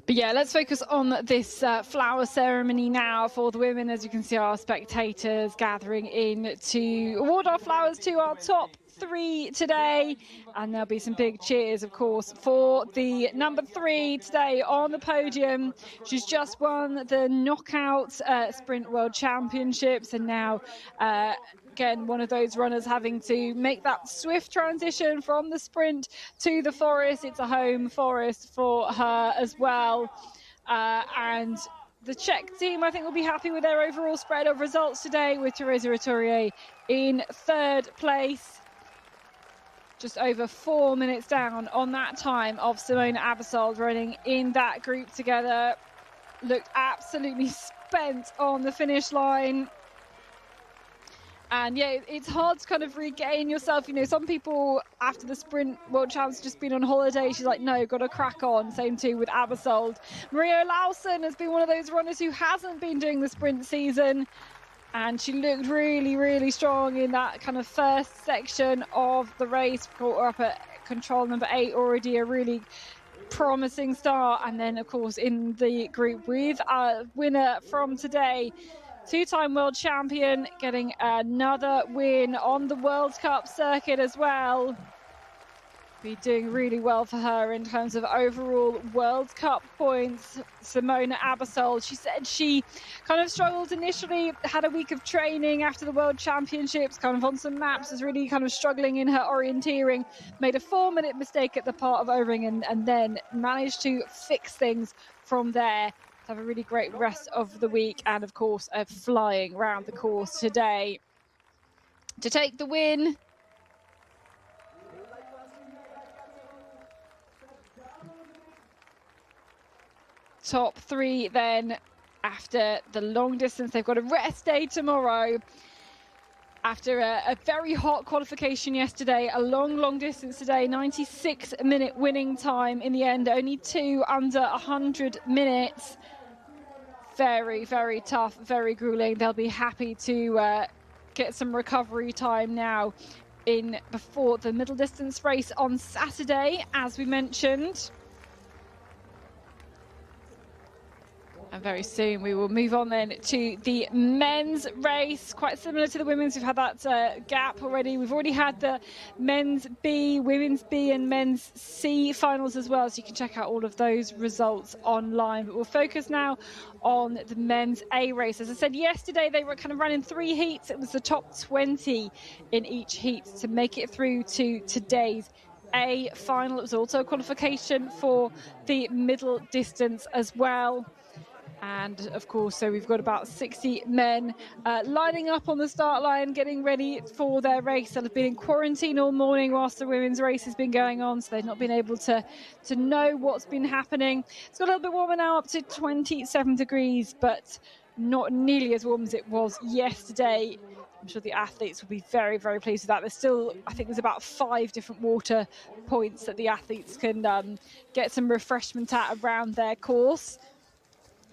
But yeah, let's focus on this flower ceremony now for the women. As you can see, our spectators gathering in to award our flowers to our top 3 today. And there'll be some big cheers, of course, for the number 3 today on the podium. She's just won the knockout sprint world championships, and now again, one of those runners having to make that swift transition from the sprint to the forest. It's a home forest for her as well. And the Czech team, I think, will be happy with their overall spread of results today, with Teresa Roturier in 3rd place. Just over 4 minutes down on that time of Simona Abersold running in that group together. Looked absolutely spent on the finish line. And yeah, it's hard to kind of regain yourself. You know, some people after the sprint world champs just been on holiday. She's like, no, got to crack on. Same too with Abersold. Maria Lawson has been one of those runners who hasn't been doing the sprint season. And she looked really strong in that kind of first section of the race. Caught her up at control number 8, already a really promising start. And then, of course, in the group with a winner from today, 2-time world champion, getting another win on the World Cup circuit as well. Be doing really well for her in terms of overall World Cup points. Simona Abersold, she said she kind of struggled initially, had a week of training after the World Championships, kind of on some maps, was really kind of struggling in her orienteering, made a 4-minute mistake at the part of O-ring and then managed to fix things from there. Have a really great rest of the week, and of course flying around the course today to take the win. Top 3 then after the long distance. They've got a rest day tomorrow after a very hot qualification yesterday. A long distance today, 96-minute winning time in the end, only 2 under 100 minutes. Very tough, very grueling. They'll be happy to get some recovery time now in before the middle distance race on Saturday, as we mentioned. And very soon we will move on then to the men's race, quite similar to the women's. We've had that gap already. We've already had the men's B, women's B and men's C finals as well, so you can check out all of those results online. But we'll focus now on the men's A race. As I said yesterday, they were kind of running 3 heats. It was the top 20 in each heat to make it through to today's A final. It was also a qualification for the middle distance as well. And of course, so we've got about 60 men lining up on the start line, getting ready for their race. They'll have been in quarantine all morning whilst the women's race has been going on, so they've not been able to know what's been happening. It's got a little bit warmer now, up to 27 degrees, but not nearly as warm as it was yesterday. I'm sure the athletes will be very pleased with that. There's still, I think there's about 5 different water points that the athletes can get some refreshment at around their course.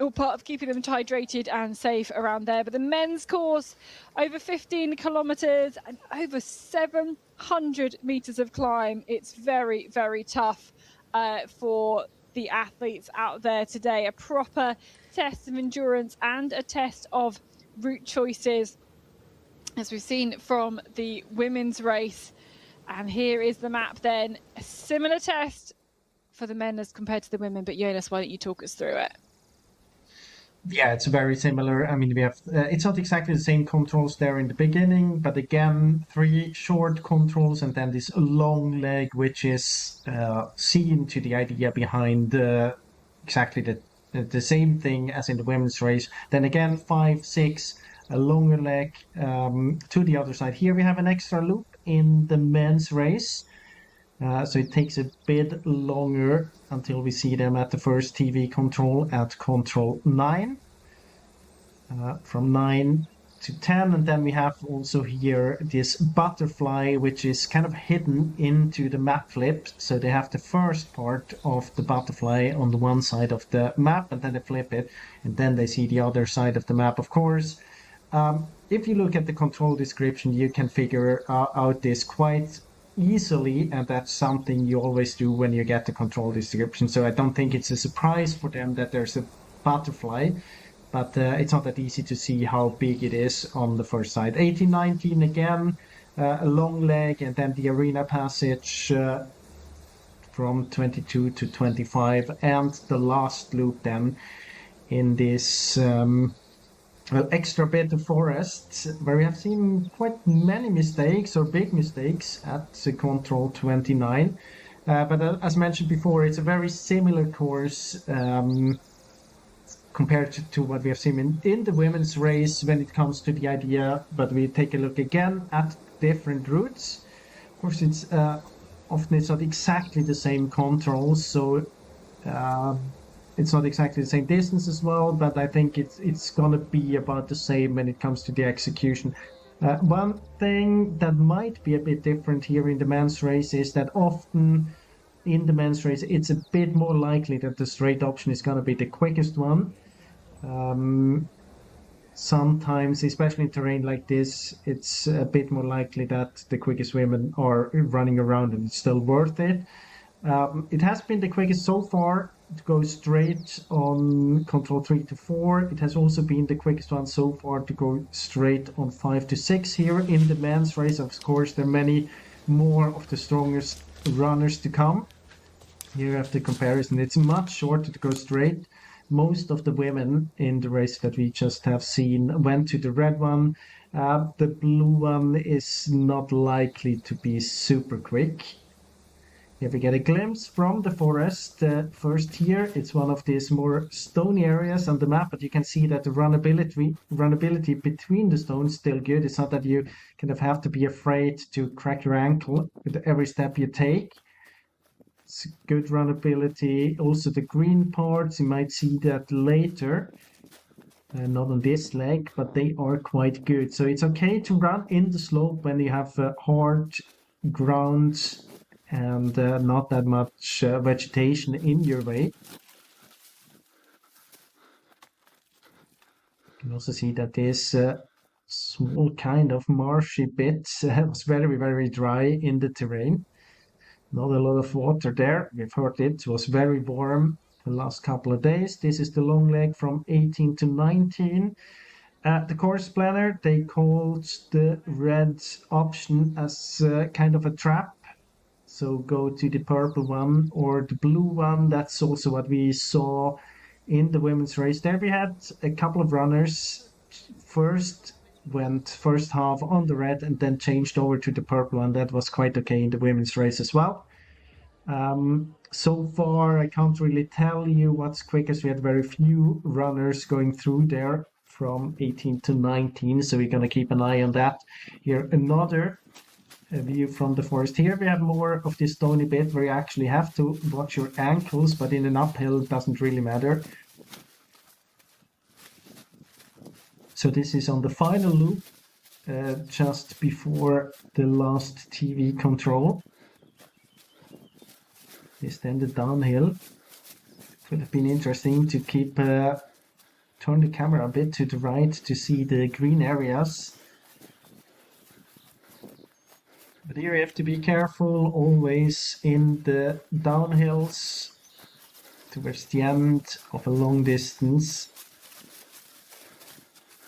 All part of keeping them hydrated and safe around there. But the men's course, over 15 kilometres and over 700 metres of climb. It's very tough for the athletes out there today. A proper test of endurance and a test of route choices, as we've seen from the women's race. And here is the map then. A similar test for the men as compared to the women. But Jonas, why don't you talk us through it? Yeah, it's very similar. I mean, we have it's not exactly the same controls there in the beginning, but again, 3 short controls and then this long leg, which is seen to the idea behind exactly the same thing as in the women's race. Then again, 5, 6, a longer leg to the other side. Here we have an extra loop in the men's race. So it takes a bit longer until we see them at the first TV control at control 9. From 9 to 10, and then we have also here this butterfly, which is kind of hidden into the map flip. So they have the first part of the butterfly on the one side of the map, and then they flip it, and then they see the other side of the map, of course. If you look at the control description, you can figure out this quite easily, and that's something you always do when you get the control distribution. So I don't think it's a surprise for them that there's a butterfly, but it's not that easy to see how big it is on the first side. 18-19 again, a long leg, and then the arena passage from 22 to 25, and the last loop then in this extra bit of forest, where we have seen quite many mistakes or big mistakes at the control 29. But as mentioned before, it's a very similar course compared to what we have seen in the women's race when it comes to the idea. But we take a look again at different routes. Of course, it's often it's not exactly the same controls, so it's not exactly the same distance as well, but I think it's gonna be about the same when it comes to the execution. One thing that might be a bit different here in the men's race is that often in the men's race it's a bit more likely that the straight option is gonna be the quickest one. Sometimes, especially in terrain like this, it's a bit more likely that the quickest women are running around and it's still worth it. It has been the quickest so far to go straight on control 3 to 4. It has also been the quickest one so far to go straight on 5 to 6 here in the men's race. Of course, there are many more of the strongest runners to come. Here you have the comparison. It's much shorter to go straight. Most of the women in the race that we just have seen went to the red one. The blue one is not likely to be super quick. Here we get a glimpse from the forest. First here, it's one of these more stony areas on the map, but you can see that the runnability between the stones is still good. It's not that you kind of have to be afraid to crack your ankle with every step you take. It's good runnability. Also the green parts, you might see that later. Not on this leg, but they are quite good. So it's okay to run in the slope when you have hard ground and not that much vegetation in your way. You can also see that this small kind of marshy bit was very, very dry in the terrain. Not a lot of water there. We've heard it was very warm the last couple of days. This is the long leg from 18 to 19. The course planner, they called the red option as kind of a trap. So go to the purple one or the blue one. That's also what we saw in the women's race. There we had a couple of runners went first half on the red and then changed over to the purple one. That was quite okay in the women's race as well. So far, I can't really tell you what's quickest. We had very few runners going through there from 18 to 19, so we're going to keep an eye on that. Here, another view from the forest. Here we have more of this stony bit where you actually have to watch your ankles, but in an uphill it doesn't really matter. So this is on the final loop, just before the last TV control. This then the downhill. It would have been interesting to keep turn the camera a bit to the right to see the green areas. But here you have to be careful always in the downhills towards the end of a long distance.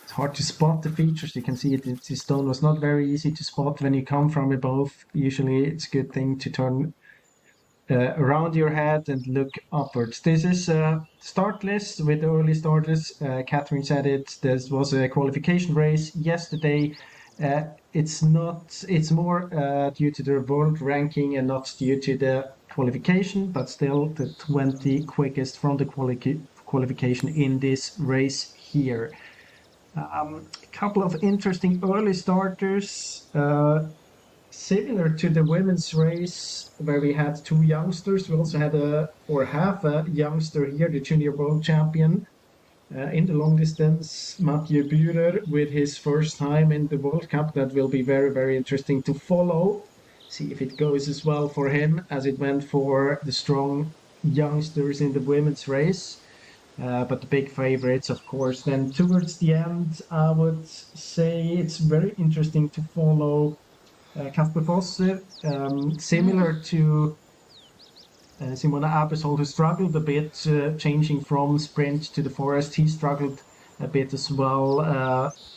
It's hard to spot the features. You can see it, the stone was not very easy to spot when you come from above. Usually it's a good thing to turn around your head and look upwards. This is a start list with early starters. Catherine said it. This was a qualification race yesterday. It's more due to the world ranking and not due to the qualification, but still the 20 quickest from the qualification in this race here. A couple of interesting early starters. Similar to the women's race where we had two youngsters, we also had half a youngster here, the junior world champion in the long distance, Mathieu Bührer, with his first time in the World Cup. That will be very, very interesting to follow. See if it goes as well for him as it went for the strong youngsters in the women's race. But the big favorites, of course, then towards the end, I would say it's very interesting to follow Kasper Fosse, similar to Simona Abersol, who struggled a bit changing from sprint to the forest. He struggled a bit as well.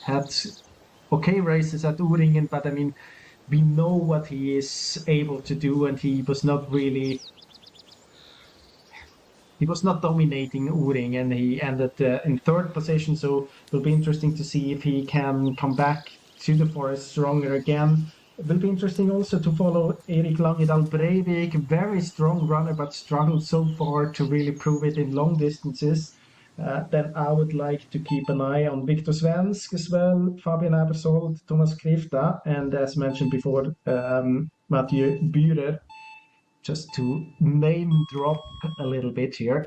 Had okay races at Uringen, but I mean, we know what he is able to do, and he was not dominating Uring, and he ended in third position. So it'll be interesting to see if he can come back to the forest stronger again. It will be interesting also to follow Erik Langedal Breivik, very strong runner, but struggled so far to really prove it in long distances. Then I would like to keep an eye on Viktor Svensk as well, Fabian Abersold, Thomas Krifta, and as mentioned before, Mathieu Bührer, just to name drop a little bit here.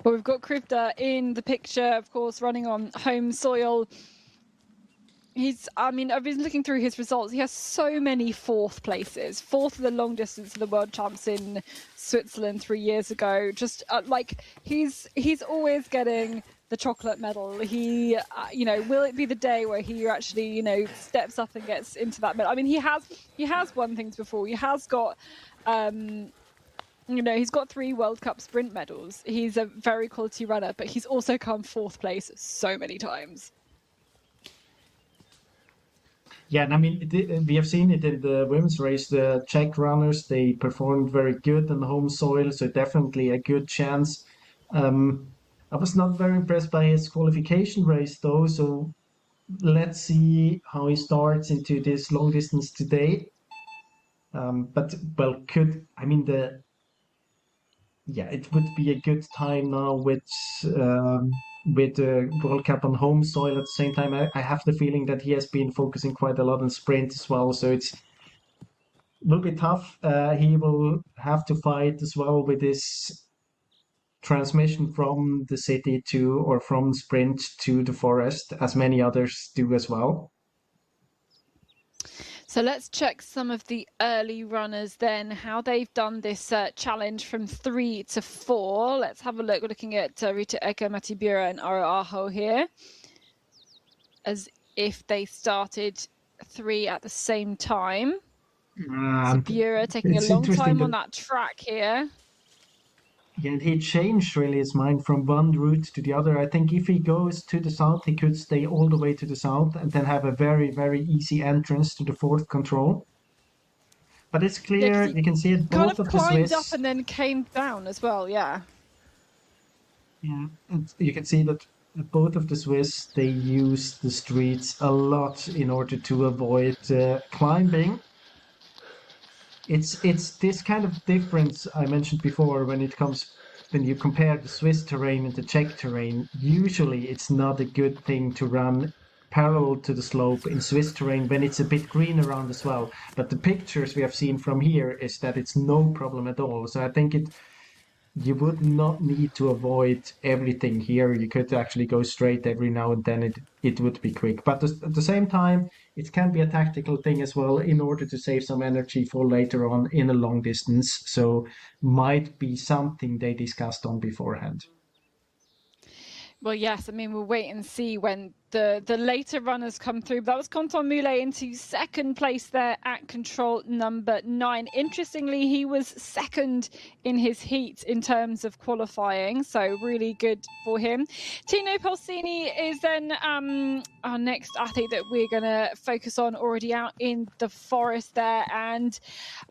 Well, we've got Krifta in the picture, of course, running on home soil. I've been looking through his results. He has so many fourth places. Fourth of the long distance of the world champs in Switzerland 3 years ago. Just he's always getting the chocolate medal. He, will it be the day where he actually, steps up and gets into that medal? I mean, he has won things before. He has got, he's got 3 World Cup sprint medals. He's a very quality runner, but he's also come fourth place so many times. Yeah, and I mean, we have seen it in the women's race. The Czech runners, they performed very good on home soil, so definitely a good chance. I was not very impressed by his qualification race, though, so let's see how he starts into this long distance today. It would be a good time now with the World Cup on home soil. At the same time, I have the feeling that he has been focusing quite a lot on sprint as well, so it will be tough. He will have to fight as well with this transmission from the city from sprint to the forest, as many others do as well. So let's check some of the early runners then, how they've done this challenge from 3 to 4. Let's have a look. We're looking at Rita Eka, Matti Bura and Aro Aho here, as if they started 3 at the same time. So Bura taking a long time on that track here. Yeah, and he changed really his mind from one route to the other. I think if he goes to the south, he could stay all the way to the south and then have a very, very easy entrance to the fourth control. But it's clear, you can see it, both of the Swiss. Climbed up and then came down as well, yeah. Yeah, and you can see that both of the Swiss, they use the streets a lot in order to avoid climbing. It's this kind of difference I mentioned before when you compare the Swiss terrain and the Czech terrain. Usually it's not a good thing to run parallel to the slope in Swiss terrain when it's a bit green around as well. But the pictures we have seen from here is that it's no problem at all. So I think you would not need to avoid everything here. You could actually go straight every now and then. It would be quick. But at the same time, it can be a tactical thing as well in order to save some energy for later on in a long distance. So might be something they discussed on beforehand. Well, yes, I mean, we'll wait and see when the later runners come through. That was Quentin Moulet into second place there at control number 9. Interestingly, he was second in his heat in terms of qualifying, so really good for him. Tino Polsini is then our next athlete that we're going to focus on, already out in the forest there. And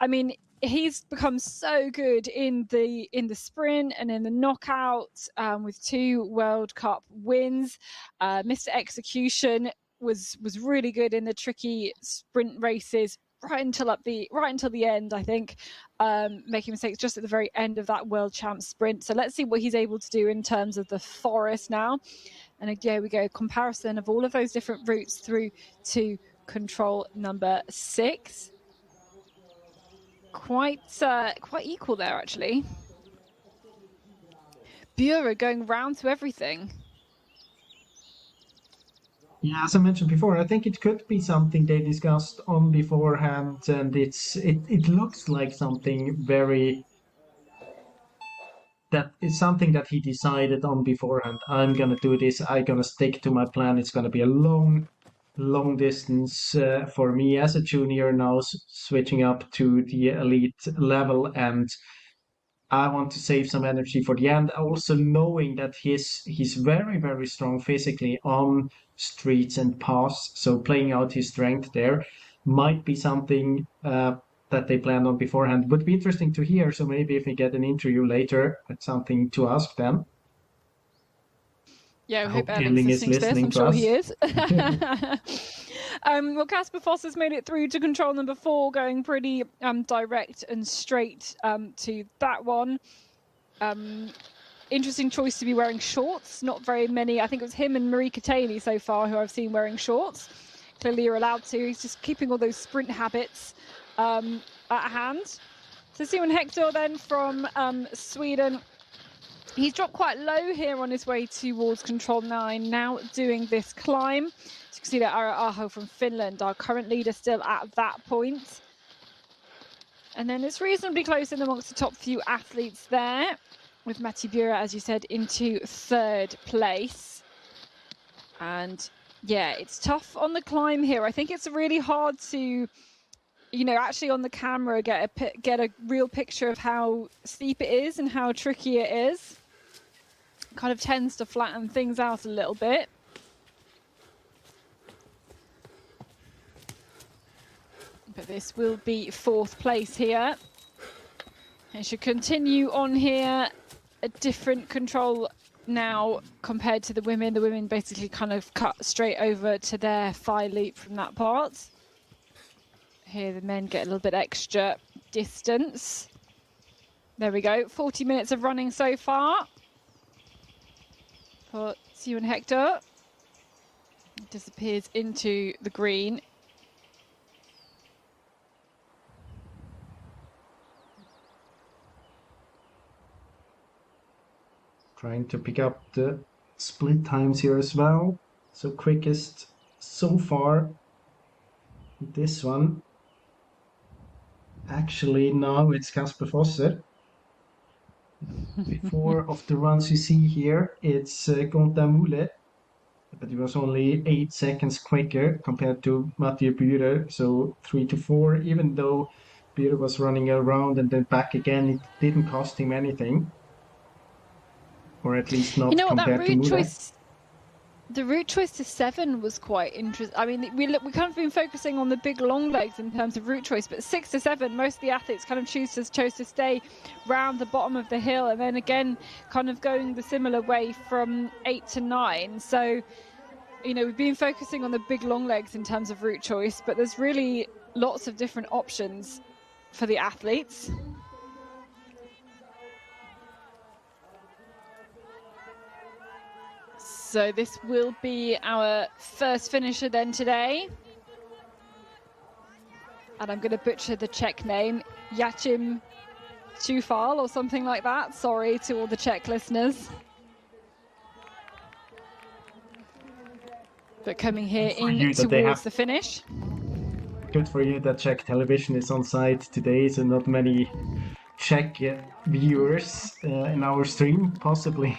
I mean, he's become so good in the sprint and in the knockout with 2 World Cup wins. Mr. Execution was really good in the tricky sprint races right until the end, I think, making mistakes just at the very end of that World Champ sprint. So let's see what he's able to do in terms of the forest now. And there we go, comparison of all of those different routes through to control number 6. Quite equal there, actually. Bura going round to everything. Yeah, as I mentioned before, I think it could be something they discussed on beforehand, and it looks like something that is something that he decided on beforehand. I'm gonna do this. I'm gonna stick to my plan. It's gonna be a long long distance for me as a junior now, switching up to the elite level, and I want to save some energy for the end. Also knowing that he's very, very strong physically on streets and paths, so playing out his strength there might be something that they planned on beforehand. Would be interesting to hear. So maybe if we get an interview later, that's something to ask them. Yeah, I hope hope Erling's is listening to this. I'm listening sure to he is. Well, Casper Foss has made it through to control number 4, going pretty direct and straight to that one. Interesting choice to be wearing shorts. Not very many. I think it was him and Marika Taylor so far who I've seen wearing shorts. Clearly you're allowed to. He's just keeping all those sprint habits at hand. So Simon Hector then from Sweden. He's dropped quite low here on his way towards control 9, now doing this climb. So you can see that Ara Aho from Finland, our current leader, still at that point. And then it's reasonably close in amongst the top few athletes there, with Matti Bura, as you said, into 3rd place. And yeah, it's tough on the climb here. I think it's really hard to, actually on the camera get a real picture of how steep it is and how tricky it is. Kind of tends to flatten things out a little bit. But this will be 4th place here. It should continue on here. A different control now compared to the women. The women basically kind of cut straight over to their thigh leap from that part. Here the men get a little bit extra distance. There we go, 40 minutes of running so far for Simon Hector. Disappears into the green. Trying to pick up the split times here as well. So quickest so far, this one. Actually, now it's Casper Fosse. Before of the runs you see here, it's Gonta Mule, but it was only 8 seconds quicker compared to Mathieu Bührer, so 3 to 4. Even though Bührer was running around and then back again, it didn't cost him anything. Or at least not compared to Mule. The route choice to 7 was quite interesting. I mean, we kind of been focusing on the big long legs in terms of route choice, but 6 to 7, most of the athletes kind of chose to stay round the bottom of the hill, and then again, kind of going the similar way from 8 to 9. So, we've been focusing on the big long legs in terms of route choice, but there's really lots of different options for the athletes. So this will be our first finisher then today. And I'm going to butcher the Czech name, Jachim Čufal or something like that. Sorry to all the Czech listeners. But coming here in towards the finish. Good for you that Czech television is on site today, so not many Czech viewers in our stream, possibly.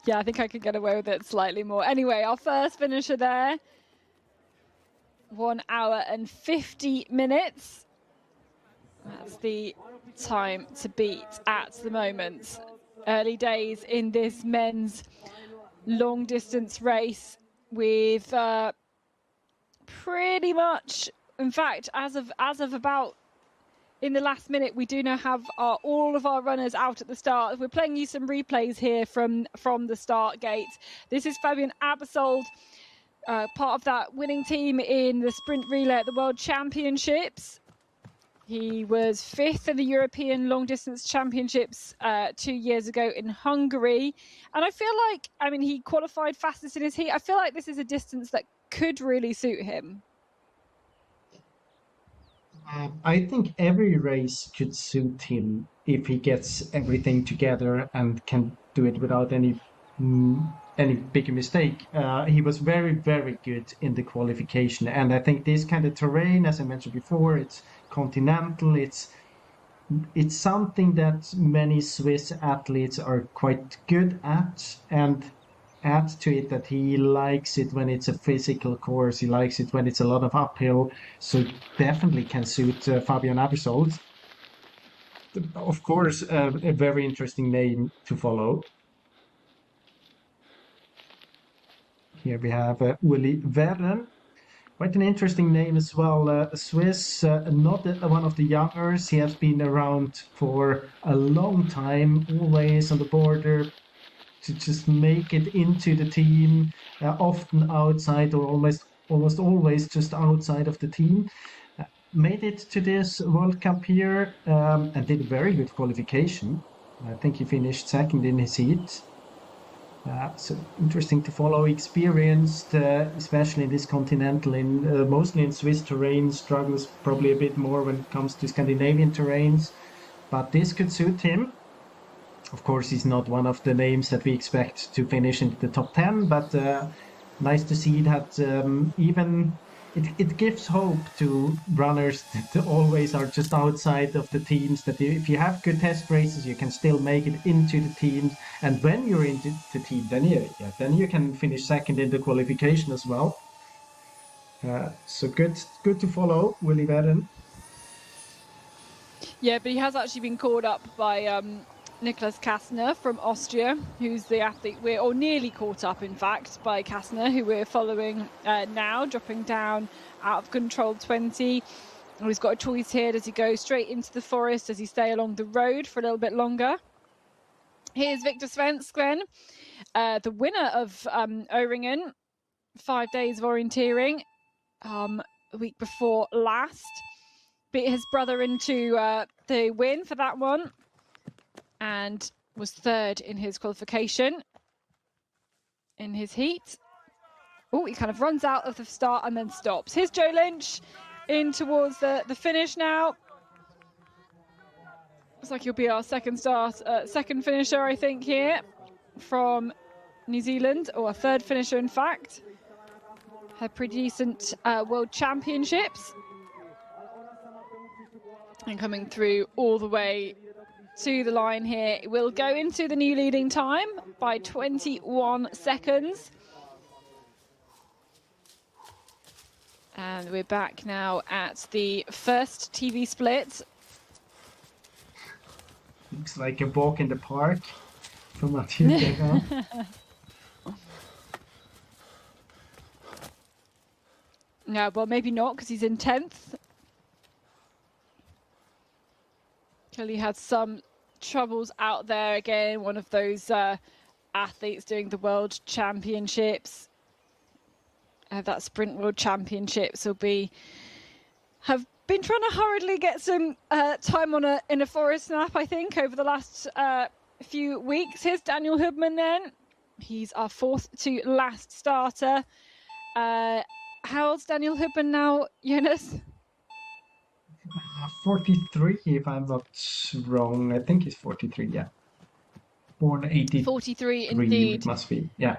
Yeah, I think I could get away with it slightly more. Anyway, our first finisher there. 1 hour and 50 minutes. That's the time to beat at the moment. Early days in this men's long distance race with pretty much, in fact, as of about in the last minute, we do now have all of our runners out at the start. We're playing you some replays here from the start gate. This is Fabian Abersold, part of that winning team in the sprint relay at the World Championships. He was 5th in the European Long Distance Championships 2 years ago in Hungary. And I feel like, he qualified fastest in his heat. I feel like this is a distance that could really suit him. I think every race could suit him if he gets everything together and can do it without any big mistake. He was very, very good in the qualification, and I think this kind of terrain, as I mentioned before, it's continental. It's something that many Swiss athletes are quite good at, and add to it that he likes it when it's a physical course. He likes it when it's a lot of uphill. So definitely can suit Fabian Abersold. Of course, a very interesting name to follow. Here we have Uli Verden. Quite an interesting name as well. A Swiss, not one of the youngers. He has been around for a long time, always on the border to just make it into the team, often outside or almost always just outside of the team. Made it to this World Cup here and did a very good qualification. I think he finished second in his heat. So interesting to follow, experienced, especially in this continental, mostly in Swiss terrain, struggles probably a bit more when it comes to Scandinavian terrains, but this could suit him. Of course, he's not one of the names that we expect to finish in the top 10, but nice to see that even it gives hope to runners that always are just outside of the teams, that if you have good test races, you can still make it into the teams. And when you're into the team, then you can finish second in the qualification as well. So good to follow Willy Verden. Yeah, but he has actually been called up by Nicholas Kastner from Austria, who's the athlete or nearly caught up, in fact, by Kastner, who we're following now, dropping down out of control 20. And he's got a choice here. Does he go straight into the forest? Does he stay along the road for a little bit longer? Here's Victor Svensson, the winner of O-Ringen, 5 days of orienteering, a week before last. Beat his brother into the win for that one, and was third in his qualification in his heat. Oh, he kind of runs out of the start and then stops. Here's Joe Lynch in towards the finish now. Looks like he'll be our second finisher, I think, here from New Zealand, or a third finisher, in fact. Had pretty decent World Championships. And coming through all the way to the line here, it will go into the new leading time by 21 seconds. And we're back now at the first TV split. Looks like a walk in the park for Mathieu Perrin. No, well, maybe not, because he's in 10th. Kelly had some troubles out there again. One of those athletes doing the World Championships. That Sprint World Championships have been trying to hurriedly get some time on in a forest snap, I think, over the last few weeks. Here's Daniel Hubman then. He's our fourth to last starter. How old's Daniel Hubman now, Jonas? 43, if I'm not wrong. I think he's 43, yeah. Born 83. 43, indeed. It must be, yeah.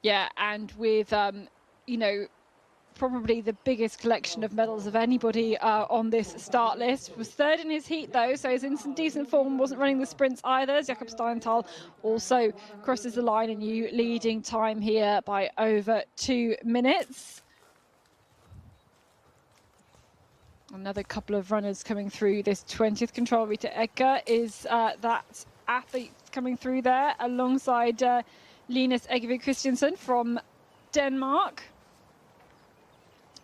Yeah, and with, you know, probably the biggest collection of medals of anybody on this start list. Was third in his heat, though, so he's in some decent form. Wasn't running the sprints either. Jakob Steinthal also crosses the line, a new leading time here by over 2 minutes. Another couple of runners coming through this 20th control. Rita Edgar is that athlete coming through there alongside Linus Eggevi Christiansen from Denmark.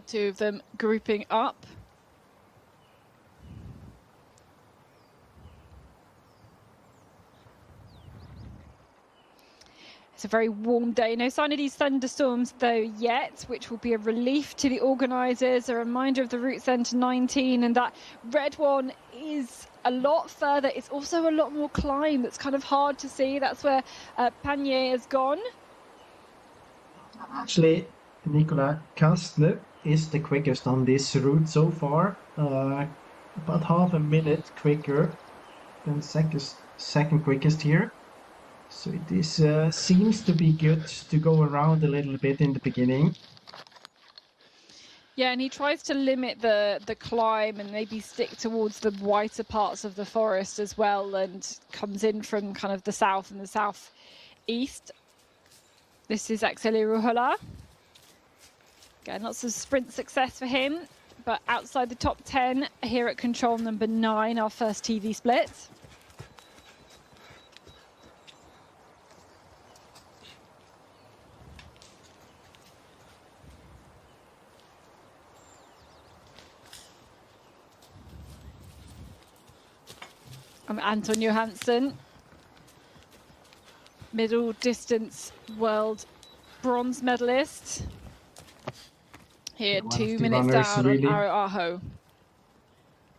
Two of them grouping up. It's a very warm day. No sign of these thunderstorms though yet, which will be a relief to the organisers. A reminder of the route then to 19, and that red one is a lot further. It's also a lot more climb that's kind of hard to see. That's where Panier has gone. Actually, Nicolas Kastner is the quickest on this route so far. About half a minute quicker than second quickest here. So it is, seems to be good to go around a little bit in the beginning. Yeah, and he tries to limit the climb and maybe stick towards the whiter parts of the forest as well, and comes in from kind of the south and the south east. This is Axeli Ruhola. Again, lots of sprint success for him, but outside the top 10 here at control number 9, our first TV split. Anton Johansson, middle distance world bronze medalist. Here, 2 minutes down on Aro Aho.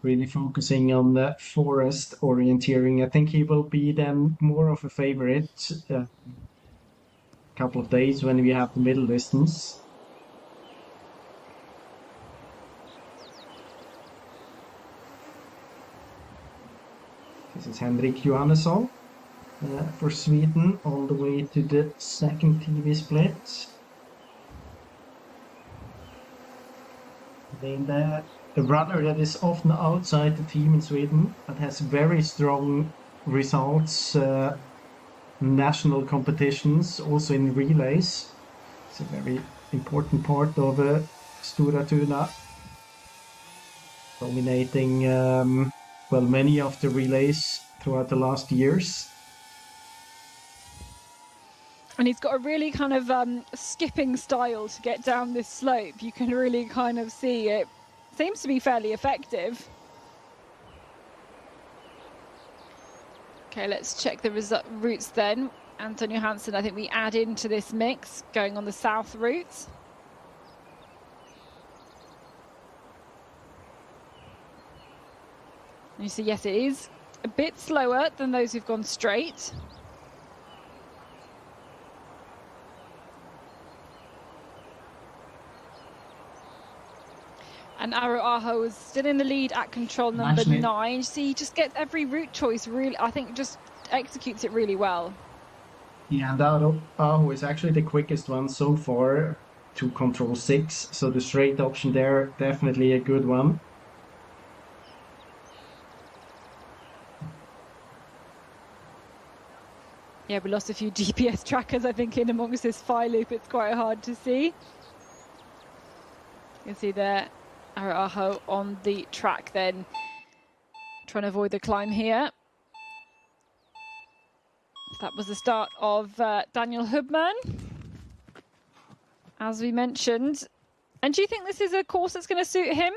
Really focusing on the forest orienteering. I think he will be then more of a favorite couple of days when we have the middle distance. This is Henrik Johannesson for Sweden on the way to the second TV split. Then the runner that is often outside the team in Sweden, but has very strong results, national competitions, also in relays. It's a very important part of Stora Tuna, dominating many of the relays throughout the last years. And he's got a really kind of skipping style to get down this slope. You can really kind of see it seems to be fairly effective. Okay, let's check the routes then. Anton Johansson, I think we add into this mix, going on the south route. And you see, yes, it is a bit slower than those who've gone straight. And Aro Aho is still in the lead at control number 9. See, he just gets every route choice really, I think, just executes it really well. Yeah, and Aro Aho is actually the quickest one so far to control 6. So the straight option there, definitely a good one. Yeah, we lost a few GPS trackers, I think, in amongst this fly loop. It's quite hard to see. You can see there Aro Aho on the track then, trying to avoid the climb here. That was the start of Daniel Hubman, as we mentioned. And do you think this is a course that's going to suit him?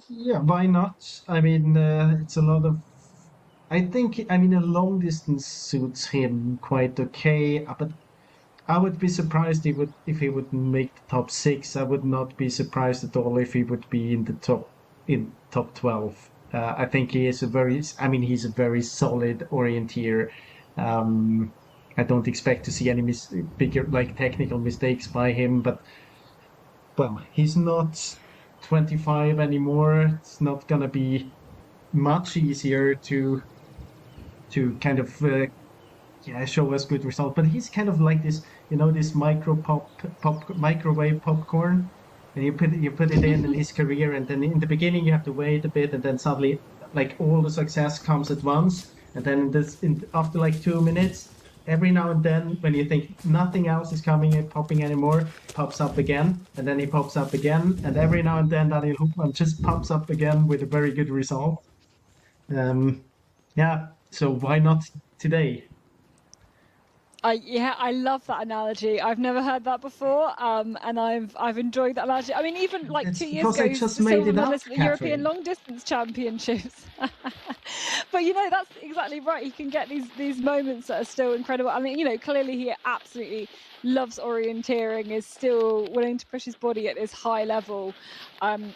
Yeah, why not? I mean, it's a lot of... I think, a long distance suits him quite okay, but I would be surprised if he would make the top 6. I would not be surprised at all if he would be in the top 12. I think he is he's a very solid orienteer. I don't expect to see any bigger technical mistakes by him, but well, he's not 25 anymore. It's not gonna be much easier to kind of show us good results. But he's kind of like this, this microwave popcorn, and you put it in his career, and then in the beginning you have to wait a bit, and then suddenly all the success comes at once, and then after 2 minutes, every now and then when you think nothing else is popping anymore, pops up again, and then he pops up again, and every now and then Daniel Hubman just pops up again with a very good result. So why not today? I love that analogy. I've never heard that before, and I've enjoyed that analogy. I mean, even 2 years ago, just made it up, the European long distance championships. But that's exactly right. He can get these moments that are still incredible. I mean, clearly he absolutely loves orienteering, is still willing to push his body at this high level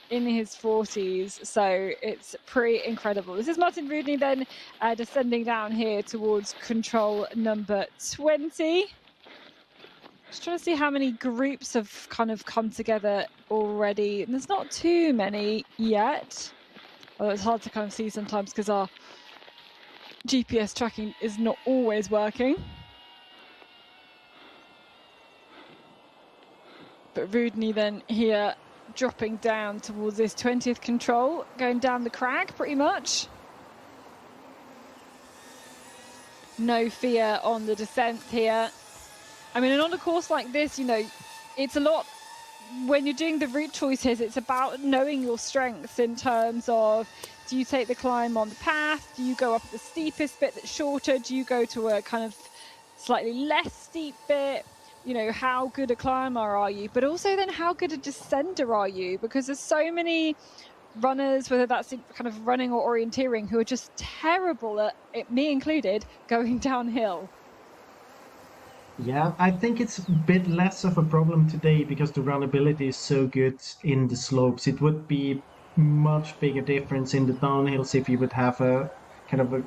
in his 40s. So it's pretty incredible. This is Martin Rudny then descending down here towards control number 20. Just trying to see how many groups have kind of come together already. And there's not too many yet. Although it's hard to kind of see sometimes because our GPS tracking is not always working. But Rudny then here dropping down towards this 20th control, going down the crag pretty much. no fear on the descent here. I mean, and on a course like this, you know, it's a lot, when you're doing the route choices, it's about knowing your strengths in terms of, do you take the climb on the path? Do you go up the steepest bit that's shorter? Do you go to a kind of slightly less steep bit? You know, how good a climber are you? But also then how good a descender are you? Because there's so many runners, whether that's kind of running or orienteering, who are just terrible at it, me included, going downhill. Yeah, I think it's a bit less of a problem today because the runnability is so good in the slopes. It would be much bigger difference in the downhills if you would have a kind of a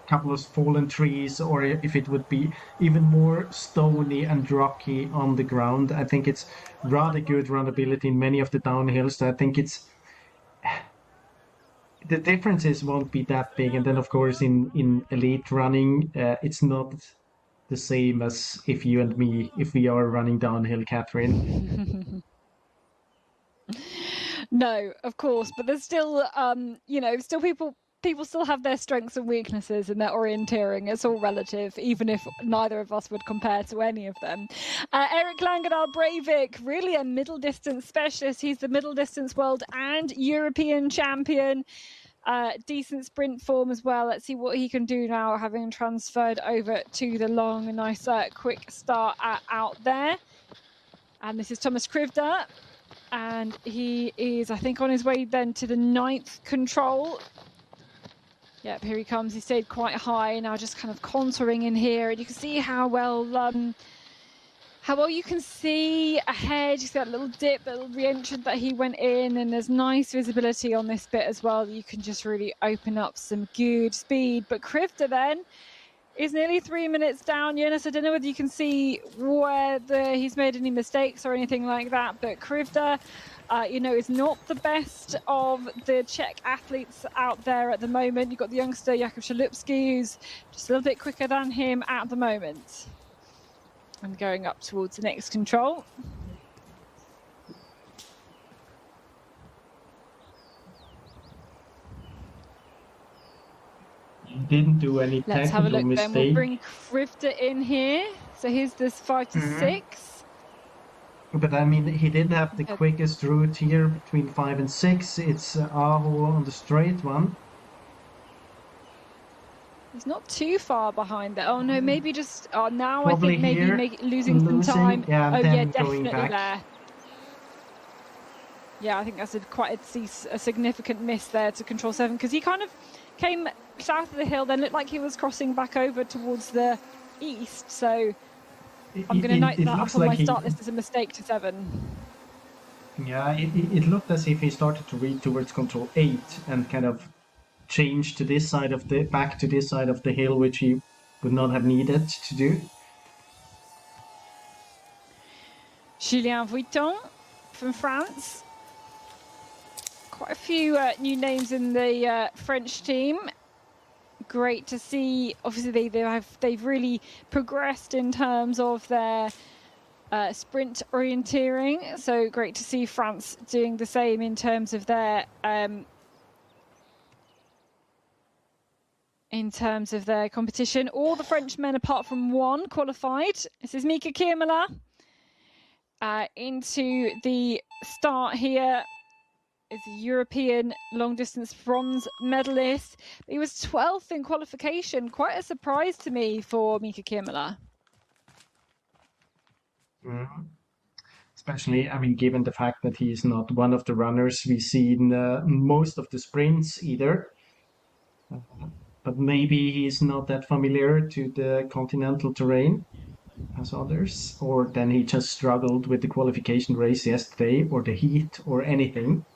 couple of fallen trees, or if it would be even more stony and rocky on the ground. I think it's rather good runnability in many of the downhills. So I think it's the differences won't be that big. And then of course in elite running, it's not the same as if you and me, if we are running downhill, Catherine. No, of course, but there's still, you know, still people still have their strengths and weaknesses in their orienteering. It's all relative, even if neither of us would compare to any of them. Erik Langendahl Breivik, really a middle distance specialist. He's the middle distance world and European champion. Decent sprint form as well. Let's see what he can do now, having transferred over to the long. A nice quick start out there. And this is Thomas Krivda, and he is, I think, on his way then to the 9th control. Yep, here he comes. He stayed quite high, now just kind of contouring in here, and you can see how well you can see ahead. You see that little dip, that little re-entrant that he went in, and there's nice visibility on this bit as well. You can just really open up some good speed. But Krivda then is nearly 3 minutes down. Jonas, I don't know whether you can see whether he's made any mistakes or anything like that, but Krivda, you know, is not the best of the Czech athletes out there at the moment. You've got the youngster Jakub Shalupski, who's just a little bit quicker than him at the moment. And going up towards the next control. You didn't do any technical Let's have a look mistake. then. We'll bring Krivda in here. So here's this 5 to 6. But I mean, he didn't have the quickest route here between 5 and 6. It's Aho on the straight one. He's not too far behind there. Oh no, maybe just now Probably I think maybe losing some time. Yeah, oh then yeah, going definitely back. there. Yeah, I think that's quite a significant miss there to control 7, because he kind of came south of the hill, then looked like he was crossing back over towards the east. So I'm going to note that up on my start list as a mistake to 7. Yeah, it looked as if he started to read towards control 8 and kind of change to this side of the back to this side of the hill, which he would not have needed to do. Julien Vuitton from France. Quite a few new names in the French team. Great to see. Obviously, they've really progressed in terms of their sprint orienteering. So great to see France doing the same in terms of their competition. All the Frenchmen, apart from one, qualified. This is Mika Kiermala into the start here. Is a European long distance bronze medalist. He was 12th in qualification. Quite a surprise to me for Mika Kiermala. Especially, I mean, given the fact that he's not one of the runners we see in most of the sprints either. But maybe he's not that familiar to the continental terrain as others, or then he just struggled with the qualification race yesterday, or the heat, or anything.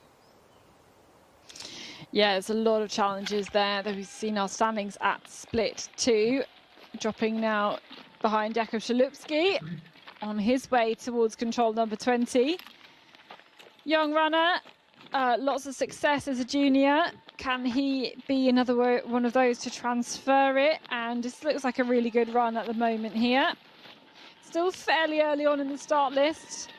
Yeah, there's a lot of challenges there that we've seen our standings at split 2. Dropping now behind Jakub Shalupski on his way towards control number 20. Young runner, lots of success as a junior. Can he be another one of those to transfer it? And this looks like a really good run at the moment here. Still fairly early on in the start list,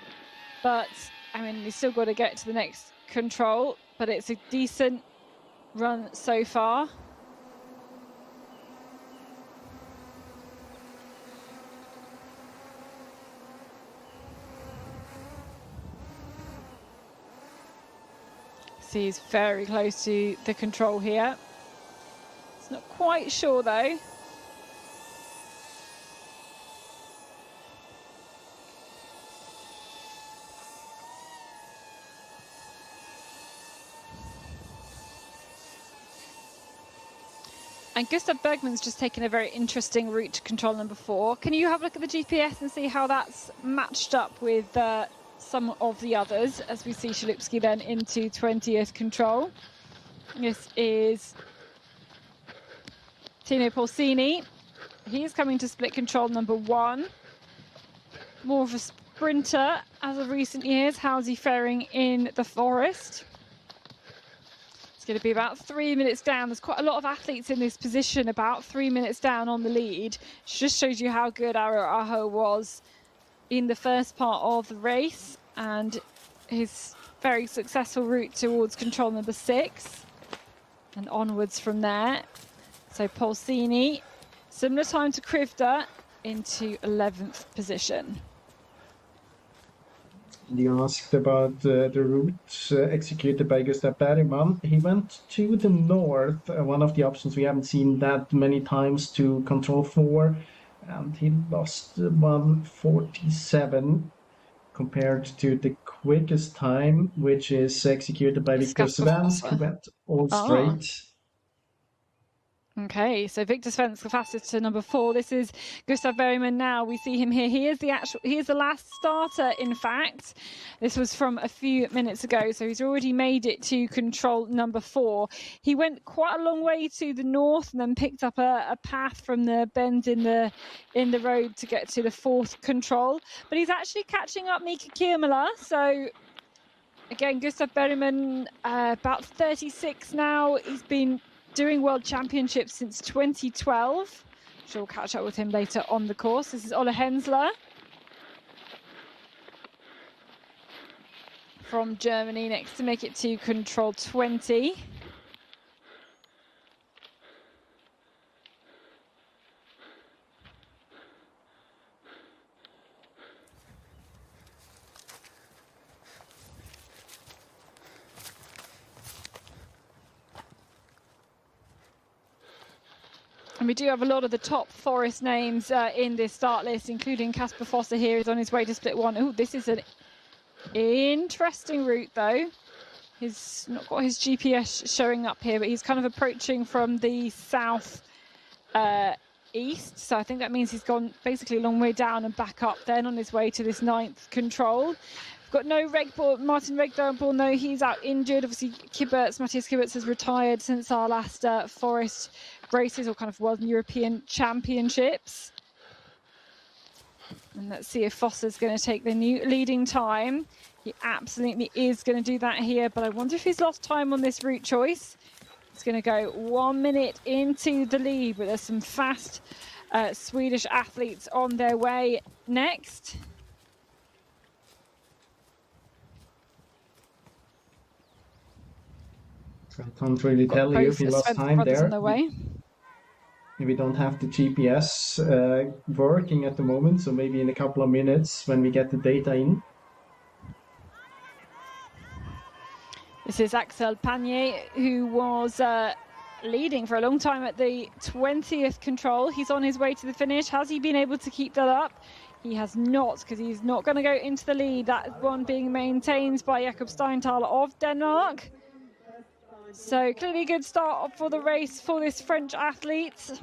but I mean, he's still got to get to the next control, but it's a decent run so far. see he's very close to the control here. It's not quite sure though. And Gustav Bergman's just taken a very interesting route to control number 4. Can you have a look at the GPS and see how that's matched up with some of the others, as we see Shalupski then into 20th control. This is Tino Polsini. He is coming to split control number 1. More of a sprinter as of recent years. How's he faring in the forest? It's going to be about 3 minutes down. There's quite a lot of athletes in this position, about 3 minutes down on the lead. Just shows you how good Aro Aho was in the first part of the race and his very successful route towards control number 6 and onwards from there. So Polsini, similar time to Krivda, into 11th position. You asked about the route executed by Gustav Bergman. He went to the north, one of the options we haven't seen that many times, to control 4, and he lost 1:47 compared to the quickest time, which is executed by Viktor Svensk, who went all straight. Okay, so Viktor Svensk, the fastest to number 4. This is Gustav Bergman now. We see him here. He is the last starter, in fact. This was from a few minutes ago, so he's already made it to control number 4. He went quite a long way to the north and then picked up a path from the bend in the road to get to the 4th control. But he's actually catching up Mika Kiermala. So again, Gustav Bergman, about 36 now. He's been doing World Championships since 2012. Sure, we'll catch up with him later on the course. This is Ola Hensler from Germany, next to make it to control 20. And we do have a lot of the top forest names in this start list, including Kasper Fosse here, is on his way to split 1. Oh, this is an interesting route, though. He's not got his GPS showing up here, but he's kind of approaching from the south east. So I think that means he's gone basically a long way down and back up then on his way to this 9th control. We've got no Martin Regdorborn, though. He's out injured. Obviously, Matthias Kiberts has retired since our last forest races, or kind of World and European Championships. And let's see if Fosse's going to take the new leading time. He absolutely is going to do that here, but I wonder if he's lost time on this route choice. He's going to go 1 minute into the lead, but there's some fast Swedish athletes on their way next. I can't really tell you if he lost time there. We don't have the GPS working at the moment, so maybe in a couple of minutes when we get the data in. This is Axel Panier, who was leading for a long time at the 20th control. He's on his way to the finish. Has he been able to keep that up? He has not, because he's not going to go into the lead. That one being maintained by Jakob Steinthal of Denmark. So clearly a good start for the race for this French athlete.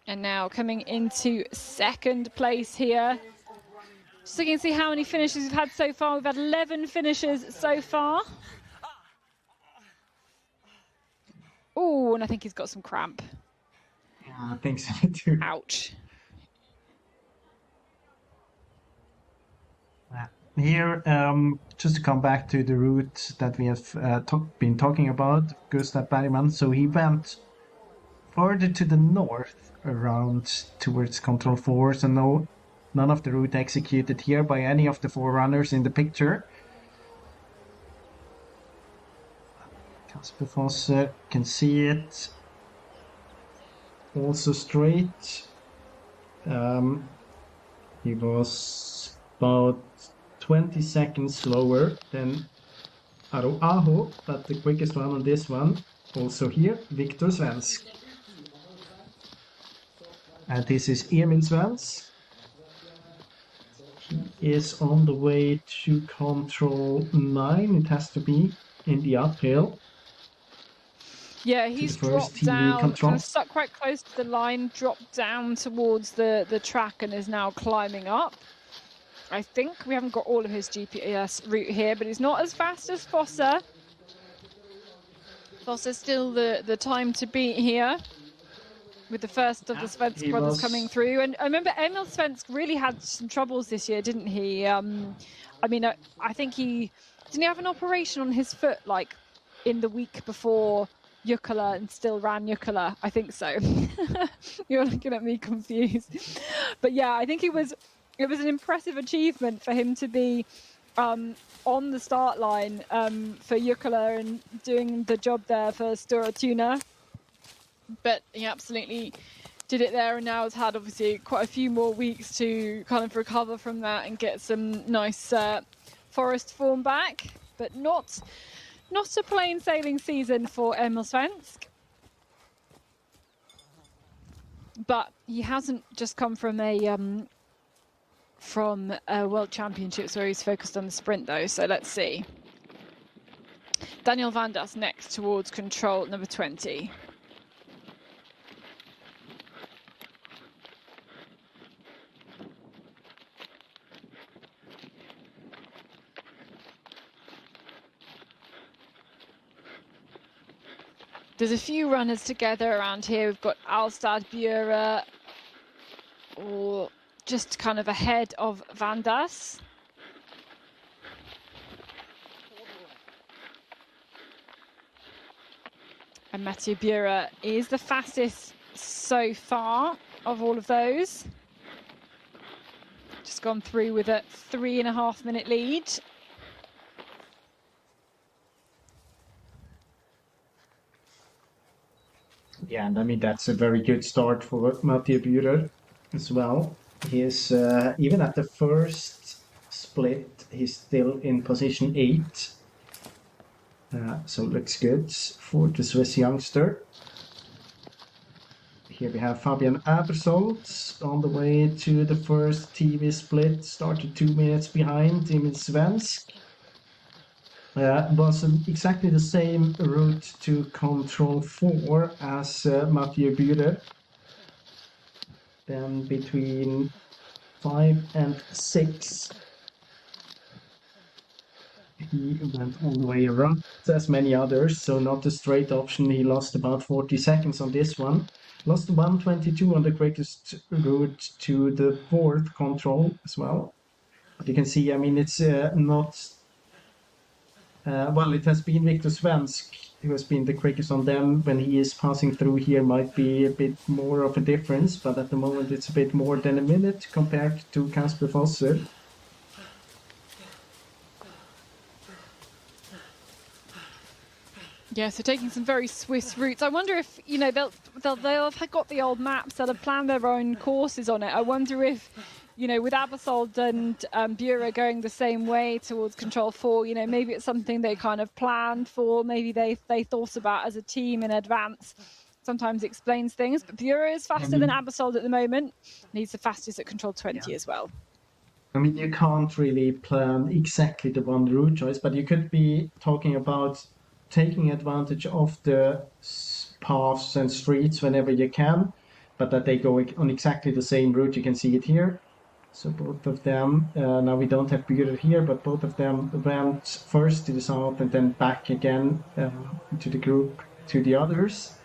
And now coming into 2nd place here. Just looking to see how many finishes we've had so far. We've had 11 finishes so far. Oh, and I think he's got some cramp. Yeah, I think so too. Ouch. Here, just to come back to the route that we have been talking about, Gustav Bergman. So he went further to the north around towards Control 4. So none of the route executed here by any of the 4 runners in the picture. Kasper Fosse, can see it. Also straight. He was about 20 seconds slower than Aho, but the quickest one on this one, also here, Viktor Svensk. And this is Emil Svensk. He is on the way to control 9, it has to be, in the uphill. Yeah, he's dropped down, kind of stuck quite close to the line, dropped down towards the track and is now climbing up. I think we haven't got all of his GPS route here, but he's not as fast as Fossa. Fossa's still the time to beat here, with the first of the Svensk brothers coming through. And I remember Emil Svensk really had some troubles this year, didn't he? I mean, I think didn't he have an operation on his foot, like, in the week before Jukala and still ran Jukala? I think so. You're looking at me confused. But yeah, I think it was an impressive achievement for him to be on the start line for Jukala and doing the job there for Stora Tuna. But he absolutely did it there, and now has had obviously quite a few more weeks to kind of recover from that and get some nice forest form back. But not a plain sailing season for Emil Svensk. But he hasn't just come from a World Championships where he's focused on the sprint, though. So let's see. Daniel van Das next towards control number 20. There's a few runners together around here. We've got Alstad Bure, or just kind of ahead of Van Das. And Mathieu Bure is the fastest so far of all of those. Just gone through with a 3.5 minute lead. Yeah, and I mean, that's a very good start for Mathieu Bure as well. He is, even at the first split, he's still in position 8. So it looks good for the Swiss youngster. Here we have Fabian Abersold on the way to the first TV split, started 2 minutes behind Emil Svensk. Was exactly the same route to control 4 as Mathieu Bure. Then between 5 and 6, he went all the way around as many others, so not a straight option. He lost about 40 seconds on this one. Lost 1:22 on the quickest route to the 4th control as well. But you can see, I mean, it's not... well, it has been Viktor Svensk who has been the quickest on them. When he is passing through here might be a bit more of a difference, but at the moment it's a bit more than a minute compared to Kasper Fosse. Yeah, so taking some very Swiss routes. I wonder if, you know, they'll have got the old maps, they'll have planned their own courses on it. I wonder if, you know, with Abersold and Bure going the same way towards Control 4, you know, maybe it's something they kind of planned for, maybe they thought about as a team in advance. Sometimes explains things, but Bure is faster than Abersold at the moment, and he's the fastest at Control 20 as well. I mean, you can't really plan exactly the one route choice, but you could be talking about taking advantage of the paths and streets whenever you can, but that they go on exactly the same route. You can see it here. So both of them, now we don't have Bure here, but both of them went first to the south and then back again to the group, to the others.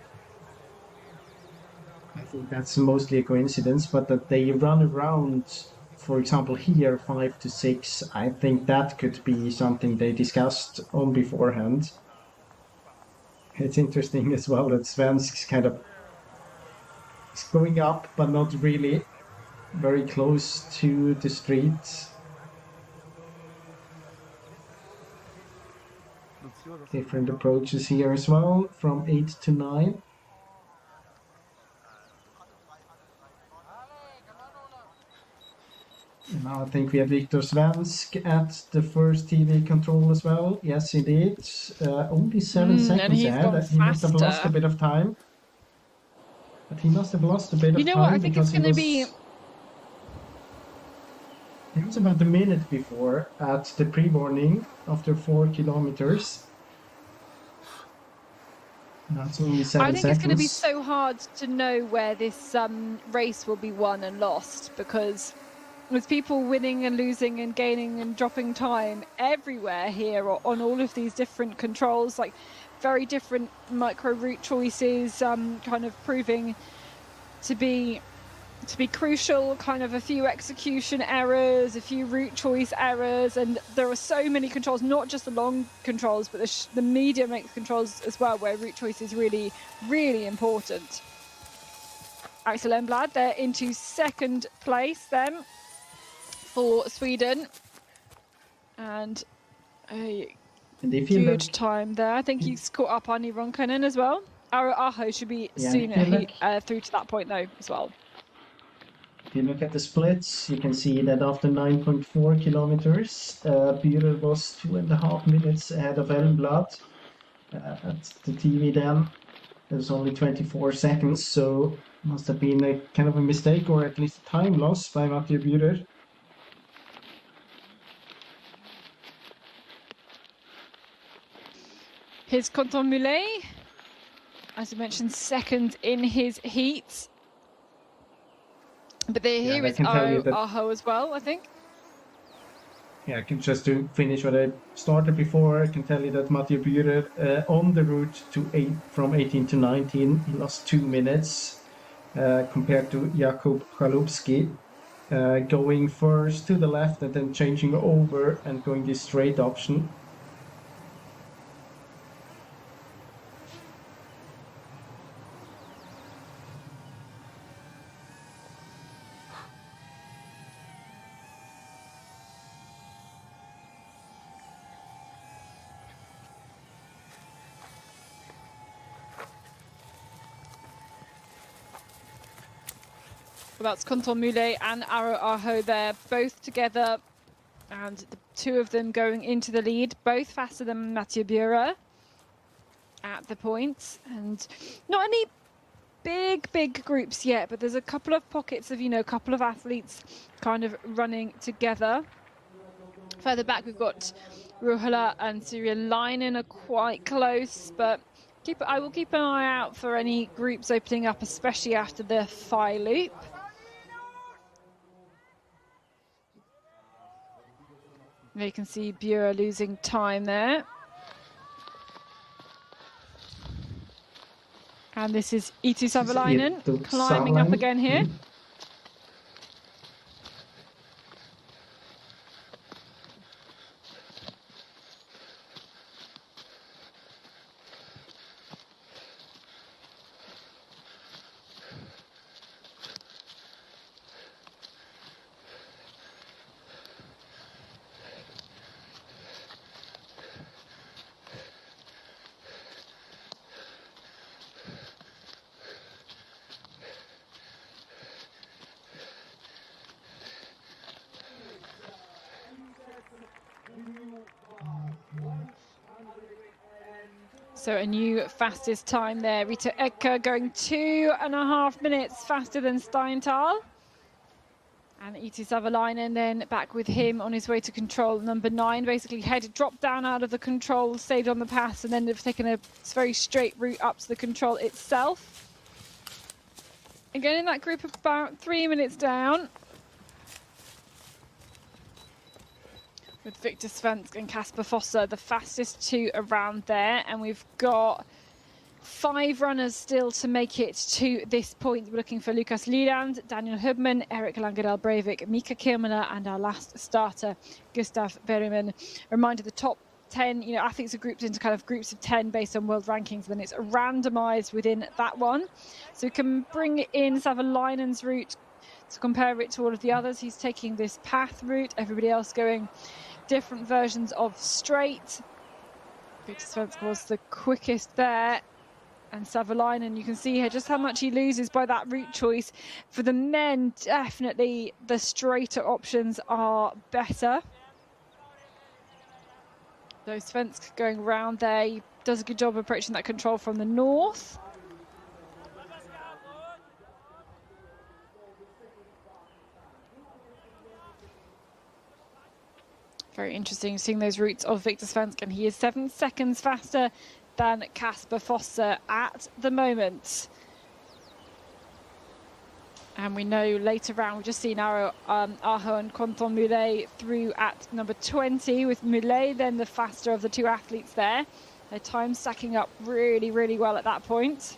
I think that's mostly a coincidence, but that they run around, for example, here 5 to 6, I think that could be something they discussed on beforehand. It's interesting as well that Svensk's kind of is going up, but not really very close to the streets. Different approaches here as well, from 8 to 9. And Now I think we have Viktor Svensk at the first TV control as well. Yes, indeed. Only 7 and seconds he's there. gone He must have lost a faster. bit of time. But he must have lost a bit You of know what? I time think because it's going to be. he was about a minute before at the pre-warning after 4 kilometers. That's only 7 I think seconds. it's going to be so hard to know where this race will be won and lost, because with people winning and losing and gaining and dropping time everywhere here on all of these different controls, like very different micro route choices, kind of proving to be crucial, kind of a few execution errors, a few route choice errors, and there are so many controls, not just the long controls, but the medium length controls as well, where route choice is really, really important. Axel Emblad, they're into second place then for Sweden, and a good time there. I think he's caught up Anni Ronkainen as well. Aro Aho should be soon through to that point though as well. If you look at the splits, you can see that after 9.4 kilometers, Bührer was 2.5 minutes ahead of Elmblad. At the TV then, there's only 24 seconds, so must have been a kind of a mistake, or at least a time loss by Mathieu Bührer. Here's Quentin Moulet, as I mentioned, second in his heat. But here is Aho as well, I think. Yeah, I can just to finish what I started before, I can tell you that Mathieu Bührer on the route to from 18 to 19, he lost 2 minutes compared to Jakub Chalupski, going first to the left and then changing over and going this straight option. That's Quentin Moulet and Aro Aho there, both together, and the two of them going into the lead, both faster than Mathieu Bührer at the points. And not any big groups yet, but there's a couple of pockets of, a couple of athletes kind of running together. Further back, we've got Ruhala and Sirjalainen are quite close, but I will keep an eye out for any groups opening up, especially after the Phi loop. You can see Bührer losing time there. And this is Eetu Savolainen climbing up again here. So a new fastest time there. Rita Ecker going 2.5 minutes faster than Steinthal. And Eetu Savolainen then back with him on his way to control number 9. Basically dropped down out of the control, stayed on the pass, and then they've taken a very straight route up to the control itself. Again in that group, about 3 minutes down, with Victor Svensk and Kasper Fosser, the fastest two around there. And we've got 5 runners still to make it to this point. We're looking for Lukas Liland, Daniel Hubman, Erik Langerdahl Breivik, Mika Kirmala, and our last starter, Gustav Berryman. Reminder, the top 10, athletes are grouped into kind of groups of 10 based on world rankings, and then it's randomized within that one. So we can bring in Savolainen's route to compare it to all of the others. He's taking this path route, everybody else going different versions of straight. Victor Svensk was the quickest there. and Savalainen. You can see here just how much he loses by that route choice. For the men, definitely the straighter options are better. So Svensk going round there, he does a good job approaching that control from the north. Very interesting seeing those routes of Victor Svensk, and he is 7 seconds faster than Kasper Foster at the moment. And we know later round, we've just seen Aho and Quentin Moulet through at number 20, with Moulet then the faster of the two athletes there. Their time stacking up really, really well at that point.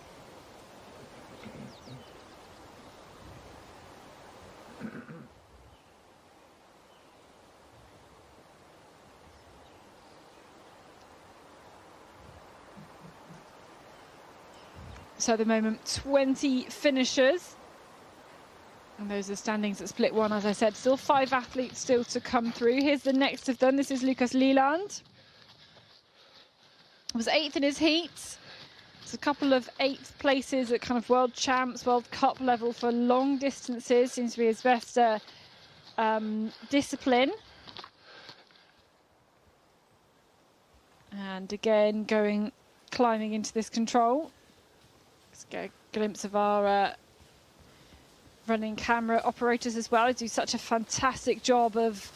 So at the moment, 20 finishers. And those are standings at split one, as I said. Still 5 athletes still to come through. Here's the next of them. This is Lucas Leland. Was 8th in his heat. It's a couple of 8th places at kind of world champs, World Cup level for long distances. Seems to be his best discipline. And again, climbing into this control. Let's get a glimpse of our running camera operators as well. They do such a fantastic job of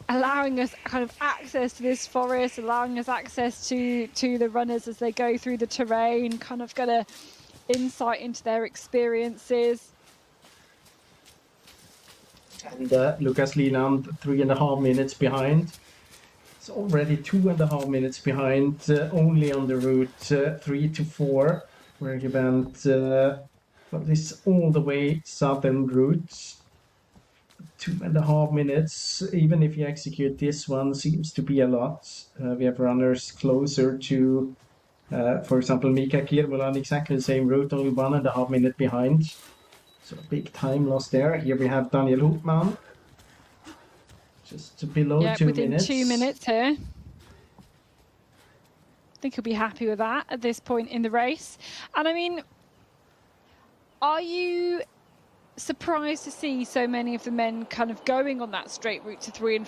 allowing us kind of access to this forest, allowing us access to the runners as they go through the terrain, kind of get a insight into their experiences. And Lucas Leland, 3.5 minutes behind. It's already 2.5 minutes behind, only on the route 3 to 4. Where he went this all the way southern route. 2.5 minutes, even if you execute this one, seems to be a lot. We have runners closer to, for example, Mika Kirvola on exactly the same route, only 1.5 minutes behind. So a big time loss there. Here we have Daniel Hoopman, just below 2 minutes. Within 2 minutes here. I think he'll be happy with that at this point in the race. And I mean, are you surprised to see so many of the men kind of going on that straight route to 3 and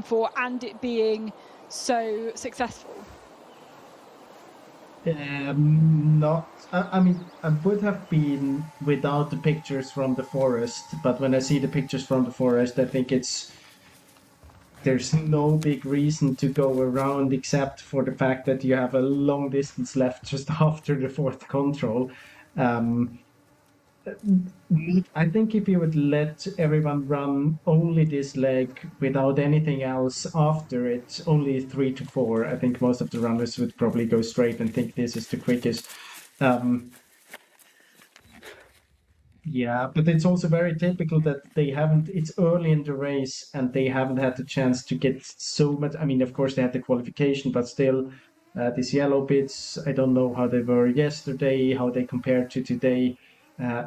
4, and it being so successful? Not. I mean, I would have been without the pictures from the forest, but when I see the pictures from the forest, I think there's no big reason to go around except for the fact that you have a long distance left just after the 4th control. I think if you would let everyone run only this leg without anything else after it, only 3 to 4, I think most of the runners would probably go straight and think this is the quickest. Yeah, but it's also very typical that it's early in the race and they haven't had the chance to get so much. I mean, of course, they had the qualification, but still, these yellow bits, I don't know how they were yesterday, how they compared to today.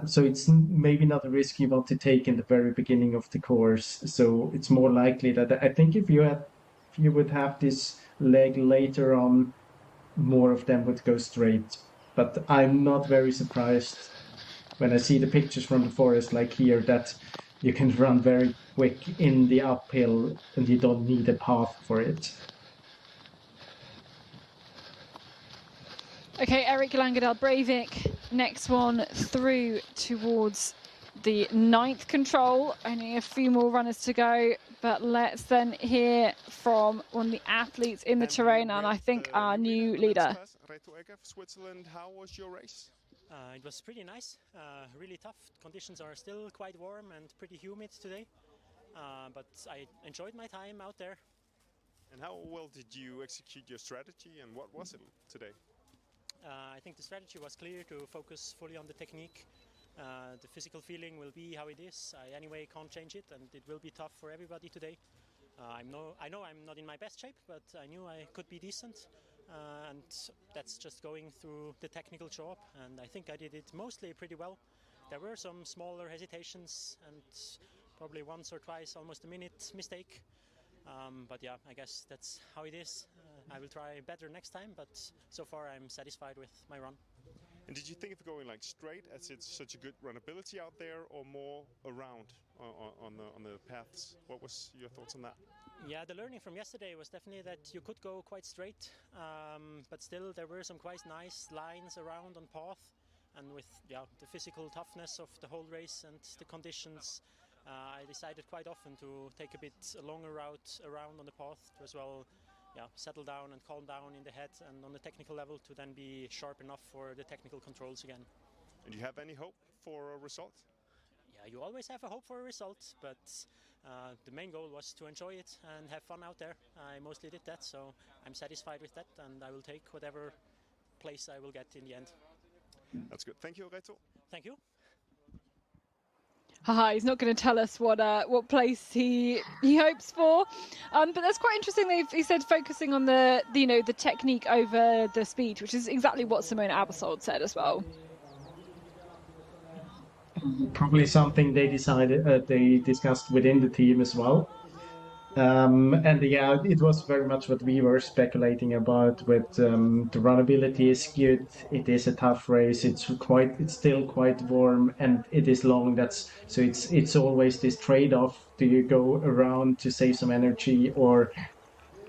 So it's maybe not a risk you want to take in the very beginning of the course. So it's more likely that I think if you would have this leg later on, more of them would go straight. But I'm not very surprised when I see the pictures from the forest like here that you can run very quick in the uphill and you don't need a path for it. Okay, Erik Langendal Breivik, next one through towards the 9th control. Only a few more runners to go, but let's then hear from one of the athletes in the terrain, and I think our new leader. Switzerland, how was your race? It was pretty nice, really tough. Conditions are still quite warm and pretty humid today, but I enjoyed my time out there. And how well did you execute your strategy, and what was it today? I think the strategy was clear, to focus fully on the technique. The physical feeling will be how it is. I anyway can't change it, and it will be tough for everybody today. I know I'm not in my best shape, but I knew I could be decent. And that's just going through the technical job, and I think I did it mostly pretty well. There were some smaller hesitations and probably once or twice almost a minute mistake, but yeah, I guess that's how it is. I will try better next time, but so far I'm satisfied with my run. And did you think of going like straight, as it's such a good runability out there, or more around on the paths? What was your thoughts on that? Yeah, the learning from yesterday was definitely that you could go quite straight, but still there were some quite nice lines around on path, and with the physical toughness of the whole race and the conditions, I decided quite often to take a bit longer route around on the path to as well settle down and calm down in the head and on the technical level to then be sharp enough for the technical controls again. And do you have any hope for a result? Yeah, you always have a hope for a result, but the main goal was to enjoy it and have fun out there. I mostly did that, so I'm satisfied with that, and I will take whatever place I will get in the end. That's good. Thank you, Reto. Thank you. Haha, he's not going to tell us what place he hopes for, but that's quite interesting. He said focusing on the technique over the speed, which is exactly what Simone Abersold said as well. Probably something they discussed within the team as well. And yeah, it was very much what we were speculating about. With the runnability is good. It is a tough race. It's still quite warm, and it is long. So it's always this trade-off. Do you go around to save some energy, or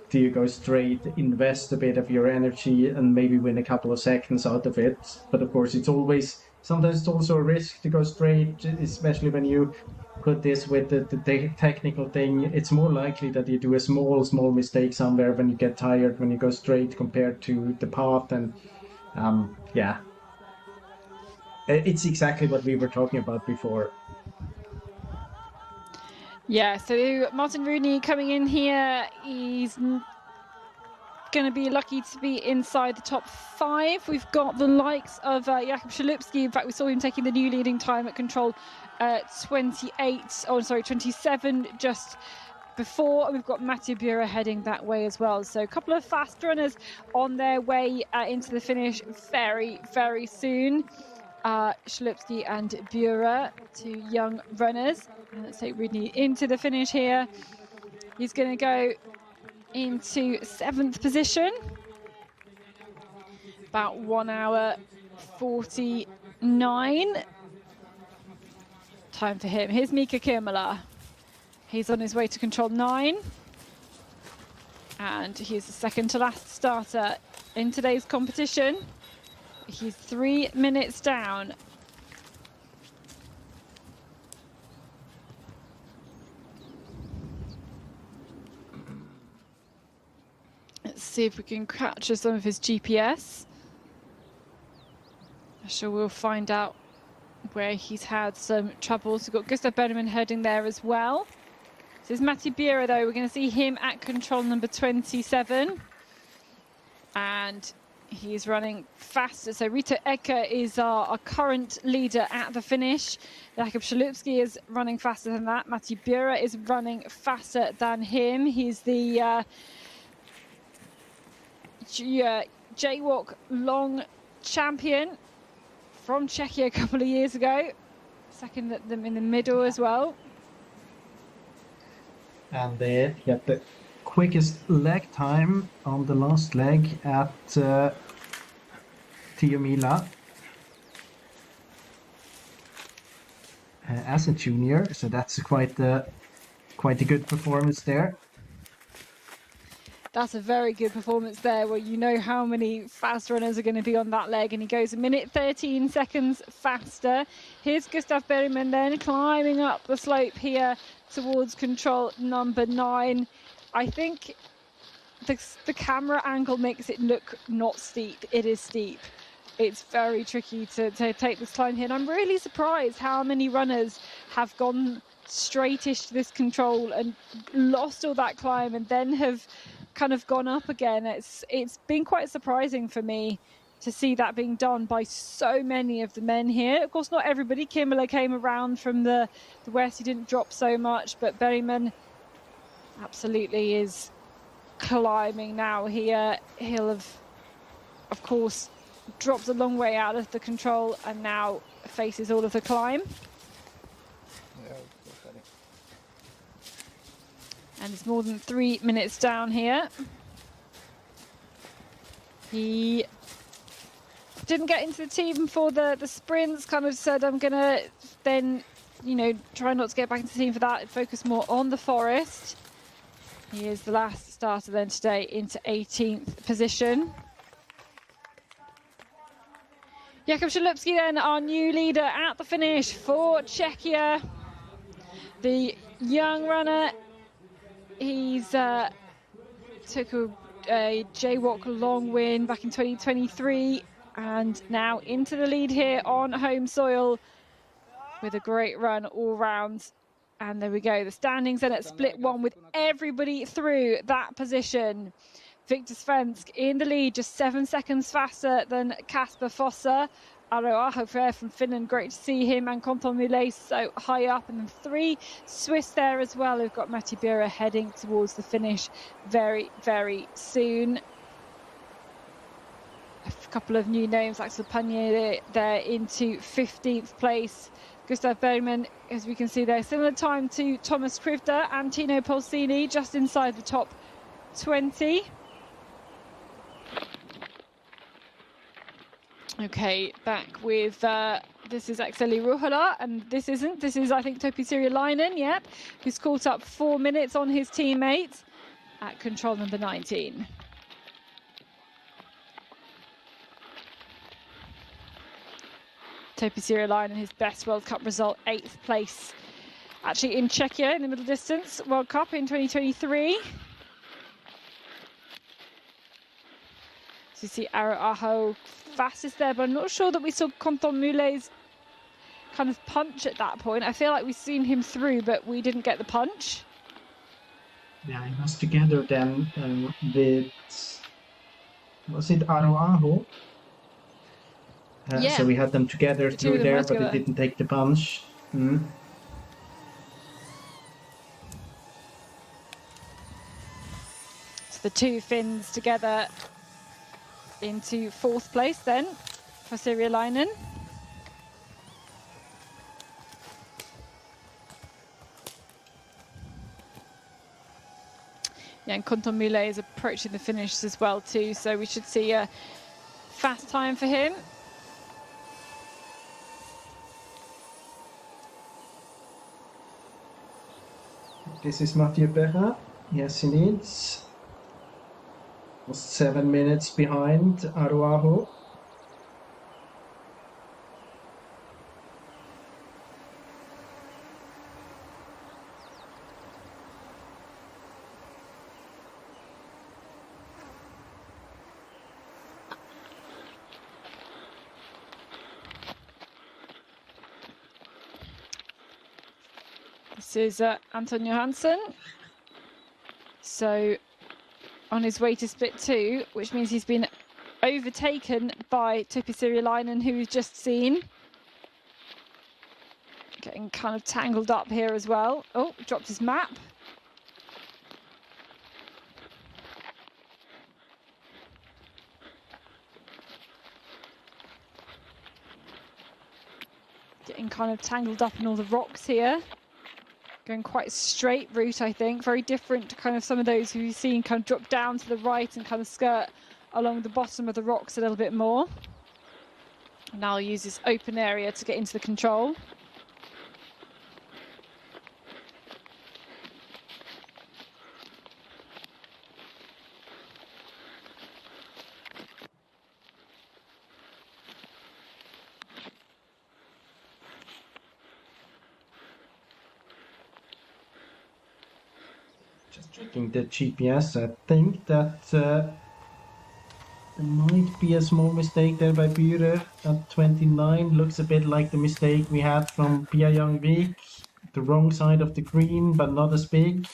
do you go straight, invest a bit of your energy, and maybe win a couple of seconds out of it? But of course, sometimes it's also a risk to go straight, especially when you put this with the technical thing. It's more likely that you do a small mistake somewhere when you get tired, when you go straight compared to the path. And it's exactly what we were talking about before. Yeah, so Martin Rooney coming in here, he's going to be lucky to be inside the top 5. We've got the likes of Jakub Szelupski. In fact, we saw him taking the new leading time at control 27 just before. We've got Mathieu Bura heading that way as well. So a couple of fast runners on their way into the finish very, very soon. Szelupski and Bura, 2 young runners. And let's take Rooney into the finish here. He's going to go into 7th position. About 1 hour 49. Time for him. Here's Mika Kirmala. He's on his way to control 9. And he's the second to last starter in today's competition. He's 3 minutes down. Let's see if we can capture some of his GPS. I'm sure we'll find out where he's had some troubles. We've got Gustav Bernemann heading there as well. So there's Mathieu Bura, though. We're going to see him at control number 27. And he's running faster. So Rito Ecker is our current leader at the finish. Jakub Szelupski is running faster than that. Mathieu Bura is running faster than him. He's the Jaywalk long champion from Czechia a couple of years ago. Second at them in the middle as well. And they get the quickest leg time on the last leg at Tiomila as a junior. So that's quite a good performance there. That's a very good performance there, where you know how many fast runners are going to be on that leg, and he goes a minute 13 seconds faster. Here's Gustav Bernemann then climbing up the slope here towards control number 9. I think the camera angle makes it look not steep. It is steep. It's very tricky to take this climb here, and I'm really surprised how many runners have gone straightish to this control and lost all that climb and then have kind of gone up again. It's been quite surprising for me to see that being done by so many of the men here. Of course, not everybody. Kirmala came around from the west. He didn't drop so much, but Bernemann absolutely is climbing now here. He'll have, of course, dropped a long way out of the control and now faces all of the climb. And it's more than 3 minutes down here. He didn't get into the team for the sprints, kind of said, I'm going to then, try not to get back into the team for that and focus more on the forest. He is the last starter then today into 18th position. Jakub Szelupski then, our new leader at the finish for Czechia. The young runner, he's took a jaywalk long win back in 2023 and now into the lead here on home soil with a great run all round. And there we go, the standings then at split one with everybody through that position. Victor Svensk in the lead, just 7 seconds faster than Kasper Fossa. Aro Aho from Finland, great to see him, and Quentin Moulet so high up. And then 3 Swiss there as well. We've got Matti Bura heading towards the finish very, very soon. A couple of new names, Axel Panier there into 15th place. Gustav Bergman, as we can see there, similar time to Thomas Krivda and Tino Polsini, just inside the top 20. Okay, back with, this is Akseli Ruohola, and this is, I think, Topi Sirjalainen, yep, who's caught up 4 minutes on his teammate at control number 19. Topi Sirjalainen, his best World Cup result, 8th place, actually in Czechia in the middle distance World Cup in 2023. So you see Aro Aho fastest there, but I'm not sure that we saw Quentin Moulet's kind of punch at that point. I feel like we've seen him through, but we didn't get the punch. Yeah, it was together then with, was it Aro Aho? Yeah. So we had them together through there, but together. it didn't take the punch. Mm. So the 2 Finns together into 4th place then for Sirjalainen. Yeah, and Quentin Moulet is approaching the finish as well too, so we should see a fast time for him. This is Mathieu Perrin. Yes, he needs. Was 7 minutes behind Aro Aho. This is Anton Johansson. So on his way to split 2, which means he's been overtaken by Topi Sirjalainen, who we've just seen. Getting kind of tangled up here as well. Oh, dropped his map. Getting kind of tangled up in all the rocks here. Going quite a straight route, I think. Very different to kind of some of those who you've seen kind of drop down to the right and kind of skirt along the bottom of the rocks a little bit more. And now I'll use this open area to get into the control. Just checking the GPS. I think that there might be a small mistake there by Bure at 29. Looks a bit like the mistake we had from Pia Youngvik. The wrong side of the green, but not as big.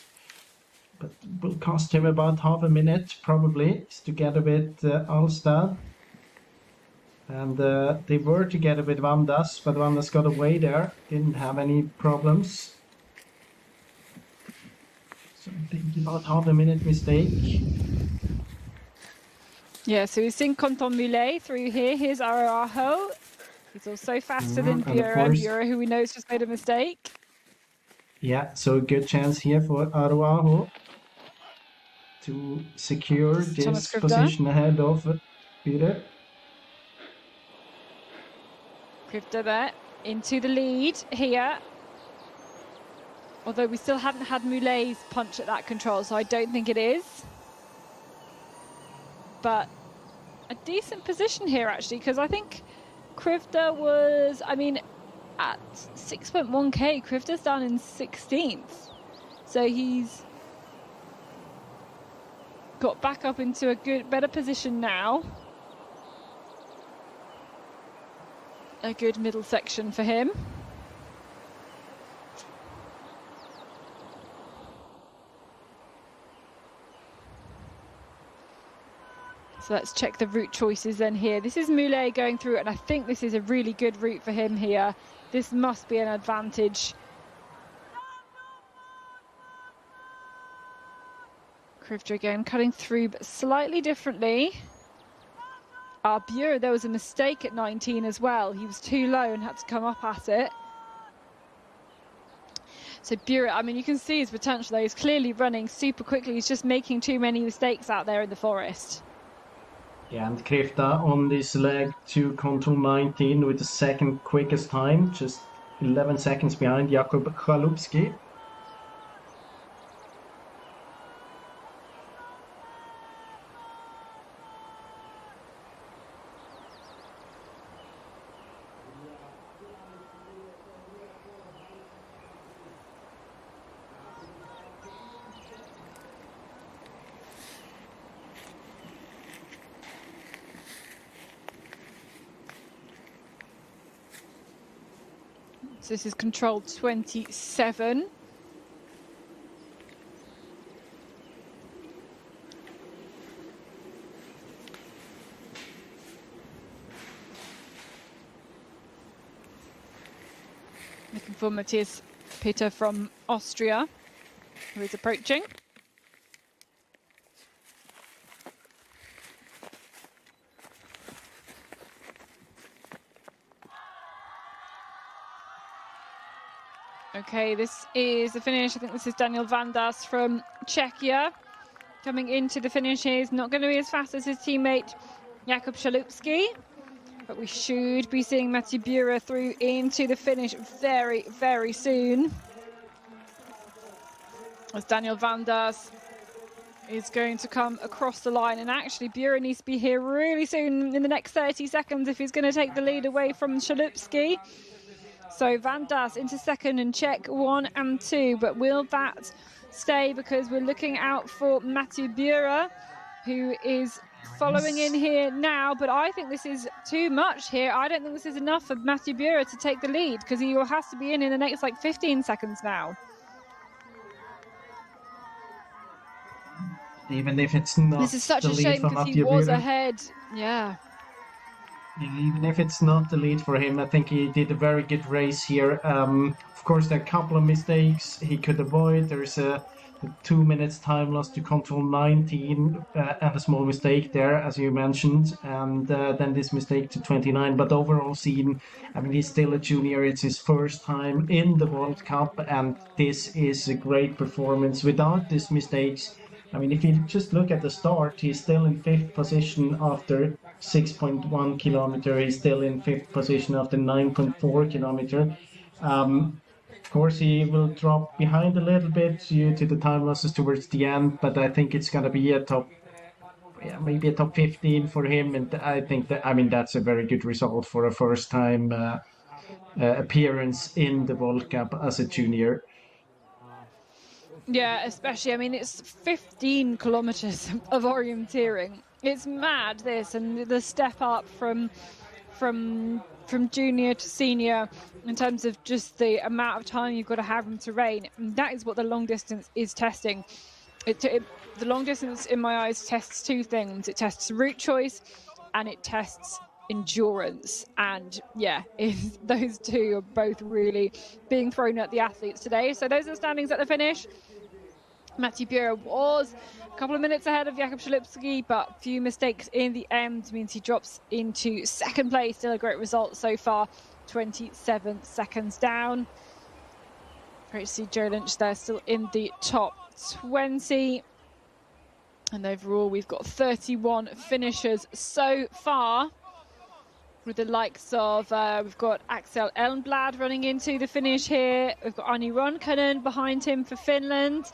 But will cost him about half a minute, probably. It's together with Alstad. And they were together with Vandas, but Vandas got away there. Didn't have any problems. So I think about half a minute mistake. Yeah, so we've seen Quentin Moulet through here. Here's Aro Aho. He's also faster than Bure, who we know has just made a mistake. Yeah, so a good chance here for Aro Aho to secure this position ahead of Peter. Krivda there into the lead here. Although we still haven't had Moulet's punch at that control, so I don't think it is. But a decent position here, actually, because I think Krivda was, I mean, at 6.1k, Krivda's down in 16th. So he's got back up into a better position now. A good middle section for him. So let's check the route choices then here. This is Moulet going through, and I think this is a really good route for him here. This must be an advantage. Krivda again cutting through, but slightly differently. Bure, there was a mistake at 19 as well. He was too low and had to come up at it. So Bure, I mean, you can see his potential there. He's clearly running super quickly. He's just making too many mistakes out there in the forest. Yeah, and Krivda on this leg to control 19 with the second quickest time, just 11 seconds behind Jakub Chalupski. So this is control 27. Looking for Matthias Peter from Austria, who is approaching. Okay, this is the finish. I think this is Daniel Vandas from Czechia coming into the finish here. He's not going to be as fast as his teammate Jakub Chalupski, but we should be seeing Mathieu Bure through into the finish very, very soon. As Daniel Vandas is going to come across the line, and actually Bure needs to be here really soon in the next 30 seconds if he's going to take the lead away from Chalupski. So Vandas into second and Czech 1 and 2, but will that stay? Because we're looking out for Mathieu Bure, who is following in here now, but I think this is too much here. I don't think this is enough for Mathieu Bure to take the lead, because he has to be in the next like 15 seconds now. Even if it's not This is such the a lead shame for because he Mathieu was Bure. ahead. Yeah. Even if it's not the lead for him, I think he did a very good race here. Of course, there are a couple of mistakes he could avoid. There's a 2 minutes time loss to control 19 and a small mistake there, as you mentioned, and then this mistake to 29. But overall seen, I mean, he's still a junior. It's his first time in the World Cup, and this is a great performance without these mistakes. I mean, if you just look at the start, he's still in 5th position after 6.1 kilometer. He's still in 5th position after 9.4 kilometer. Of course, he will drop behind a little bit due to the time losses towards the end, but I think it's going to be maybe a top 15 for him. And I think that, I mean, that's a very good result for a first-time appearance in the World Cup as a junior. Yeah, especially, I mean, it's 15 kilometers of orienteering. It's mad, this, and the step up from junior to senior in terms of just the amount of time you've got to have in terrain. And that is what the long distance is testing. The long distance, in my eyes, tests two things. It tests route choice and it tests endurance. And yeah, those two are both really being thrown at the athletes today. So those are the standings at the finish. Mathieu Bure was a couple of minutes ahead of Jakub Chalupski, but a few mistakes in the end means he drops into second place. Still a great result so far, 27 seconds down. Great to see Joe Lynch there, still in the top 20. And overall, we've got 31 finishers so far, with the likes of, we've got Axel Elmblad running into the finish here. We've got Arni Ronkanen behind him for Finland,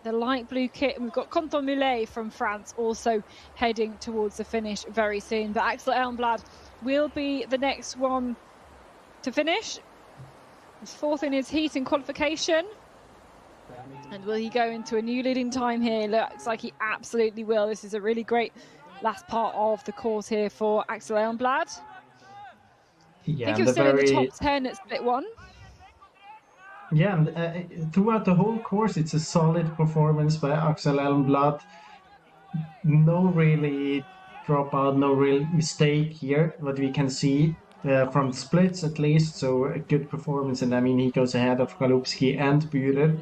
the light blue kit. And we've got Quentin Moulet from France also heading towards the finish very soon. But Axel Elmblad will be the next one to finish. He's fourth in his heat in qualification. And will he go into a new leading time here? Looks like he absolutely will. This is a really great last part of the course here for Axel Elmblad. Yeah, I think he was still in the top 10 at split one. Yeah, and throughout the whole course, it's a solid performance by Axel Elmblad. No really dropout, no real mistake here, what we can see from splits at least. So a good performance, and I mean he goes ahead of Galupski and Bührer.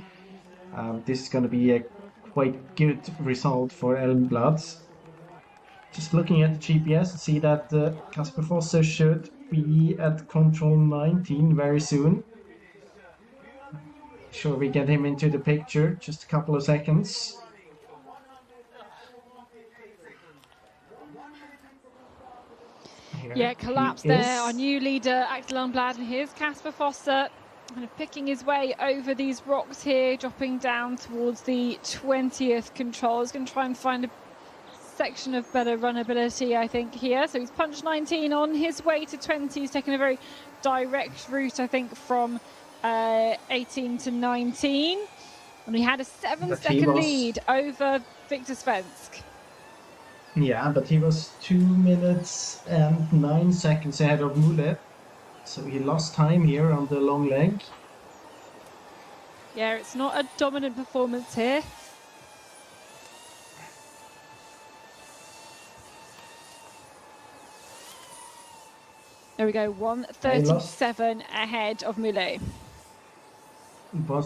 This is going to be a quite good result for Elmblad. Just looking at the GPS, see that Kasper Fosse should be at control 19 very soon. Sure, we get him into the picture. Just a couple of seconds. Yeah, collapse there. Our new leader, Axel Elmblad, and here's Kasper Fosse, kind of picking his way over these rocks here, dropping down towards the 20th control. He's going to try and find a section of better runnability, I think, here. So he's punched 19 on his way to 20. He's taken a very direct route, I think, from 18 to 19. And he had a 7-second lead over Victor Svensk. Yeah, but he was 2 minutes and 9 seconds ahead of Moulet. So he lost time here on the long leg. Yeah, it's not a dominant performance here. There we go, 1:37 ahead of Moulet.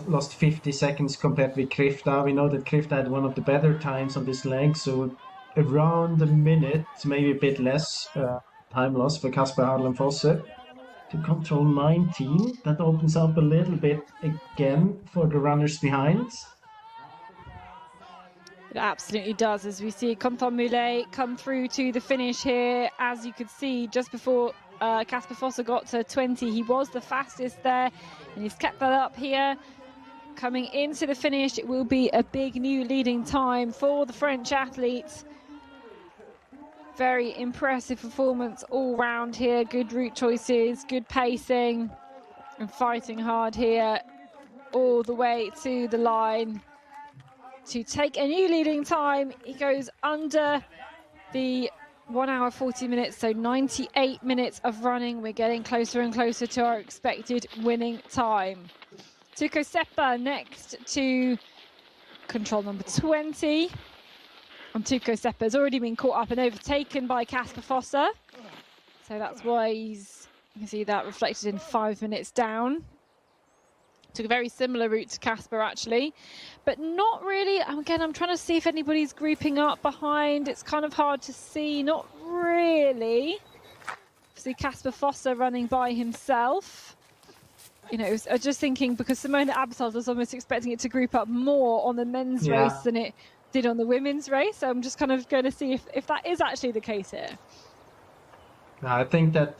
Lost 50 seconds compared with Krifta. We know that Krifta had one of the better times on this leg, so around a minute, maybe a bit less time loss for Kasper Harlem Fosse to control 19. That opens up a little bit again for the runners behind. It absolutely does, as we see Quentin Moulet come through to the finish here. As you could see, just before Kasper Fosse got to 20, he was the fastest there, and he's kept that up here. Coming into the finish, it will be a big new leading time for the French athletes. Very impressive performance all round here. Good route choices, good pacing, and fighting hard here all the way to the line to take a new leading time. He goes under the 1 hour 40 minutes, so 98 minutes of running. We're getting closer and closer to our expected winning time. Tuukka Sepä next to control number 20. And Tuukka Sepä has already been caught up and overtaken by Kasper Fosse. So that's why you can see that reflected in 5 minutes down. Took a very similar route to Kasper, actually, but not really. Again, I'm trying to see if anybody's grouping up behind. It's kind of hard to see, not really. See Kasper Fosse running by himself. You know, I was just thinking, because Simona Abbasov was almost expecting it to group up more on the men's race than it did on the women's race. So I'm just kind of going to see if that is actually the case here. I think that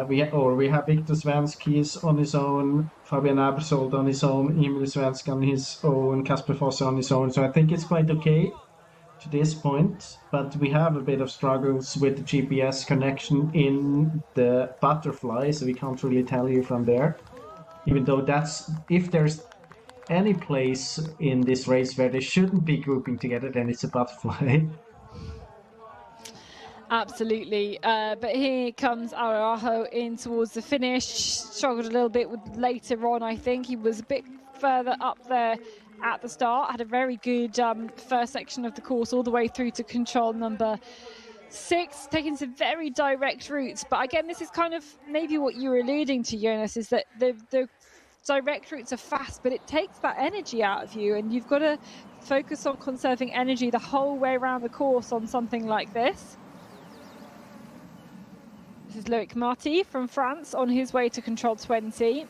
we have Victor Svensk on his own, Fabian Abersold on his own, Emil Svensk on his own, Kasper Fosse on his own. So I think it's quite okay to this point, but we have a bit of struggles with the GPS connection in the butterfly, so we can't really tell you from there. Even though if there's any place in this race where they shouldn't be grouping together, then it's a butterfly. Absolutely, but here comes Araujo in towards the finish. Struggled a little bit later on, I think. He was a bit further up there at the start. Had a very good first section of the course all the way through to control number 6, taking some very direct routes. But again, this is kind of maybe what you were alluding to, Jonas, is that the direct routes are fast, but it takes that energy out of you, and you've got to focus on conserving energy the whole way around the course on something like this. This is Loic Marty from France on his way to control 20.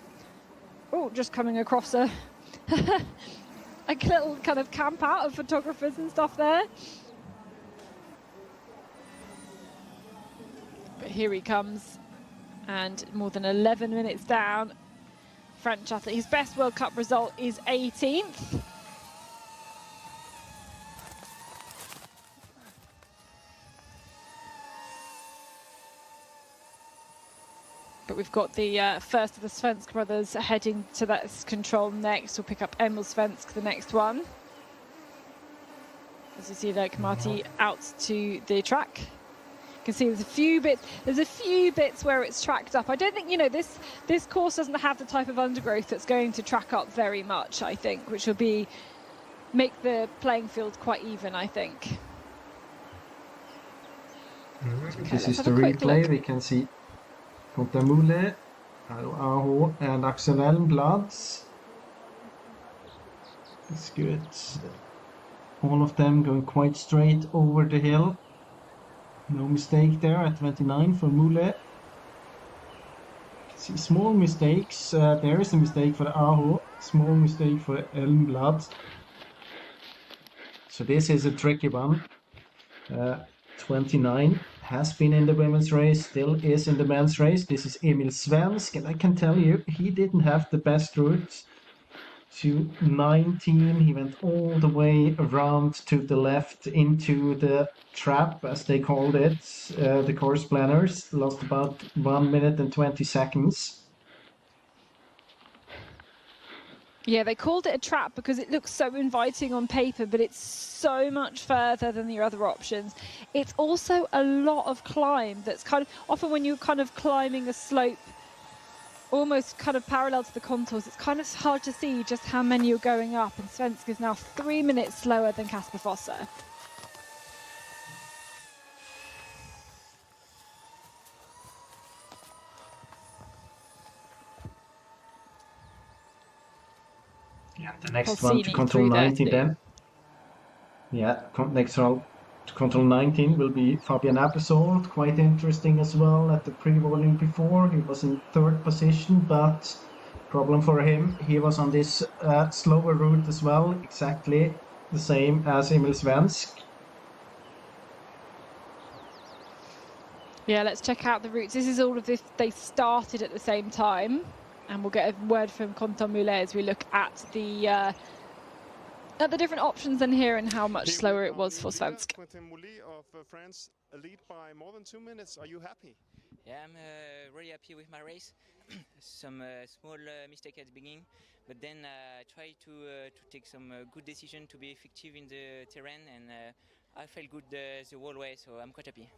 Oh, just coming across a a little kind of camp out of photographers and stuff there. But here he comes, and more than 11 minutes down. French athlete, his best World Cup result is 18th. But we've got the first of the Svensk brothers heading to that control next. We'll pick up Emil Svensk, the next one. As you see, like Marty out to the track. You can see there's a few bits where it's tracked up. I don't think, you know, this course doesn't have the type of undergrowth that's going to track up very much, I think, which will make the playing field quite even, I think. This is the replay. We can see Contamule, Aho, and Axel Elmblad. It's good. All of them going quite straight over the hill. No mistake there at 29 for Mule. See small mistakes. There is a mistake for Aho. Small mistake for Elmblad. So this is a tricky one. 29 has been in the women's race, still is in the men's race. This is Emil Svensk, and I can tell you, he didn't have the best route to 19. He went all the way around to the left into the trap, as they called it. The course planners lost about 1 minute and 20 seconds. Yeah, they called it a trap because it looks so inviting on paper, but it's so much further than the other options. It's also a lot of climb that's kind of, often when you're kind of climbing a slope, almost kind of parallel to the contours, it's kind of hard to see just how many you're going up, and Svensk is now 3 minutes slower than Kasper Fosse. Yeah, the next one to control 19 then. Yeah, next round to control 19 will be Fabian Appelsold. Quite interesting as well. At the pre-volume before, he was in 3rd position, but problem for him, he was on this slower route as well, exactly the same as Emil Svensk. Yeah, let's check out the routes. This is all of this. They started at the same time. And we'll get a word from Quentin Moulet as we look at the different options in here and how much slower it was for Svensk. Quentin Moulet of France, a lead by more than 2 minutes. Are you happy? Yeah, I'm really happy with my race. Some small mistake at the beginning, but then I tried to take some good decision to be effective in the terrain, and I felt good the whole way, so I'm quite happy.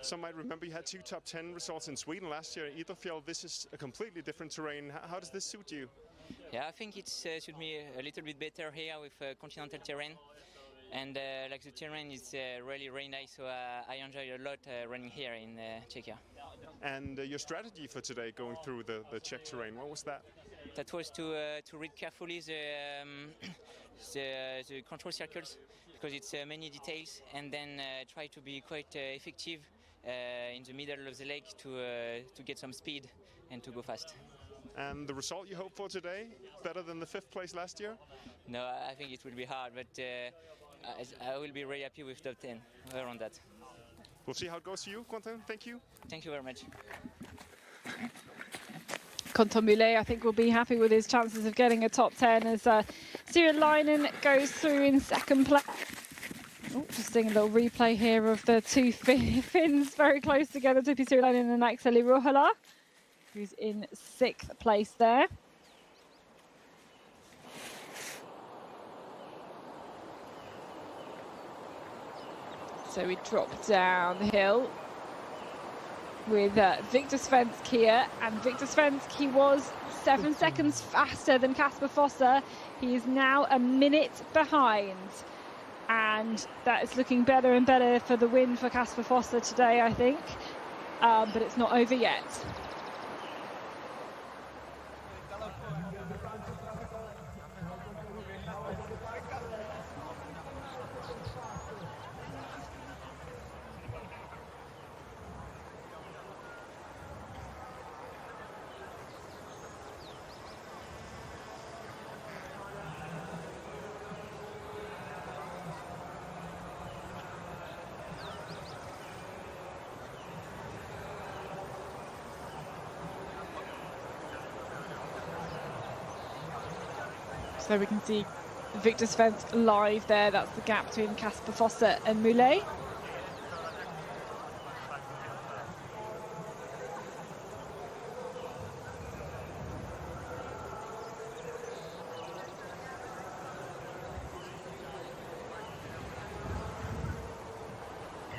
Some might remember you had 2 top 10 results in Sweden last year. Idefjord, this is a completely different terrain. How does this suit you? Yeah, I think it suits me a little bit better here with continental terrain. And like the terrain is really, really nice, so I enjoy a lot running here in Czechia. And your strategy for today going through the Czech terrain, what was that? That was to read carefully the control circles, because it's many details, and then try to be quite effective in the middle of the lake to get some speed and to go fast. And the result you hope for today, better than the 5th place last year? No, I think it will be hard, but I will be really happy with top 10 around that. We'll see how it goes to you, Quentin. Thank you. Thank you very much. Quentin Moulet, I think, will be happy with his chances of getting a top 10 as Cyril Leinen goes through in 2nd place. Oh, just seeing a little replay here of the 2 Finns very close together, Tupi Sirolainen and Akseli Ruohola, who's in 6th place there. So we drop down the hill with Victor Svensk here, and Victor Svensk, he was 7 seconds faster than Kasper Fosse. He is now a minute behind. And that is looking better and better for the win for Kasper Fosse today, I think. But it's not over yet. So we can see Victor Svensk live there. That's the gap between Kasper Fosse and Moulet.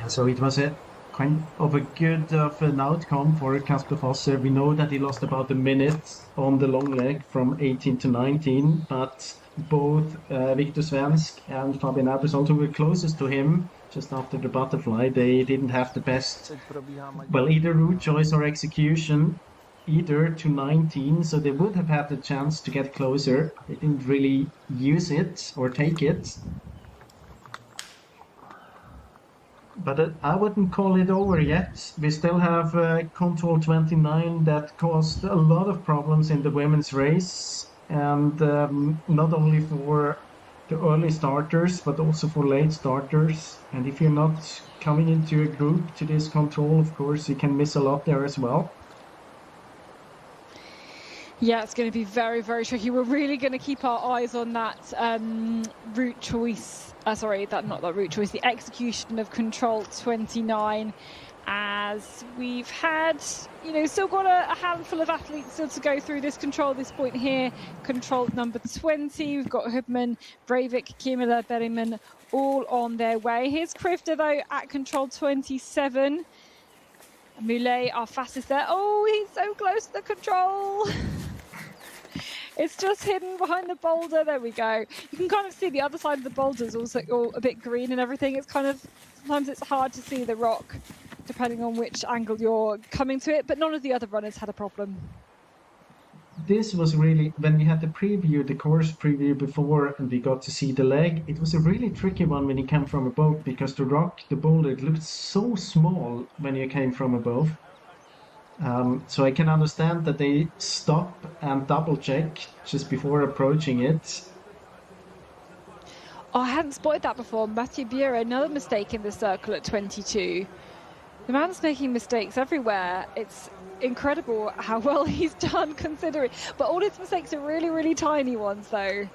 So it was a kind of a good of an outcome for Kasper Fosse. We know that he lost about a minute on the long leg from 18 to 19, but both Victor Svensk and Fabian Albertsson, who were closest to him just after the butterfly, they didn't have the best, well, either route choice or execution, either to 19, so they would have had the chance to get closer. They didn't really use it or take it. But I wouldn't call it over yet. We still have Control 29 that caused a lot of problems in the women's race, and not only for the early starters, but also for late starters. And if you're not coming into a group to this control, of course, you can miss a lot there as well. Yeah, it's going to be very, very tricky. We're really going to keep our eyes on that route choice. Sorry, not that route choice, the execution of Control 29, as we've had, still got a handful of athletes still to go through this control at this point here. Control number 20, we've got Hubman, Breivik, Kimmler, Berryman, all on their way. Here's Krivda, though, at Control 27. Moulet, our fastest there. Oh, he's so close to the control. It's just hidden behind the boulder. There we go. You can kind of see the other side of the boulder is also all a bit green and everything. It's kind of, sometimes it's hard to see the rock depending on which angle you're coming to it, but none of the other runners had a problem. This was really, when we had the preview, the course preview before, and we got to see the leg, it was a really tricky one when you came from above, because the rock, the boulder, it looked so small when you came from above. So I can understand that they stop and double check just before approaching it. Oh, I hadn't spotted that before. Mathieu Bureau, another mistake in the circle at 22. The man's making mistakes everywhere. It's incredible how well he's done considering. But all his mistakes are really, really tiny ones, though.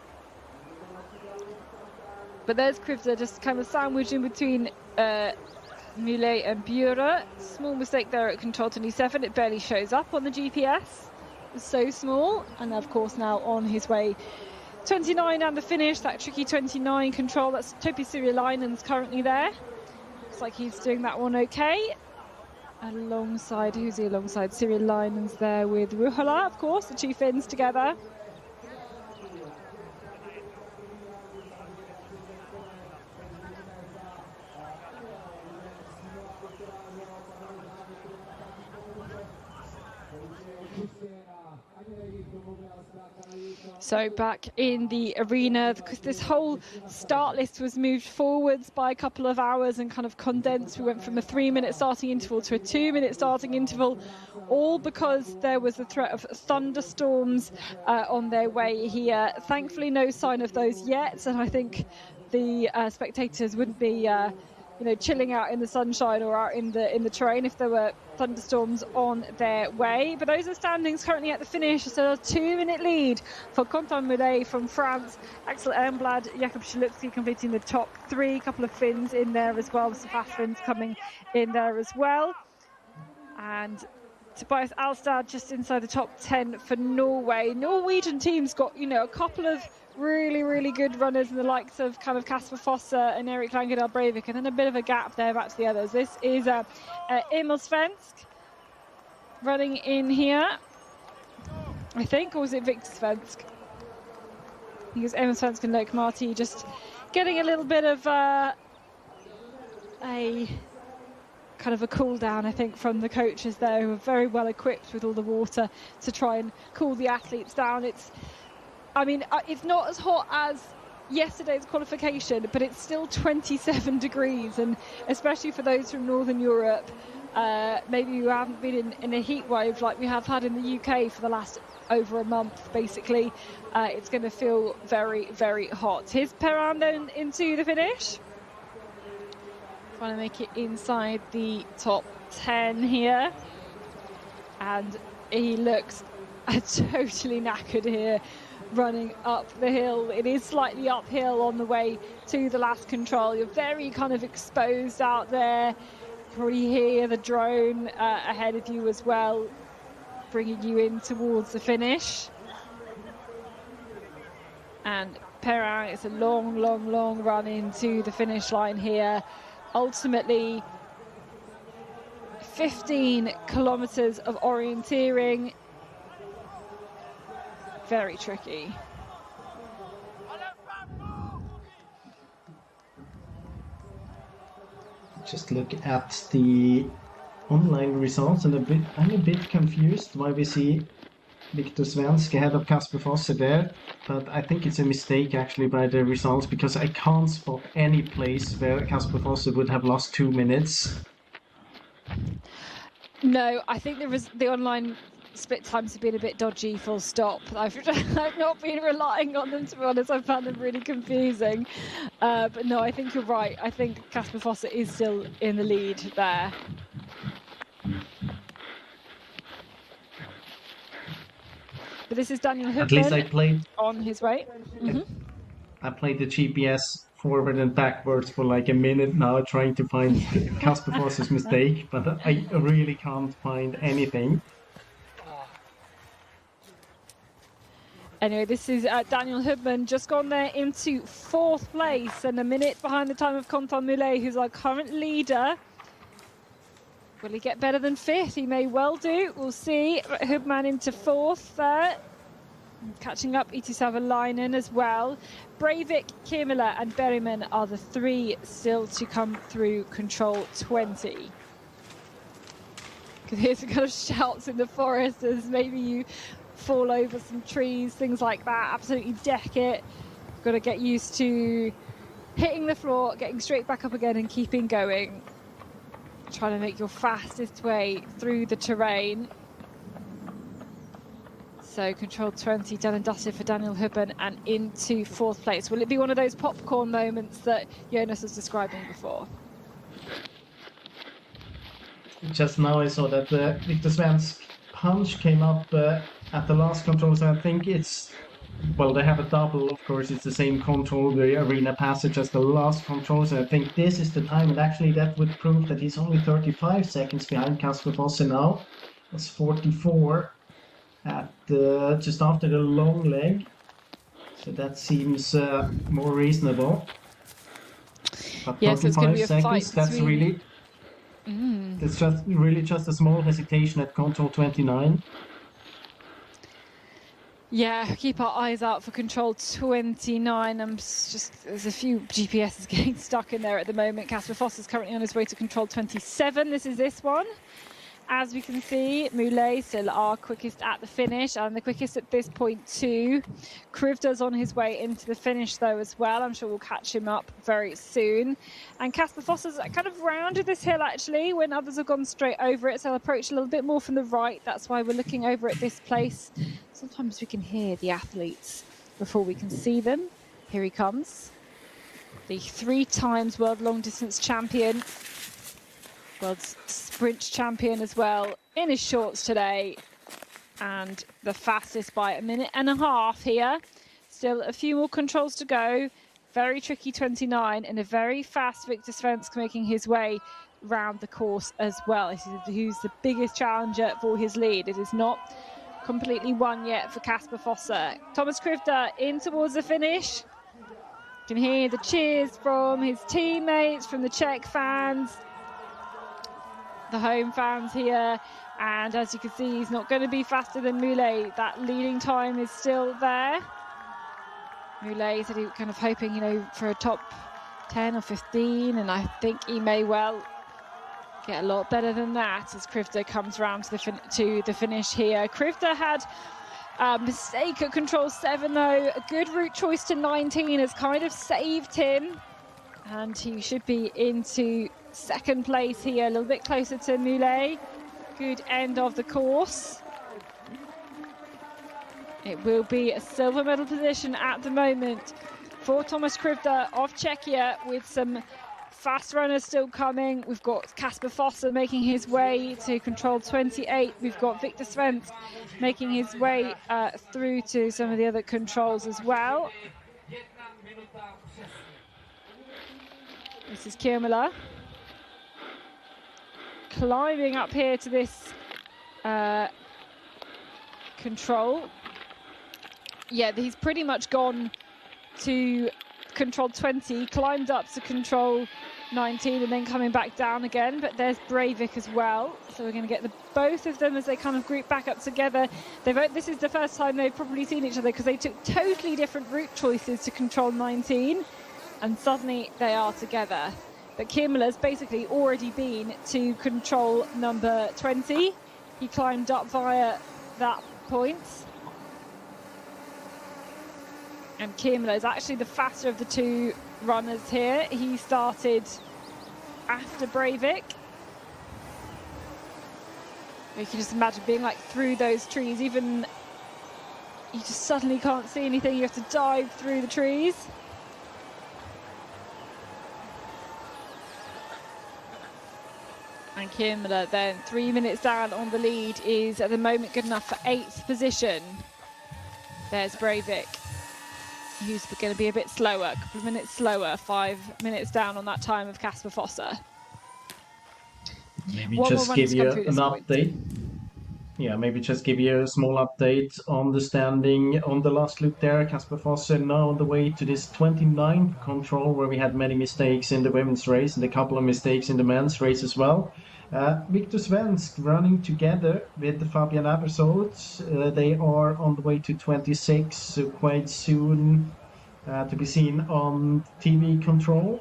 But there's Krivda just kind of sandwiched in between Moulet and Bureau. Small mistake there at Control 27. It barely shows up on the GPS. It's so small. And of course now on his way 29 and the finish, that tricky 29 control. That's Topi Sirilainen's currently there. Looks like he's doing that one okay. Alongside, who's he alongside? Sirilainen's there with Ruhala, of course, the two Finns together. So back in the arena, because this whole start list was moved forwards by a couple of hours and kind of condensed. We went from a 3-minute starting interval to a 2-minute starting interval, all because there was a threat of thunderstorms on their way here. Thankfully, no sign of those yet, and I think the spectators wouldn't be chilling out in the sunshine or out in the terrain if there were thunderstorms on their way. But those are standings currently at the finish. So a 2-minute lead for Quentin Moulet from France. Axel Elmblad, Jakob Szylucki completing the top 3. A couple of Finns in there as well. Some fast Finns coming in there as well. And Tobias Alstad just inside the top 10 for Norway. Norwegian team's got, a couple of really, really good runners in the likes of kind of Kasper Fosse and Erik Langendal Breivik, and then a bit of a gap there back to the others. This is Emil Svensk running in here, I think, or was it Victor Svensk? I think it's Emil Svensk and Loic Marty just getting a little bit of a kind of a cool down, I think, from the coaches there, who are very well equipped with all the water to try and cool the athletes down. It's not as hot as yesterday's qualification, but it's still 27 degrees, and especially for those from Northern Europe, maybe you haven't been in a heat wave like we have had in the UK for the last over a month, basically. It's going to feel very, very hot. Here's Perrin then into the finish. Trying to make it inside the top 10 here. And he looks totally knackered here. running up the hill. It is slightly uphill on the way to the last control. You're very kind of exposed out there. Probably hear the drone ahead of you as well, bringing you in towards the finish. And Perrin, it's a long, long, long run into the finish line here. Ultimately, 15 kilometers of orienteering. Very tricky. Just look at the online results, and I'm a bit confused why we see Viktor Svensk ahead of Kasper Fosse there, but I think it's a mistake actually by the results, because I can't spot any place where Kasper Fosse would have lost 2 minutes. No, I think the online split times have been a bit dodgy, full stop. I've not been relying on them, to be honest. I found them really confusing. But no, I think you're right. I think Kasper Fosse is still in the lead there. But this is Daniel Hubman. At least I played on his way. I played the GPS forward and backwards for like a minute now, trying to find Kasper Fosse's mistake, but I really can't find anything. Anyway, this is Daniel Hubman, just gone there into 4th place and a minute behind the time of Quentin Moulet, who's our current leader. Will he get better than 5th? He may well do. We'll see. Hubman into 4th there. Catching up Eetu Savalainen as well. Breivik, Kimela and Berryman are the 3 still to come through Control 20. Because here's the kind of shouts in the forest as maybe you fall over some trees, things like that. Absolutely deck it. Got to get used to hitting the floor, getting straight back up again and keeping going. Trying to make your fastest way through the terrain. So Control 20 done and dusted for Daniel Hubman and into 4th place. Will it be one of those popcorn moments that Jonas was describing before? Just now I saw that Viktor Svensk punch came up at the last control, so I think it's, well, they have a double, of course. It's the same control, the arena passage, as the last control, so I think this is the time, and actually that would prove that he's only 35 seconds behind Kasper Fosse now. That's 44 at just after the long leg, so that seems more reasonable. But yes, it's going to be a seconds, fight that's between... really it's just really just a small hesitation at control 29. Yeah, keep our eyes out for Control 29. There's a few GPSs getting stuck in there at the moment. Kasper Fosse is currently on his way to Control 27. This is this one. As we can see, Moulet still our quickest at the finish, and the quickest at this point too. Krivda's on his way into the finish though as well. I'm sure we'll catch him up very soon. And Kasper Fosse has kind of rounded this hill actually when others have gone straight over it, so I'll approach a little bit more from the right. That's why we're looking over at this place. Sometimes we can hear the athletes before we can see them. Here he comes. The 3 times world long distance champion. World sprint champion as well in his shorts today, and the fastest by a minute and a half here. Still a few more controls to go. Very tricky 29 and a very fast Viktor Svensk making his way round the course as well. Who's the biggest challenger for his lead. It is not completely won yet for Kasper Fosse. Thomas Krivda in towards the finish. You can hear the cheers from his teammates, from the Czech fans, the home fans here, and as you can see, he's not going to be faster than Moulet. That leading time is still there. Moulet said he was kind of hoping, you know, for a top 10 or 15, and I think he may well get a lot better than that as Krivda comes round to the finish here. Krivda had a mistake at Control 7 though. A good route choice to 19 has kind of saved him, and he should be into 2nd place here, a little bit closer to Moulet. Good end of the course. It will be a silver medal position at the moment for Thomas Krivda of Czechia, with some fast runners still coming. We've got Kasper Fosse making his way to control 28. We've got Victor Svensk making his way through to some of the other controls as well. This is Kiermüller climbing up here to this control. Yeah, he's pretty much gone to control 20, climbed up to control 19 and then coming back down again. But there's Breivik as well, so we're going to get both of them as they kind of group back up together. This is the first time they've probably seen each other, because they took totally different route choices to control 19 and suddenly they are together. But Kiermüller's basically already been to control number 20. He climbed up via that point. And Kiermüller is actually the faster of the two runners here. He started after Breivik. You can just imagine being like through those trees. Even you just suddenly can't see anything. You have to dive through the trees. And Kiermüller then 3 minutes down on the lead is at the moment good enough for 8th position. There's Breivik, who's going to be a bit slower, a couple of minutes slower, 5 minutes down on that time of Kasper Fosse. Maybe just give you an update. Yeah, maybe just give you a small update on the standing on the last loop there. Kasper Fosse now on the way to this 29th control, where we had many mistakes in the women's race and a couple of mistakes in the men's race as well. Victor Svensk running together with Fabian Abersold. They are on the way to 26, so quite soon to be seen on TV control.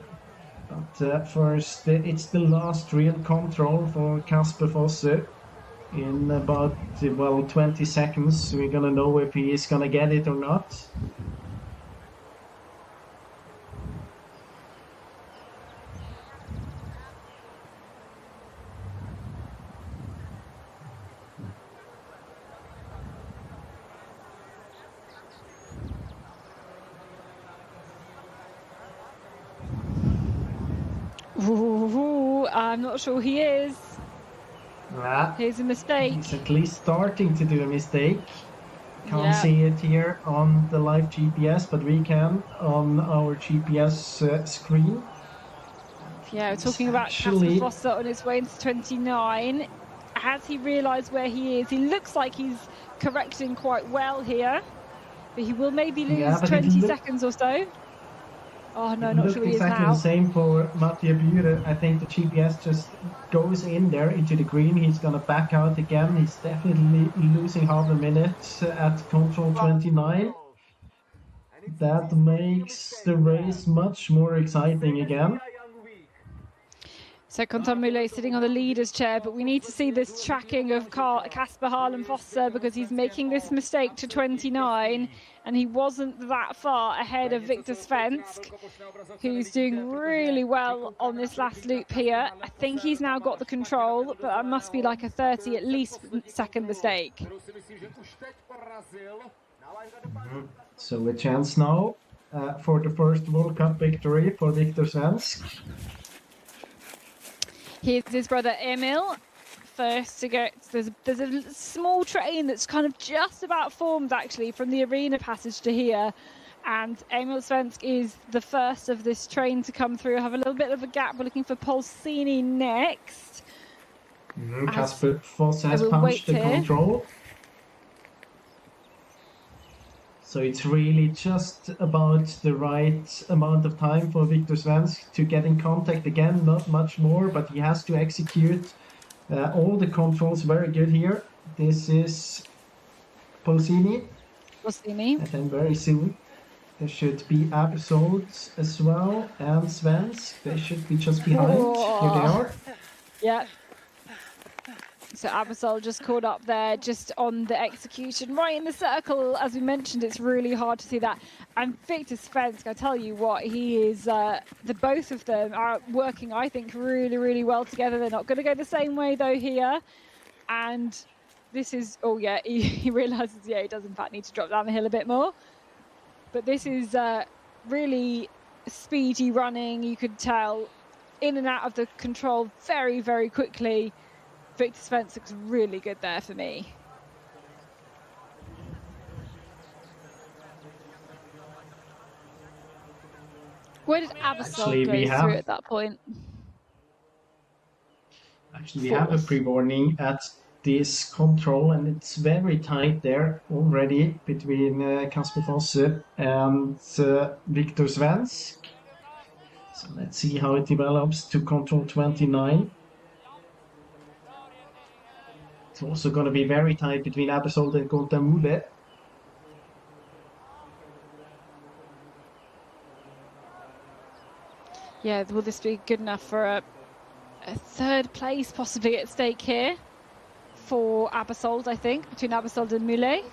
But first, it's the last real control for Kasper Fosse. In about, 20 seconds, we're gonna know if he is gonna get it or not. Ooh, I'm not sure he is. Here's a mistake. He's at least starting to do a mistake. Can't see it here on the live GPS, but we can on our GPS screen. Yeah, we're talking about Kasper Fosse on his way into 29. Has he realised where he is? He looks like he's correcting quite well here, but he will maybe lose 20 seconds or so. Oh no, not sure he is now. Exactly the same for Mathieu Bure. I think the GPS just goes in there into the green. He's gonna back out again. He's definitely losing half a minute at control 29. That makes the race much more exciting again. So Quentin Moulet sitting on the leader's chair, but we need to see this tracking of Kasper Harlem Fosse, because he's making this mistake to 29 and he wasn't that far ahead of Victor Svensk, who's doing really well on this last loop here. I think he's now got the control, but that must be like a 30 at least second mistake. So a chance now for the first World Cup victory for Victor Svensk. Here's his brother Emil, first to go. There's a small train that's kind of just about formed actually from the arena passage to here, and Emil Svensk is the first of this train to come through. Have a little bit of a gap. We're looking for Polsini next. Kasper Fosse has punched the control. So it's really just about the right amount of time for Victor Svensk to get in contact again, not much more, but he has to execute all the controls very good here. This is Polsini. And then very soon there should be Abersold as well, and Svensk. They should be just behind. Here they are. Yeah. So Abersold just caught up there, just on the execution, right in the circle. As we mentioned, it's really hard to see that. And Victor Svensk, I tell you what, he is, the both of them are working, I think, really, really well together. They're not going to go the same way, though, here. And this is, oh, yeah, he realises, yeah, he does, in fact, need to drop down the hill a bit more. But this is really speedy running, you could tell, in and out of the control very, very quickly. Victor Svensson looks really good there for me. Where did Abersol go through at that point? Actually, we have a pre-warning at this control, and it's very tight there already between Kasper Fosse and Victor Svensson. So let's see how it develops to control 29. It's also going to be very tight between Abersol and Contamule. Yeah, will this be good enough for a third place possibly at stake here for Abersold, I think, between Abersold and Moulet.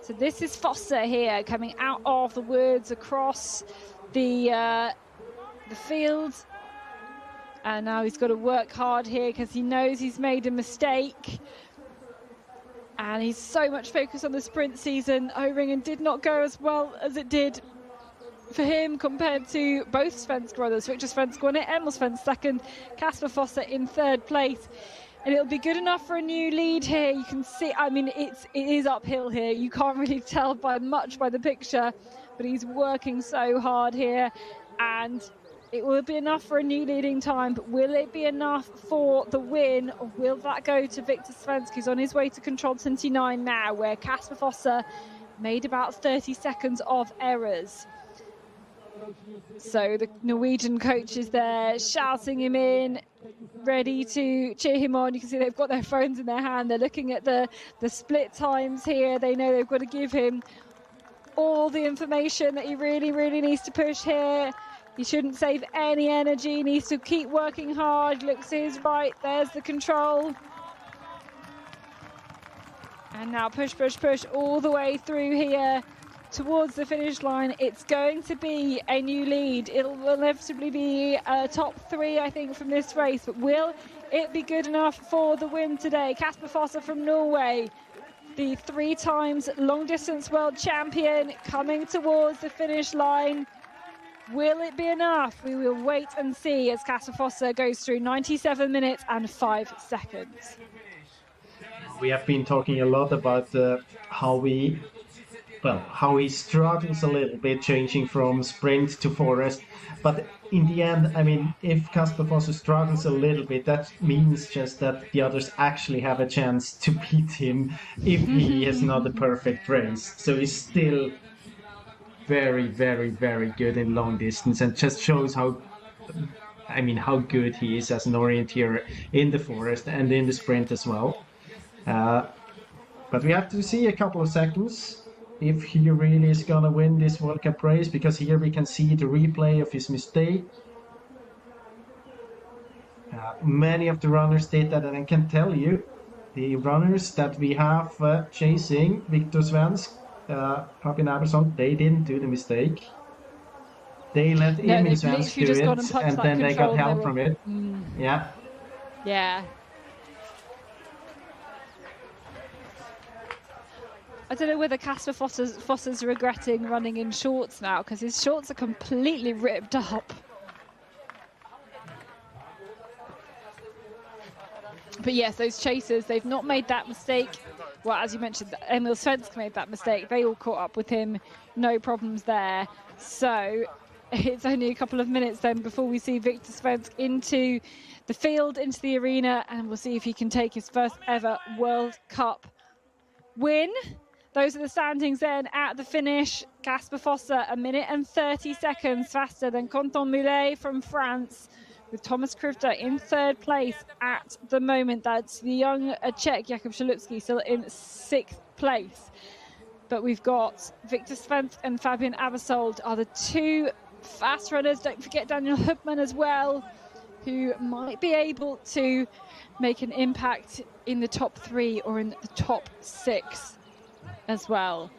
So this is Fosse here coming out of the woods across the field. And now he's got to work hard here because he knows he's made a mistake. And he's so much focused on the sprint season. O-Ringen did not go as well as it did for him compared to both Svensk brothers. Victor Svensk won it, Emil Svensk second, Kasper Fosse in third place. And it'll be good enough for a new lead here. You can see, I mean, it is uphill here. You can't really tell by the picture, but he's working so hard here. And it will be enough for a new leading time, but will it be enough for the win? Or will that go to Victor Svensk, who's on his way to control 29 now, where Kasper Fosse made about 30 seconds of errors. So the Norwegian coach is there shouting him in, ready to cheer him on. You can see they've got their phones in their hand. They're looking at the split times here. They know they've got to give him all the information that he really, really needs to push here. He shouldn't save any energy. He needs to keep working hard. Looks to his right. There's the control. And now push, push, push all the way through here towards the finish line. It's going to be a new lead. It'll inevitably be a top three, I think, from this race. But will it be good enough for the win today? Kasper Fosse from Norway, the 3 times long distance world champion, coming towards the finish line. Will it be enough? We will wait and see as Kasper Fosse goes through 97 minutes and 5 seconds. We have been talking a lot about how he struggles a little bit changing from sprint to forest. But in the end, I mean, if Kasper Fosse struggles a little bit, that means just that the others actually have a chance to beat him if he has not a perfect race. So he's still very, very, very good in long distance, and just shows how good he is as an orienteer in the forest and in the sprint as well. But we have to see a couple of seconds if he really is gonna win this World Cup race, because here we can see the replay of his mistake. Many of the runners did that, and I can tell you, the runners that we have chasing Victor Svensk, Fabian Abersson, they didn't do the mistake. They let Emil Svensk do it, and then they got help from it. Yeah. Yeah. I don't know whether Kasper Fosse's regretting running in shorts now, because his shorts are completely ripped up. But yes, those chasers, they've not made that mistake. Well, as you mentioned, Emil Svensk made that mistake. They all caught up with him, no problems there. So it's only a couple of minutes then before we see Victor Svensk into the field, into the arena, and we'll see if he can take his first ever World Cup win. Those are the standings then at the finish. Kasper Fosse, 1 minute and 30 seconds faster than Quentin Moulet from France, with Thomas Krivda in third place at the moment. That's the young Czech Jakub Szelupski still in 6th place. But we've got Victor Svensk and Fabian Abersold are the 2 fast runners. Don't forget Daniel Hubman as well, who might be able to make an impact in the top 3 or in the top 6 as well.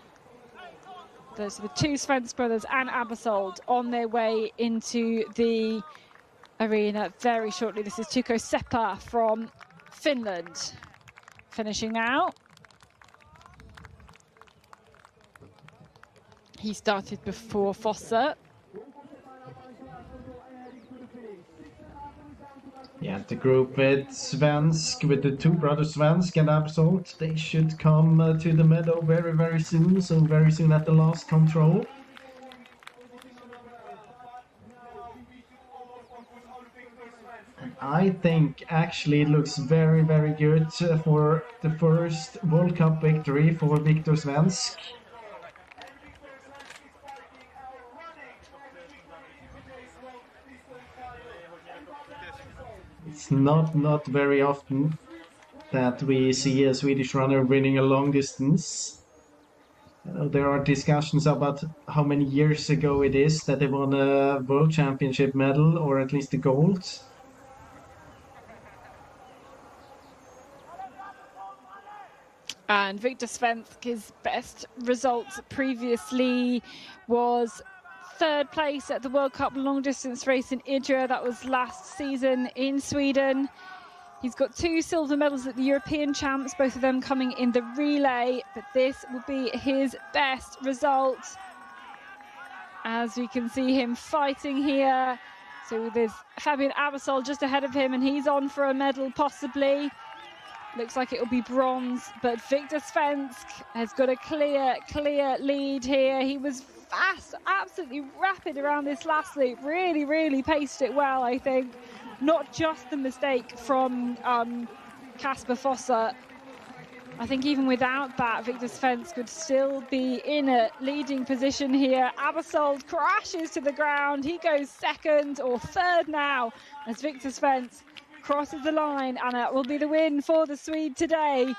Those are the 2 Svensk brothers and Abersold on their way into the arena very shortly. This is Tuukka Sepä from Finland finishing out. He started before Fosse. And the group with Svensk, with the two brothers Svensk and Absol, they should come to the meadow very, very soon. So very soon at the last control. And I think actually it looks very, very good for the first World Cup victory for Viktor Svensk. It's not very often that we see a Swedish runner winning a long distance. There are discussions about how many years ago it is that they won a World Championship medal, or at least the gold. And Viktor Svensk's best results previously was third place at the World Cup long distance race in Idre. That was last season in Sweden. He's got 2 silver medals at the European Champs, both of them coming in the relay, but this will be his best result. As we can see him fighting here. So there's Fabian Abasol just ahead of him, and he's on for a medal possibly. Looks like it will be bronze, but Viktor Svensk has got a clear lead here. He was fast, absolutely rapid around this last loop. Really paced it well, I think. Not just the mistake from Kasper Fosser. I think even without that, Viktor Svensk would still be in a leading position here. Abersold crashes to the ground. He goes second or third now as Viktor Svensk crosses the line, and it will be the win for the Swede today.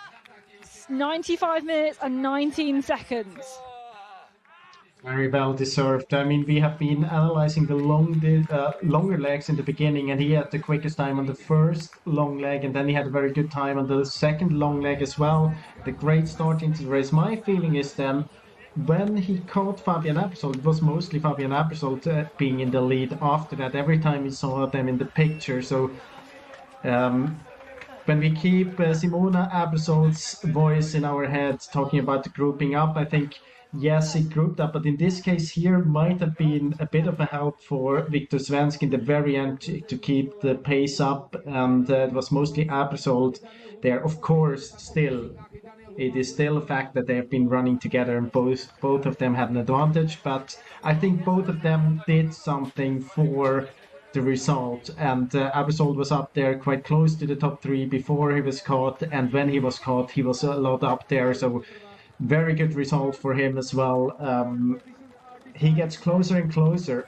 95 minutes and 19 seconds. Very well deserved. I mean, we have been analyzing the longer legs in the beginning, and he had the quickest time on the first long leg, and then he had a very good time on the second long leg as well. The great start into the race. My feeling is then, when he caught Fabian Absold, it was mostly Fabian Absold being in the lead after that, every time we saw them in the picture. So when we keep Simona Abersold's voice in our heads talking about the grouping up, I think, yes, it grouped up, but in this case here might have been a bit of a help for Viktor Svensk in the very end to keep the pace up, and it was mostly Abersold there. Of course, still, it is still a fact that they have been running together, and both of them had an advantage, but I think both of them did something for the result, and Abersold was up there quite close to the top 3 before he was caught, and when he was caught he was a lot up there, so very good result for him as well. He gets closer and closer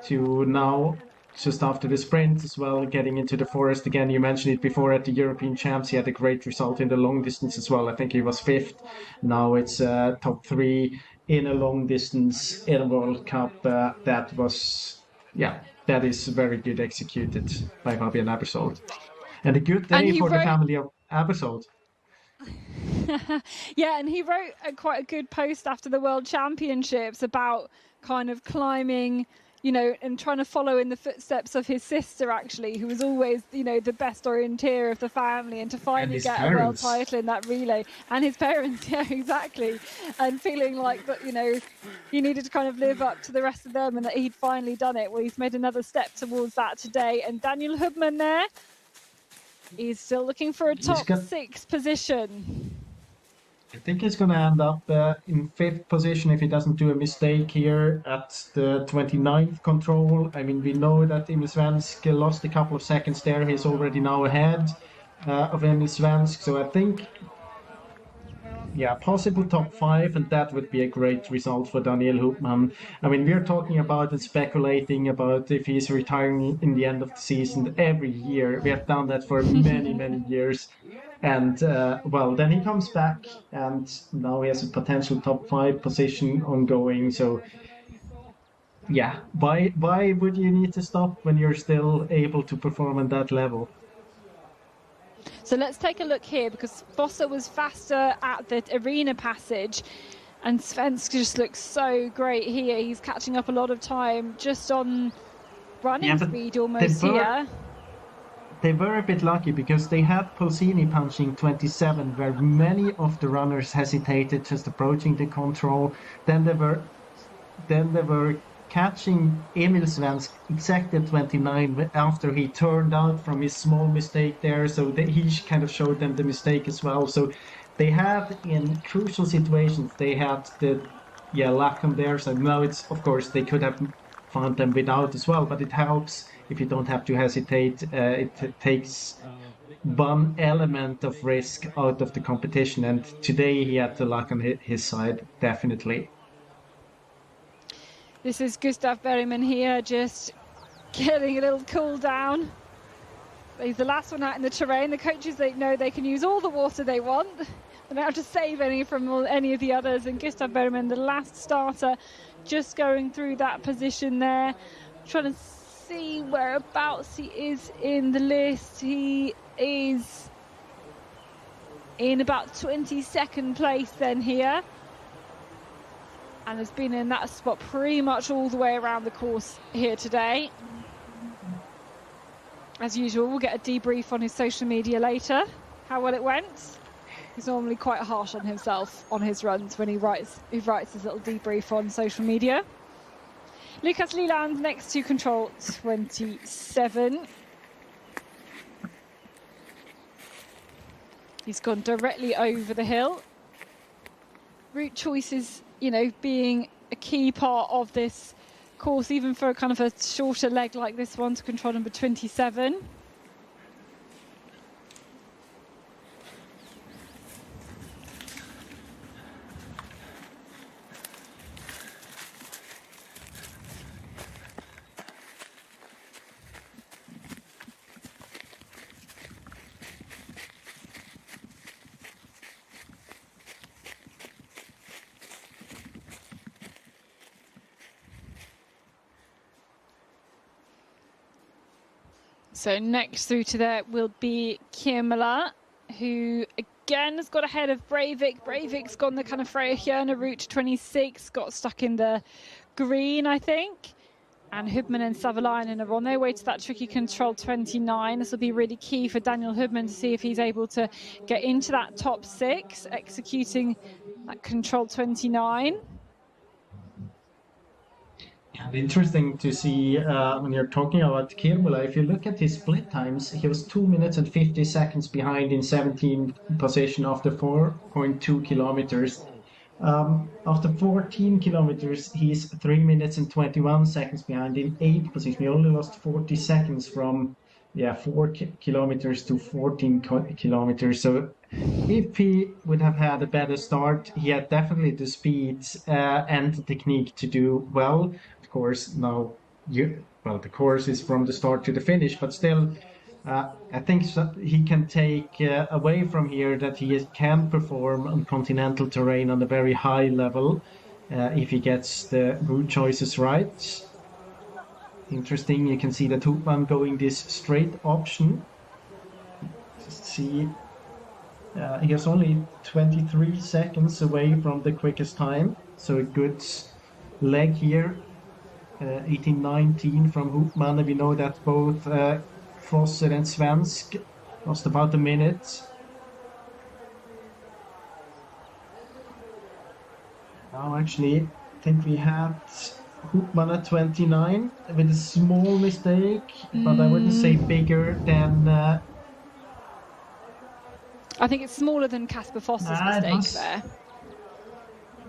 to now, just after the sprint as well, getting into the forest again. You mentioned it before at the European Champs, he had a great result in the long distance as well. I think he was 5th. Now it's top 3 in a long distance in a World Cup. That is very good executed by Fabian Abersold. And a good day for the family of Abersold. Yeah, and he wrote quite a good post after the World Championships about kind of climbing, and trying to follow in the footsteps of his sister, actually, who was always, the best orienteer of the family, and to finally get a world title in that relay. And his parents, yeah, exactly. And feeling like that, he needed to kind of live up to the rest of them, and that he'd finally done it. Well, he's made another step towards that today. And Daniel Hubman there, he's still looking for a top 6 position. I think he's going to end up in 5th position if he doesn't do a mistake here at the 29th control. I mean, we know that Emil Svensk lost a couple of seconds there. He's already now ahead of Emil Svensk. So I think, possible top 5, and that would be a great result for Daniel Hubman. I mean, we're talking about and speculating about if he's retiring in the end of the season every year. We have done that for many years. And, then he comes back, and now he has a potential top 5 position ongoing. So, why would you need to stop when you're still able to perform on that level? So let's take a look here, because Fosser was faster at the arena passage, and Svensk just looks so great here. He's catching up a lot of time just on running speed almost here. They were a bit lucky because they had Polsini punching 27, where many of the runners hesitated just approaching the control. Then there were catching Emil Svensk exactly at 29 after he turned out from his small mistake there. So he kind of showed them the mistake as well. So they had, in crucial situations, they had the luck on there. So now it's, of course, they could have found them without as well, but it helps if you don't have to hesitate. It takes one element of risk out of the competition, and today he had the luck on his side, definitely. This is Gustav Bergman here, just getting a little cool down. He's the last one out in the terrain. The coaches, they know they can use all the water they want. They don't have to save any from any of the others. And Gustav Bergman, the last starter, just going through that position there, trying to see whereabouts he is in the list. He is in about 22nd place then here, and has been in that spot pretty much all the way around the course here today. As usual, we'll get a debrief on his social media later, how well it went. He's normally quite harsh on himself on his runs when he writes his little debrief on social media. Lucas Leland next to control 27. He's gone directly over the hill. Route choices, you know, being a key part of this course, even for kind of a shorter leg like this one, to control number 27. So next through to there will be Kiemela, who again has got ahead of Breivik. Breivik's gone the kind of Freya Hjörne route to 26, got stuck in the green, I think. And Hubman and Savalainen are on their way to that tricky control 29. This will be really key for Daniel Hubman to see if he's able to get into that top 6, executing that control 29. And interesting to see when you're talking about Kiemela, if you look at his split times, he was 2 minutes and 50 seconds behind in 17th position after 4.2 kilometers. After 14 kilometers, he's 3 minutes and 21 seconds behind in 8th position. He only lost 40 seconds from 4 kilometers to 14 kilometers. So if he would have had a better start, he had definitely the speed and the technique to do well. Of course, now, the course is from the start to the finish, but still, I think he can take away from here that he can perform on continental terrain on a very high level if he gets the route choices right. Interesting, you can see that Hubman going this straight option. Just see, he is only 23 seconds away from the quickest time, so a good leg here. 18-19 from Hubman, and we know that both Fosser and Svensk lost about a minute. Now actually, I think we had Hubman at 29 with a small mistake, but I wouldn't say bigger than... I think it's smaller than Kasper Fosser's mistake there.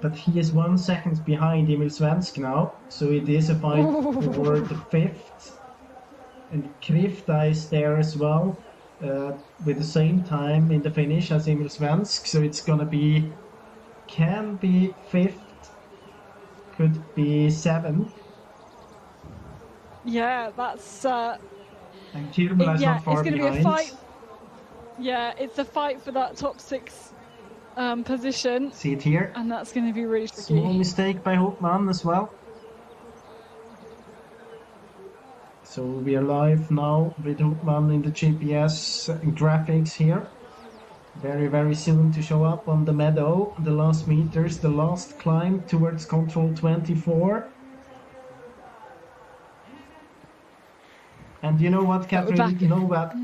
But he is 1 second behind Emil Svensk now, so it is a fight for the 5th. And Krifta is there as well, with the same time in the finish as Emil Svensk, so it's gonna be, can be 5th, could be 7th. Yeah, that's... and Kiemela is not far it's going to behind. be a fight. Yeah, it's a fight for that top 6 position. See it here. And that's going to be really tricky. Small mistake by Hubman as well. So we are live now with Hubman in the GPS graphics here. Very, very soon to show up on the meadow. The last meters, the last climb towards control 24. And you know what, Catherine?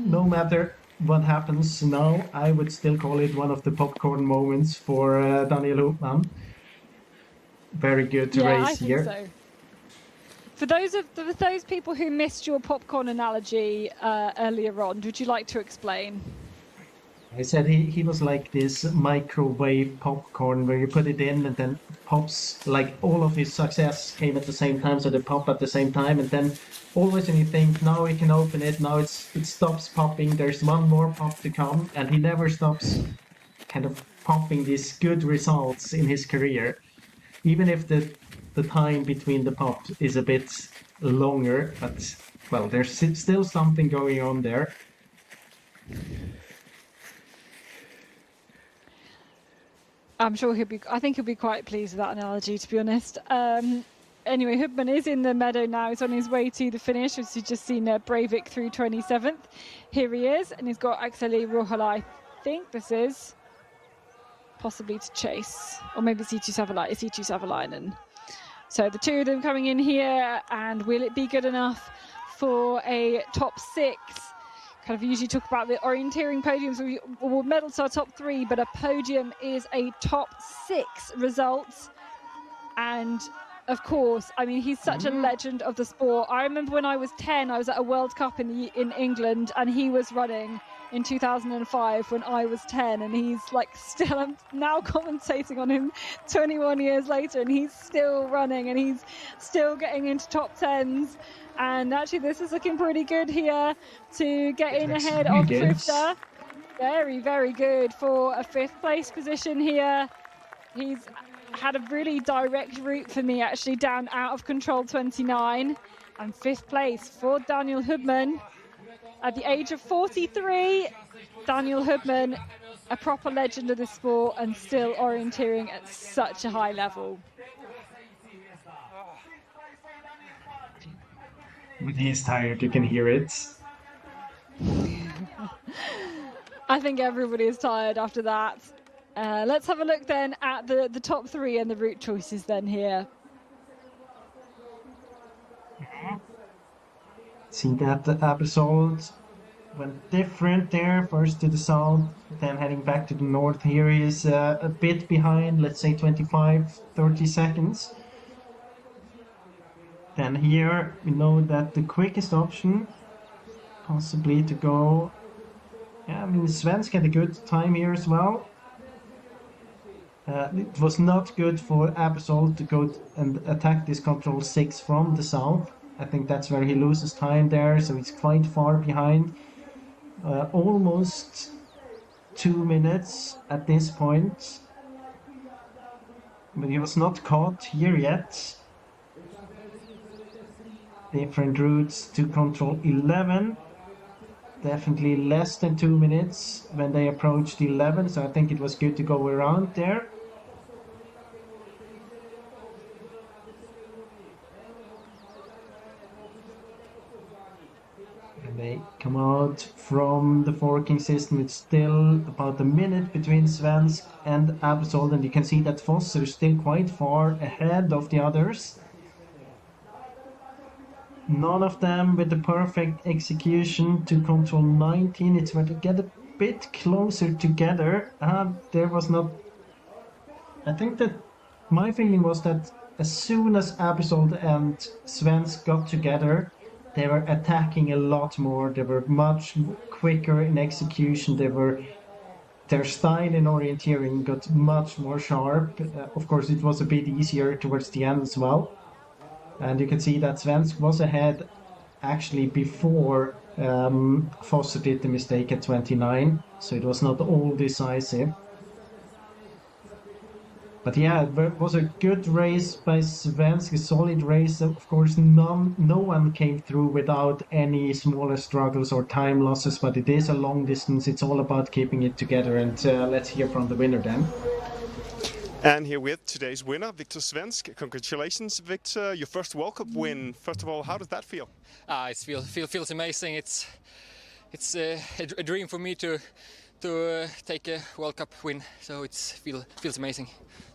No matter what happens now, I would still call it one of the popcorn moments for Daniel Hubman. Very good race I think here. So. For those people who missed your popcorn analogy earlier on, would you like to explain? I said he was like this microwave popcorn where you put it in and then pops, like all of his success came at the same time, so they pop at the same time, and then always when you think, now we can open it, now it stops popping, there's one more pop to come, and he never stops kind of popping these good results in his career. Even if the time between the pops is a bit longer, but, well, there's still something going on there. I'm sure I think he'll be quite pleased with that analogy, to be honest. Anyway, Hubman is in the meadow now. He's on his way to the finish, as you've just seen Breivik through 27th. Here he is, and he's got Akseli Ruohola, I think this is, possibly to chase. Or maybe it's Eetu Savalainen. So the two of them coming in here, and will it be good enough for a top 6? Kind of usually talk about the orienteering podiums, or medals are top 3, but a podium is a top 6 result. And of course, I mean, he's such a legend of the sport. I remember when I was 10, I was at a World Cup in England, and he was running in 2005 when I was 10, and he's like still, I'm now commentating on him 21 years later, and he's still running, and he's still getting into top 10s. And actually, this is looking pretty good here to get in ahead of Krifta. Very, very good for a 5th place position here. He's had a really direct route for me, actually, down out of control 29. And 5th place for Daniel Hubman. At the age of 43, Daniel Hubman, a proper legend of the sport and still orienteering at such a high level. When he's tired, you can hear it. I think everybody is tired after that. Let's have a look then at the top 3 and the route choices then here. See that the episode went different there. First to the south, then heading back to the north. Here he is a bit behind, let's say 25-30 seconds. Then here we know that the quickest option possibly to go, yeah, I mean Svensk had a good time here as well. It was not good for Absol to go and attack this control 6 from the south. I think that's where he loses time there, so he's quite far behind. Almost 2 minutes at this point. But he was not caught here yet. Different routes to control 11. Definitely less than 2 minutes when they approached 11, so I think it was good to go around there. And they come out from the forking system. It's still about a minute between Svensk and Absol, and you can see that Fosser is still quite far ahead of the others. None of them with the perfect execution to control 19. It's where to get a bit closer together. There was not... I think that my feeling was that as soon as Absol and Svensk got together, they were attacking a lot more. They were much quicker in execution. Their style in orienteering got much more sharp. Of course, it was a bit easier towards the end as well. And you can see that Svensk was ahead actually before Fosser did the mistake at 29, so it was not all decisive. But yeah, it was a good race by Svensk, a solid race. Of course, no one came through without any smaller struggles or time losses, but it is a long distance. It's all about keeping it together, and let's hear from the winner then. And here with today's winner, Victor Svensk. Congratulations, Victor. Your first World Cup win. First of all, how does that feel? It feels amazing. It's a dream for me to take a World Cup win. So it feels amazing.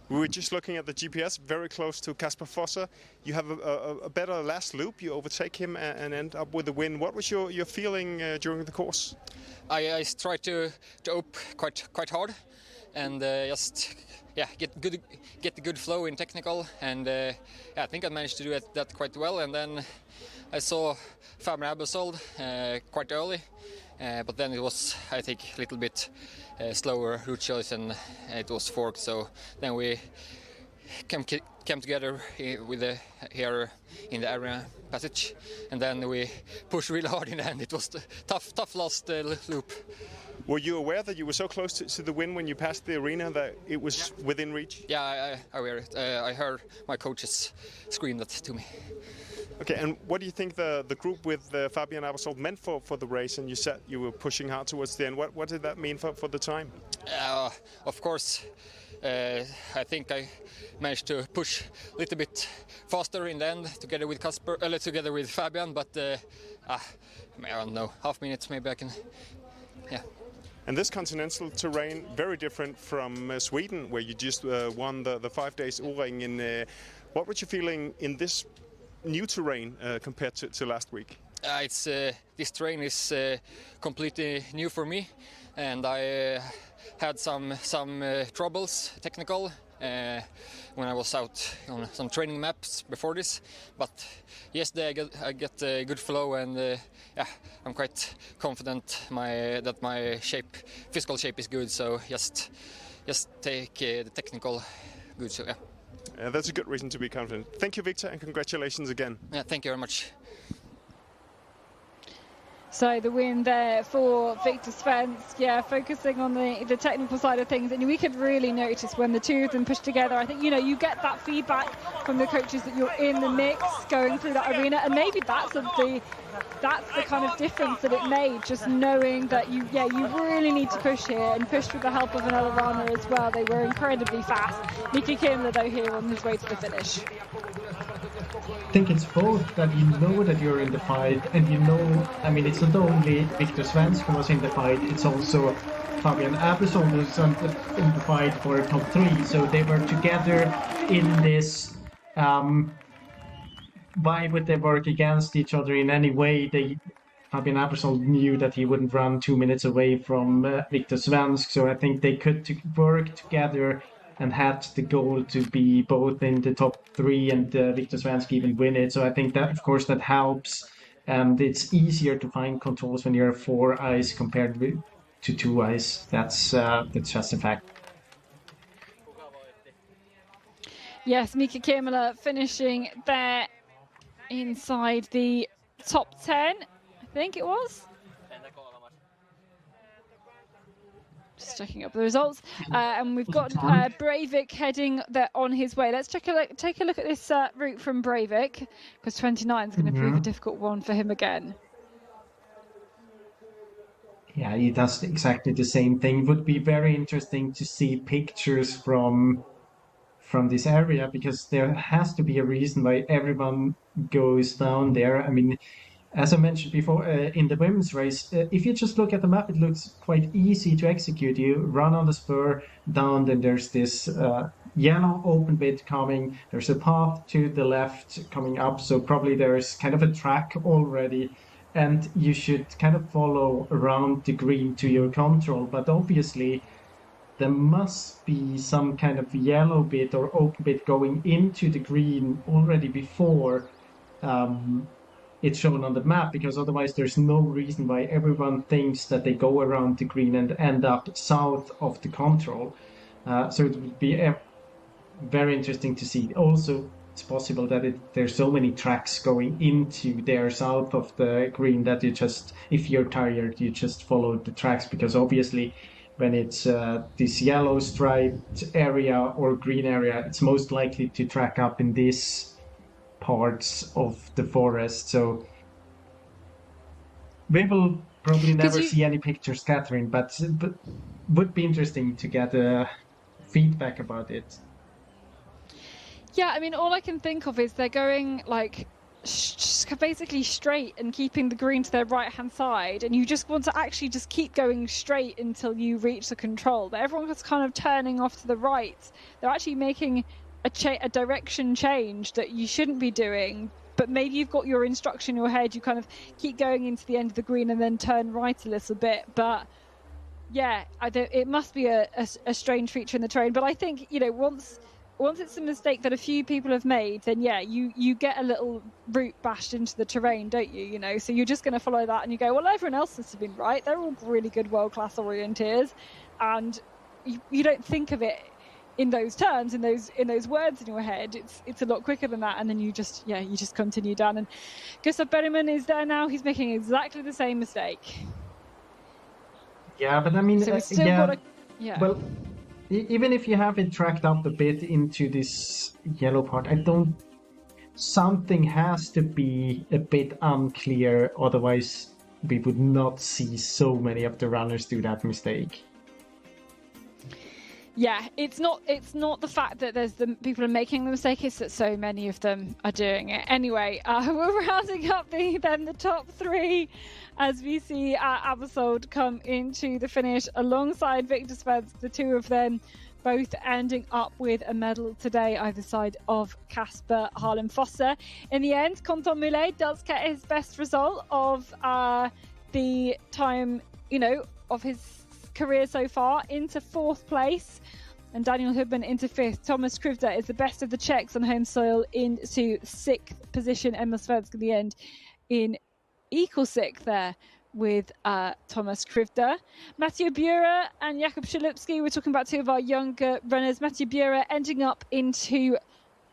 We were just looking at the GPS, very close to Kasper Fosser. You have a better last loop. You overtake him and end up with a win. What was your feeling during the course? I tried to open quite hard. and just get the good flow in technical, and I think I managed to do that quite well. And then I saw Fabian Abelsold quite early, but then it was, I think, a little bit slower route choice, and it was forked. So then we came together here in the area passage, and then we pushed really hard in the end. It was a tough last loop. Were you aware that you were so close to the win when you passed the arena that it was within reach? Yeah, I aware it. I heard my coaches scream that to me. Okay, and what do you think the group with Fabian Abelsold meant for the race? And you said you were pushing hard towards the end. What did that mean for the time? Of course, I think I managed to push a little bit faster in the end together with together with Fabian, but I don't know, half minutes maybe I can, yeah. And this continental terrain, very different from Sweden, where you just won the 5 days O-Ring. What was you feeling in this new terrain compared to last week? This terrain is completely new for me, and I had some troubles technical when I was out on some training maps before this. But yesterday I get a good flow, and I'm quite confident that my physical shape is good. So just take the technical good. So yeah. That's a good reason to be confident. Thank you, Victor, and congratulations again. Yeah, thank you very much. So the win there for Victor Svensk, focusing on the technical side of things. And we could really notice when the two of them push together. I think, you get that feedback from the coaches that you're in the mix going through that arena. And maybe that's the kind of difference that it made, just knowing that you really need to push here, and push with the help of another runner as well. They were incredibly fast. Mika Kimler, though, here on his way to the finish. I think it's both that you know that you're in the fight, and it's not only Victor Svensk who was in the fight, it's also Fabian Abelsold who's in the fight for top 3. So they were together in this. Why would they work against each other in any way? Fabian Abelsold knew that he wouldn't run 2 minutes away from Victor Svensk, so I think they could work together and had the goal to be both in the top 3 and Victor Svensk even win it. So I think that, of course, that helps. And it's easier to find controls when you're 4 eyes compared to 2 eyes. That's just a fact. Yes, Mika Kimler finishing there inside the top 10, I think it was. Just checking up the results, and we've got Breivik heading there on his way. Let's take a look at this route from Breivik, because 29 is going to prove a difficult one for him again. Yeah, he does exactly the same thing. Would be very interesting to see pictures from this area, because there has to be a reason why everyone goes down there. I mean, as I mentioned before, in the women's race, if you just look at the map, it looks quite easy to execute. You run on the spur down, then there's this yellow open bit coming. There's a path to the left coming up, so probably there's kind of a track already, and you should kind of follow around the green to your control. But obviously, there must be some kind of yellow bit or open bit going into the green already before it's shown on the map, because otherwise there's no reason why everyone thinks that they go around the green and end up south of the control. So it would be very interesting to see. Also, it's possible that there's so many tracks going into there south of the green that you just, if you're tired, you just follow the tracks, because obviously when it's this yellow striped area or green area, it's most likely to track up in this parts of the forest. So we will probably never see any pictures, Catherine, but would be interesting to get feedback about it. Yeah, I mean, all I can think of is they're going like basically straight and keeping the green to their right hand side, and you just want to actually just keep going straight until you reach the control, but everyone was kind of turning off to the right. They're actually making a direction change that you shouldn't be doing, but maybe you've got your instruction in your head, you kind of keep going into the end of the green and then turn right a little bit. But Yeah, it must be a strange feature in the terrain. But I think, once it's a mistake that a few people have made, then yeah, you get a little root bashed into the terrain, don't you? So you're just going to follow that and you go, well, everyone else has been right. They're all really good world-class orienteers, and you don't think of it in those terms, in those words in your head. It's a lot quicker than that, and then you just continue down. And Gustav Bergman is there now. He's making exactly the same mistake. Yeah, but I mean, so still got well, even if you have it tracked up a bit into this yellow part, something has to be a bit unclear, otherwise we would not see so many of the runners do that mistake. Yeah, it's not the fact that there's the people are making the mistake, it's that so many of them are doing it. Anyway, we're rounding up the top three as we see Abersold come into the finish alongside Victor Svensk, the two of them both ending up with a medal today either side of Kasper Harlem Fosse. In the end, Quentin Moulet does get his best result of the time, of his career so far, into fourth place, and Daniel Hubman into fifth. Thomas Krivda is the best of the Czechs on home soil into sixth position. Emil Svensk in the end in equal sixth there with Thomas Krivda. Mathieu Bure and Jakub Szelupski, we're talking about two of our younger runners. Mathieu Bure ending up into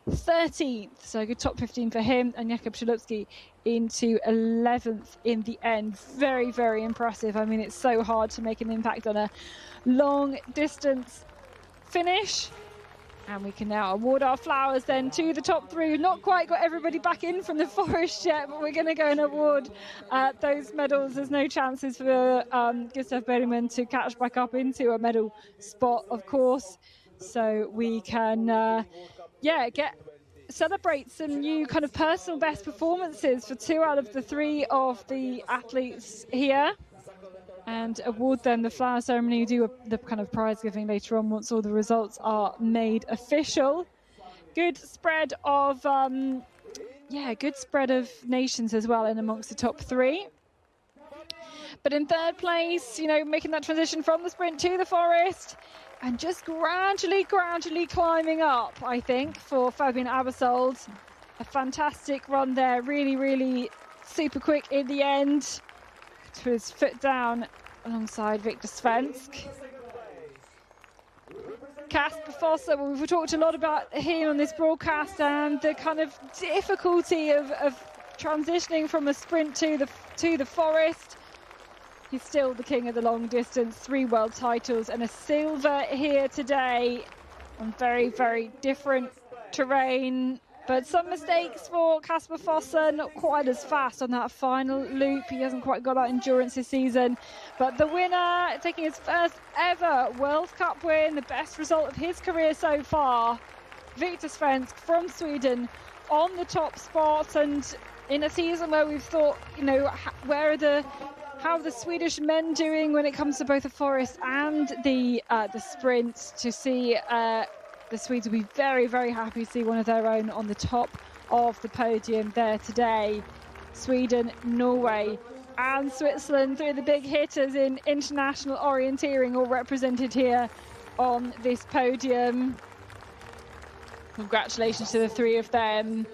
13th, so a good top 15 for him, and Jakub Szelupski into 11th in the end. Very, very impressive. I mean, it's so hard to make an impact on a long distance finish. And we can now award our flowers then to the top three. We've not quite got everybody back in from the forest yet, but we're going to go and award those medals. There's no chances for Gustav Bergman to catch back up into a medal spot, of course. So we can celebrate some new kind of personal best performances for two out of the three of the athletes here, and award them the flower ceremony. Do the kind of prize giving later on once all the results are made official. Good spread of nations as well in amongst the top three. But in third place, making that transition from the sprint to the forest, and just gradually climbing up, I think, for Fabian Abersold. A fantastic run there, really, really super quick in the end. To his foot down alongside Victor Svensk. Kasper Fosse, well, we've talked a lot about him on this broadcast and the kind of difficulty of transitioning from a sprint to the forest. He's still the king of the long distance, 3 world titles and a silver here today on very, very different terrain. But some mistakes for Kasper Fosse, not quite as fast on that final loop. He hasn't quite got that endurance this season. But the winner, taking his first ever World Cup win, the best result of his career so far, Victor Svensk from Sweden on the top spot. And in a season where we've thought, how are the Swedish men doing when it comes to both the forest and the sprint, to see the Swedes will be very, very happy to see one of their own on the top of the podium there today. Sweden, Norway and Switzerland, three of the big hitters in international orienteering, all represented here on this podium. Congratulations to the three of them.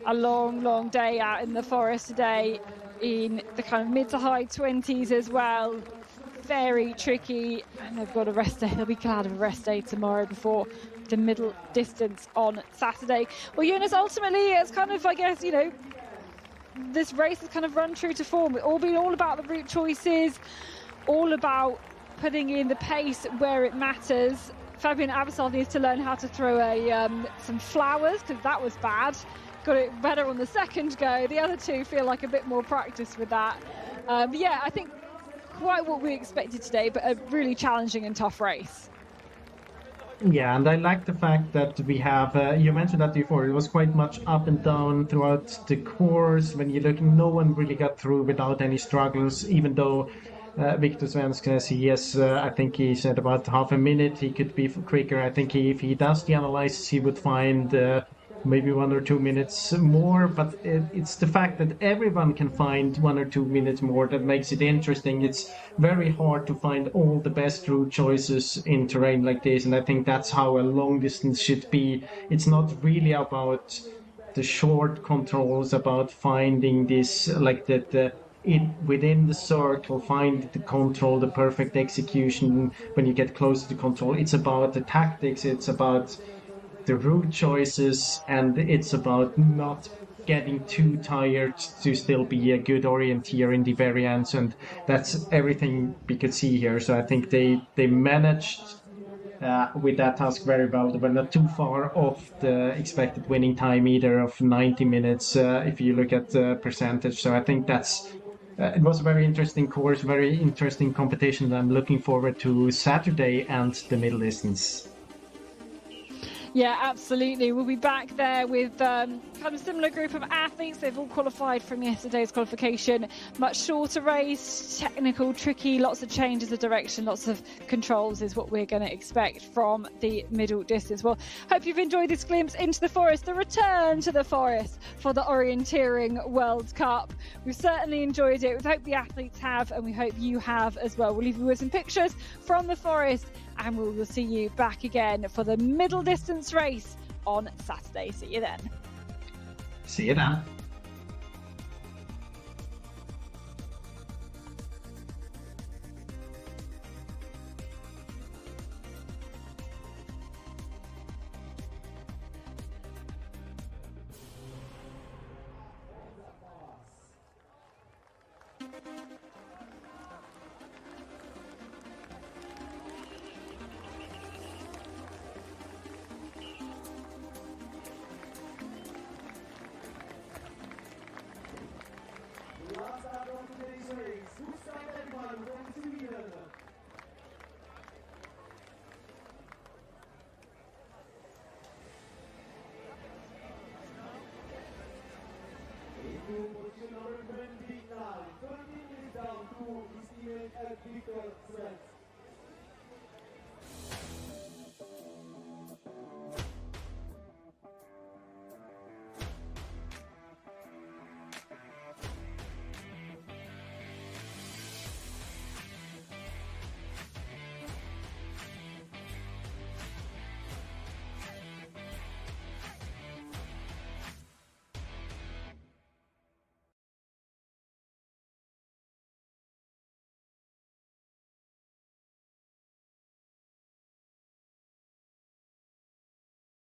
A long, long day out in the forest today in the kind of mid to high 20s as well. Very tricky, and they've got a rest day. They'll be glad of a rest day tomorrow before the middle distance on Saturday. Well, Jonas, ultimately it's kind of, I guess, this race has kind of run true to form. It's been all about the route choices, all about putting in the pace where it matters. Fabian Abersold needs to learn how to throw some flowers, because that was bad. Got it better on the second go. The other two feel like a bit more practice with that. But yeah, I think quite what we expected today, but a really challenging and tough race. Yeah, and I like the fact that we have, you mentioned that before, it was quite much up and down throughout the course. When you're looking, no one really got through without any struggles, even though Victor Svensk says I think he said about half a minute he could be quicker. I think if he does the analysis, he would find maybe 1 or 2 minutes more, but it's the fact that everyone can find 1 or 2 minutes more that makes it interesting. It's very hard to find all the best route choices in terrain like this, and I think that's how a long distance should be. It's not really about the short controls, about finding this, like within the circle, find the control, the perfect execution when you get close to the control. It's about the tactics, it's about the route choices, and it's about not getting too tired to still be a good orienteer in the very end. And that's everything we could see here. So I think they managed with that task very well. They were not too far off the expected winning time either of 90 minutes if you look at the percentage. So I think that's it was a very interesting course, very interesting competition, and I'm looking forward to Saturday and the middle distance. Yeah, absolutely. We'll be back there with kind of a similar group of athletes. They've all qualified from yesterday's qualification. Much shorter race, technical, tricky, lots of changes of direction, lots of controls is what we're going to expect from the middle distance. Well, hope you've enjoyed this glimpse into the forest, the return to the forest for the Orienteering World Cup. We've certainly enjoyed it. We hope the athletes have, and we hope you have as well. We'll leave you with some pictures from the forest, and we will see you back again for the middle distance race on Saturday. See you then. See you then.